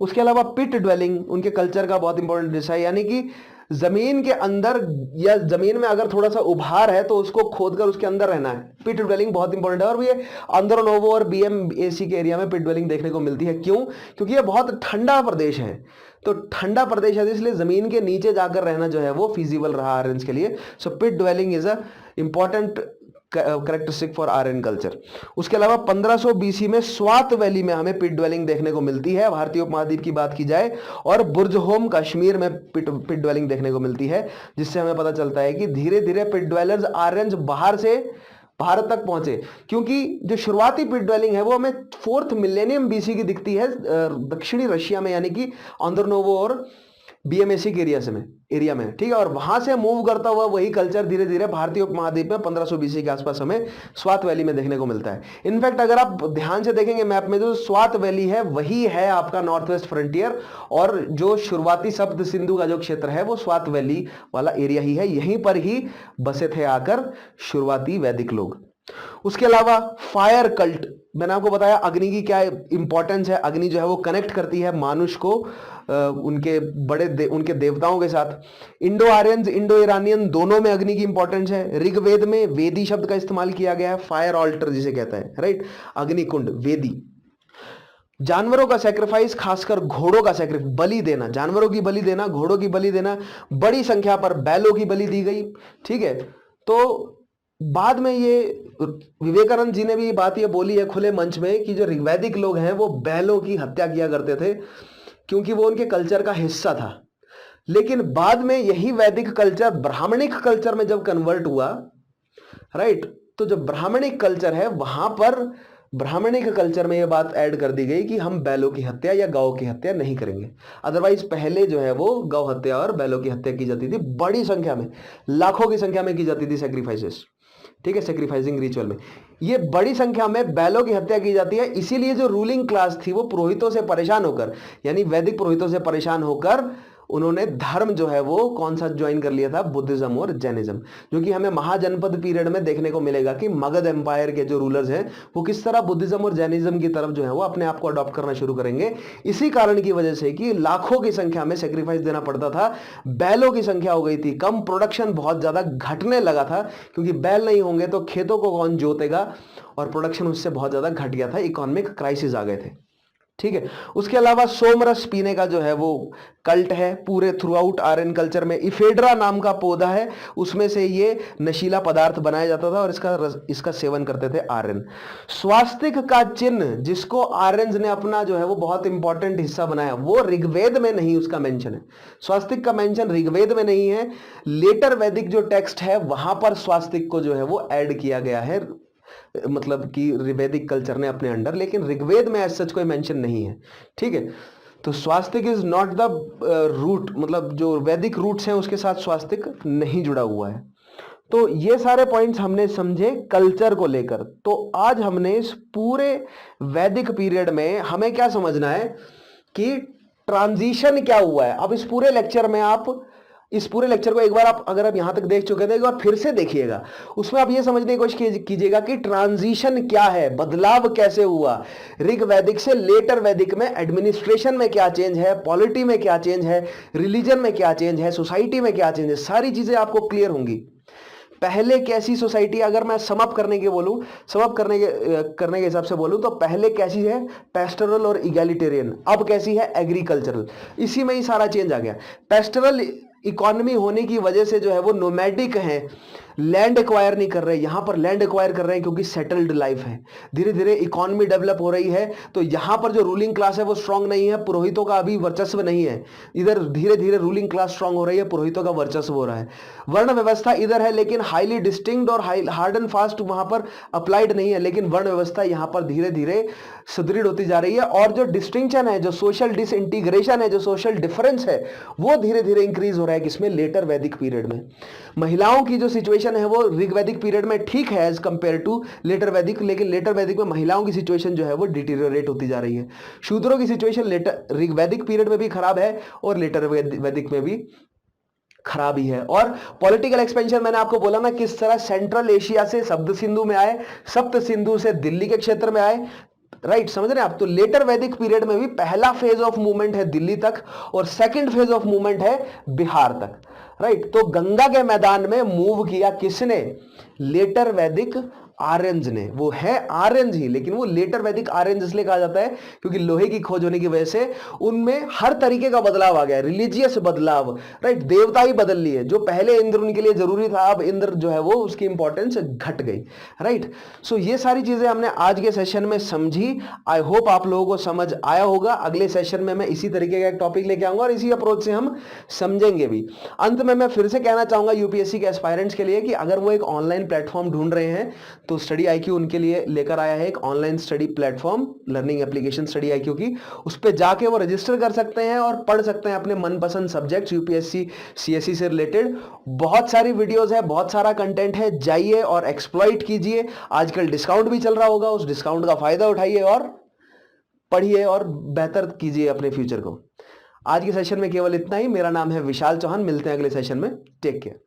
उसके अलावा पिट ड्वेलिंग उनके कल्चर का बहुत इंपॉर्टेंट हिस्सा है, यानी कि जमीन के अंदर या जमीन में अगर थोड़ा सा उभार है तो उसको खोदकर उसके अंदर रहना है। पिट ड्वेलिंग बहुत इंपॉर्टेंट है, और ये आंध्रोनोवो और बीएमएसी के एरिया में पिट ड्वेलिंग देखने को मिलती है। क्यों? क्योंकि ये बहुत ठंडा प्रदेश है, तो ठंडा प्रदेश है इसलिए जमीन के नीचे जाकर रहना जो है वो फिजिबल रहा आर्यंस के लिए। So pit dwelling is a important characteristic for Aryan culture. उसके अलावा 1500 बीसी में स्वात वैली में हमें पिट ड्वेलिंग देखने को मिलती है, भारतीय उपमहाद्वीप की बात की जाए, और बुर्जहोम कश्मीर में पिट ड्वेलिंग देखने को मिलती है, जिससे हमें पता चलता है कि धीरे धीरे पिट ड्वेलर्स आर्यंस बाहर से भारत तक पहुंचे। क्योंकि जो शुरुआती पिट ड्वेलिंग है वो हमें 4th मिलेनियम बीसी की दिखती है दक्षिणी रशिया में, यानी कि आंध्रोनोवो और बीएमएसी के एरिया में, ठीक है। और वहां से मूव करता हुआ वही कल्चर धीरे धीरे भारतीय उपमहाद्वीप में 1500 बीसी के आसपास हमें स्वात वैली में देखने को मिलता है। इनफैक्ट अगर आप ध्यान से देखेंगे मैप में, जो स्वात वैली है वही है आपका नॉर्थ वेस्ट फ्रंटियर, और जो शुरुआती सप्त सिंधु का जो क्षेत्र है वो स्वात वैली वाला एरिया ही है। यहीं पर ही बसे थे आकर शुरुआती वैदिक लोग। उसके अलावा फायर कल्ट, मैंने आपको बताया अग्नि की क्या इंपॉर्टेंस है। अग्नि जो है वो कनेक्ट करती है मानुष को उनके उनके देवताओं के साथ। इंडो आर्यंस इंडो ईरानियन दोनों में अग्नि की इंपॉर्टेंस है। ऋग्वेद में वेदी शब्द का इस्तेमाल किया गया है, फायर ऑल्टर जिसे कहता है, राइट, अग्नि कुंड, वेदी। जानवरों का सैक्रिफाइस, खासकर घोड़ों का सैक्रिफाइस, बलि देना, जानवरों की बलि देना, घोड़ों की बलि देना, बड़ी संख्या पर बैलों की बलि दी गई, ठीक है। तो बाद में ये विवेकानंद जी ने भी बात ये बोली है खुले मंच में कि जो ऋग्वैदिक लोग हैं वो बैलों की हत्या किया करते थे क्योंकि वो उनके कल्चर का हिस्सा था। लेकिन बाद में यही वैदिक कल्चर ब्राह्मणिक कल्चर में जब कन्वर्ट हुआ, राइट, तो जो ब्राह्मणिक कल्चर है वहां पर ब्राह्मणिक कल्चर में यह बात ऐड कर दी गई कि हम बैलों की हत्या या गौ की हत्या नहीं करेंगे। अदरवाइज पहले जो है वो गौ हत्या और बैलों की हत्या की जाती थी, बड़ी संख्या में, लाखों की संख्या में की जाती थी सैक्रिफाइसेस, ठीक है, सैक्रिफाइसिंग रिचुअल में ये बड़ी संख्या में बैलों की हत्या की जाती है। इसीलिए जो रूलिंग क्लास थी वो पुरोहितों से परेशान होकर, यानी वैदिक पुरोहितों से परेशान होकर उन्होंने धर्म जो है वो कौन सा ज्वाइन कर लिया था, बुद्धिज्म और जैनिज्म, जो कि हमें महाजनपद पीरियड में देखने को मिलेगा कि मगध एम्पायर के जो रूलर्स हैं वो किस तरह बुद्धिज्म और जैनिज्म की तरफ जो है वो अपने आप को अडॉप्ट करना शुरू करेंगे। इसी कारण की वजह से कि लाखों की संख्या में सेक्रीफाइस देना पड़ता था, बैलों की संख्या हो गई थी कम, प्रोडक्शन बहुत ज्यादा घटने लगा था क्योंकि बैल नहीं होंगे तो खेतों को कौन जोतेगा, और प्रोडक्शन उससे बहुत ज्यादा घट गया था, इकोनॉमिक क्राइसिस आ गए थे, ठीक है। उसके अलावा सोमरस पीने का जो है वो कल्ट है पूरे थ्रू आउट आर्यन कल्चर में। इफेड्रा नाम का पौधा है, उसमें से ये नशीला पदार्थ बनाया जाता था और इसका सेवन करते थे आर्यन। स्वास्तिक का चिन्ह जिसको आर्यंस ने अपना जो है वो बहुत इंपॉर्टेंट हिस्सा बनाया, वो ऋग्वेद में नहीं उसका मेंशन है। स्वास्तिक का मेंशन ऋग्वेद में नहीं है, लेटर वैदिक जो टेक्स्ट है वहां पर स्वास्तिक को जो है वो ऐड किया गया है, मतलब कि वैदिक कल्चर ने अपने अंडर, लेकिन ऋग्वेद में ऐसा कोई मेंशन नहीं है, ठीक है। तो स्वास्तिक इज नॉट द रूट, मतलब जो वैदिक रूट्स हैं उसके साथ स्वास्तिक नहीं जुड़ा हुआ है। तो ये सारे पॉइंट्स हमने समझे कल्चर को लेकर। तो आज हमने इस पूरे वैदिक पीरियड में हमें क्या समझना है कि ट्रांजिशन क्या हुआ है। अब इस पूरे लेक्चर में आप इस पूरे लेक्चर को एक बार आप अगर आप यहां तक देख चुके थे एक बार फिर से देखिएगा, उसमें आप ये समझने की कोशिश कीजिएगा कि ट्रांजिशन क्या है, बदलाव कैसे हुआ ऋग वैदिक से लेटर वैदिक में। एडमिनिस्ट्रेशन में क्या चेंज है, पॉलिटी में क्या चेंज है, रिलीजन में क्या चेंज है, सोसाइटी में क्या चेंज है, सारी चीजें आपको क्लियर होंगी। पहले कैसी सोसाइटी, अगर मैं समअप करने के हिसाब से बोलूं तो पहले कैसी है, पेस्टरल और इगैलिटेरियन, अब कैसी है, एग्रीकल्चरल। इसी में ही सारा चेंज आ गया। पेस्टरल इकोनॉमी होने की वजह से जो है वो नोमैडिक है, लैंड एक्वायर नहीं कर रहे, यहां पर लैंड एक्वायर कर रहे हैं क्योंकि सेटल्ड लाइफ है, धीरे धीरे इकोनॉमी डेवलप हो रही है, तो यहां पर जो रूलिंग क्लास है वो स्ट्रांग नहीं है, पुरोहितों का अभी वर्चस्व नहीं है, इधर धीरे धीरे रूलिंग क्लास स्ट्रांग हो रही है, पुरोहितों का वर्चस्व हो रहा है। वर्ण व्यवस्था इधर है लेकिन हाईली डिस्टिंक्ट और हार्ड एंड फास्ट वहां पर अप्लाइड नहीं है, लेकिन वर्ण व्यवस्था यहां पर धीरे धीरे सुदृढ़ होती जा रही है, और जो डिस्टिंक्शन है, जो सोशल डिसइंटीग्रेशन है, जो सोशल डिफरेंस है, वो धीरे धीरे इंक्रीज हो रहा है। किसमें? लेटर वैदिक पीरियड में। महिलाओं की जो सिचुएशन है वो ऋग्वैदिक पीरियड में ठीक है एज कंपेयर टू लेटर वैदिक, लेकिन लेटर वैदिक में महिलाओं की सिचुएशन जो है वो डिटीरियोरेट होती जा रही है। शूद्रों की सिचुएशन लेटर ऋग्वैदिक पीरियड में भी खराब है और लेटर वैदिक में भी खराब ही है। और पॉलिटिकल एक्सपेंशन मैंने आपको बोला ना किस तरह सेंट्रल एशिया से सप्त सिंधु में आए, सप्त सिंधु से दिल्ली के क्षेत्र में आए, राइट, समझ रहे हैं आप? तो लेटर वैदिक पीरियड में भी पहला फेज ऑफ मूवमेंट है दिल्ली तक और सेकंड फेज ऑफ मूवमेंट है बिहार तक, राइट। तो गंगा के मैदान में मूव किया किसने? लेटर वैदिक आर्यंस ने। वो है आर्यंस ही, लेकिन वो लेटर वैदिक आर्यंस इसलिए कहा जाता है क्योंकि लोहे की खोज होने की वजह से उनमें हर तरीके का बदलाव आ गया, रिलीजियस बदलाव, राइट, देवता ही बदल लिए। जो पहले इंद्र उनके लिए जरूरी था, अब इंद्र जो है वो उसकी इंपॉर्टेंस घट गई, राइट। सो ये सारी चीजें हमने आज के सेशन में समझी। आई होप आप लोगों को समझ आया होगा। अगले सेशन में मैं इसी तरीके का एक टॉपिक लेके आऊंगा और इसी अप्रोच से हम समझेंगे भी। अंत में मैं फिर से कहना चाहूंगा यूपीएससी के एस्पायरेंट्स के लिए कि अगर वो एक ऑनलाइन प्लेटफॉर्म ढूंढ रहे हैं तो स्टडी आईक्यू उनके लिए लेकर आया है एक online study platform, learning application study IQ की। उस पर जाके वो रजिस्टर कर सकते हैं और पढ़ सकते हैं अपने मनपसंद सब्जेक्ट्स यूपीएससी सीएससी से रिलेटेड। बहुत सारी वीडियोस है, बहुत सारा कंटेंट है, जाइए और एक्सप्लॉइट कीजिए। आजकल डिस्काउंट भी चल रहा होगा, उस डिस्काउंट का फायदा उठाइए और पढ़िए और बेहतर कीजिए अपने फ्यूचर को। आज के सेशन में केवल इतना ही। मेरा नाम है विशाल चौहान, मिलते हैं अगले सेशन में। Take care.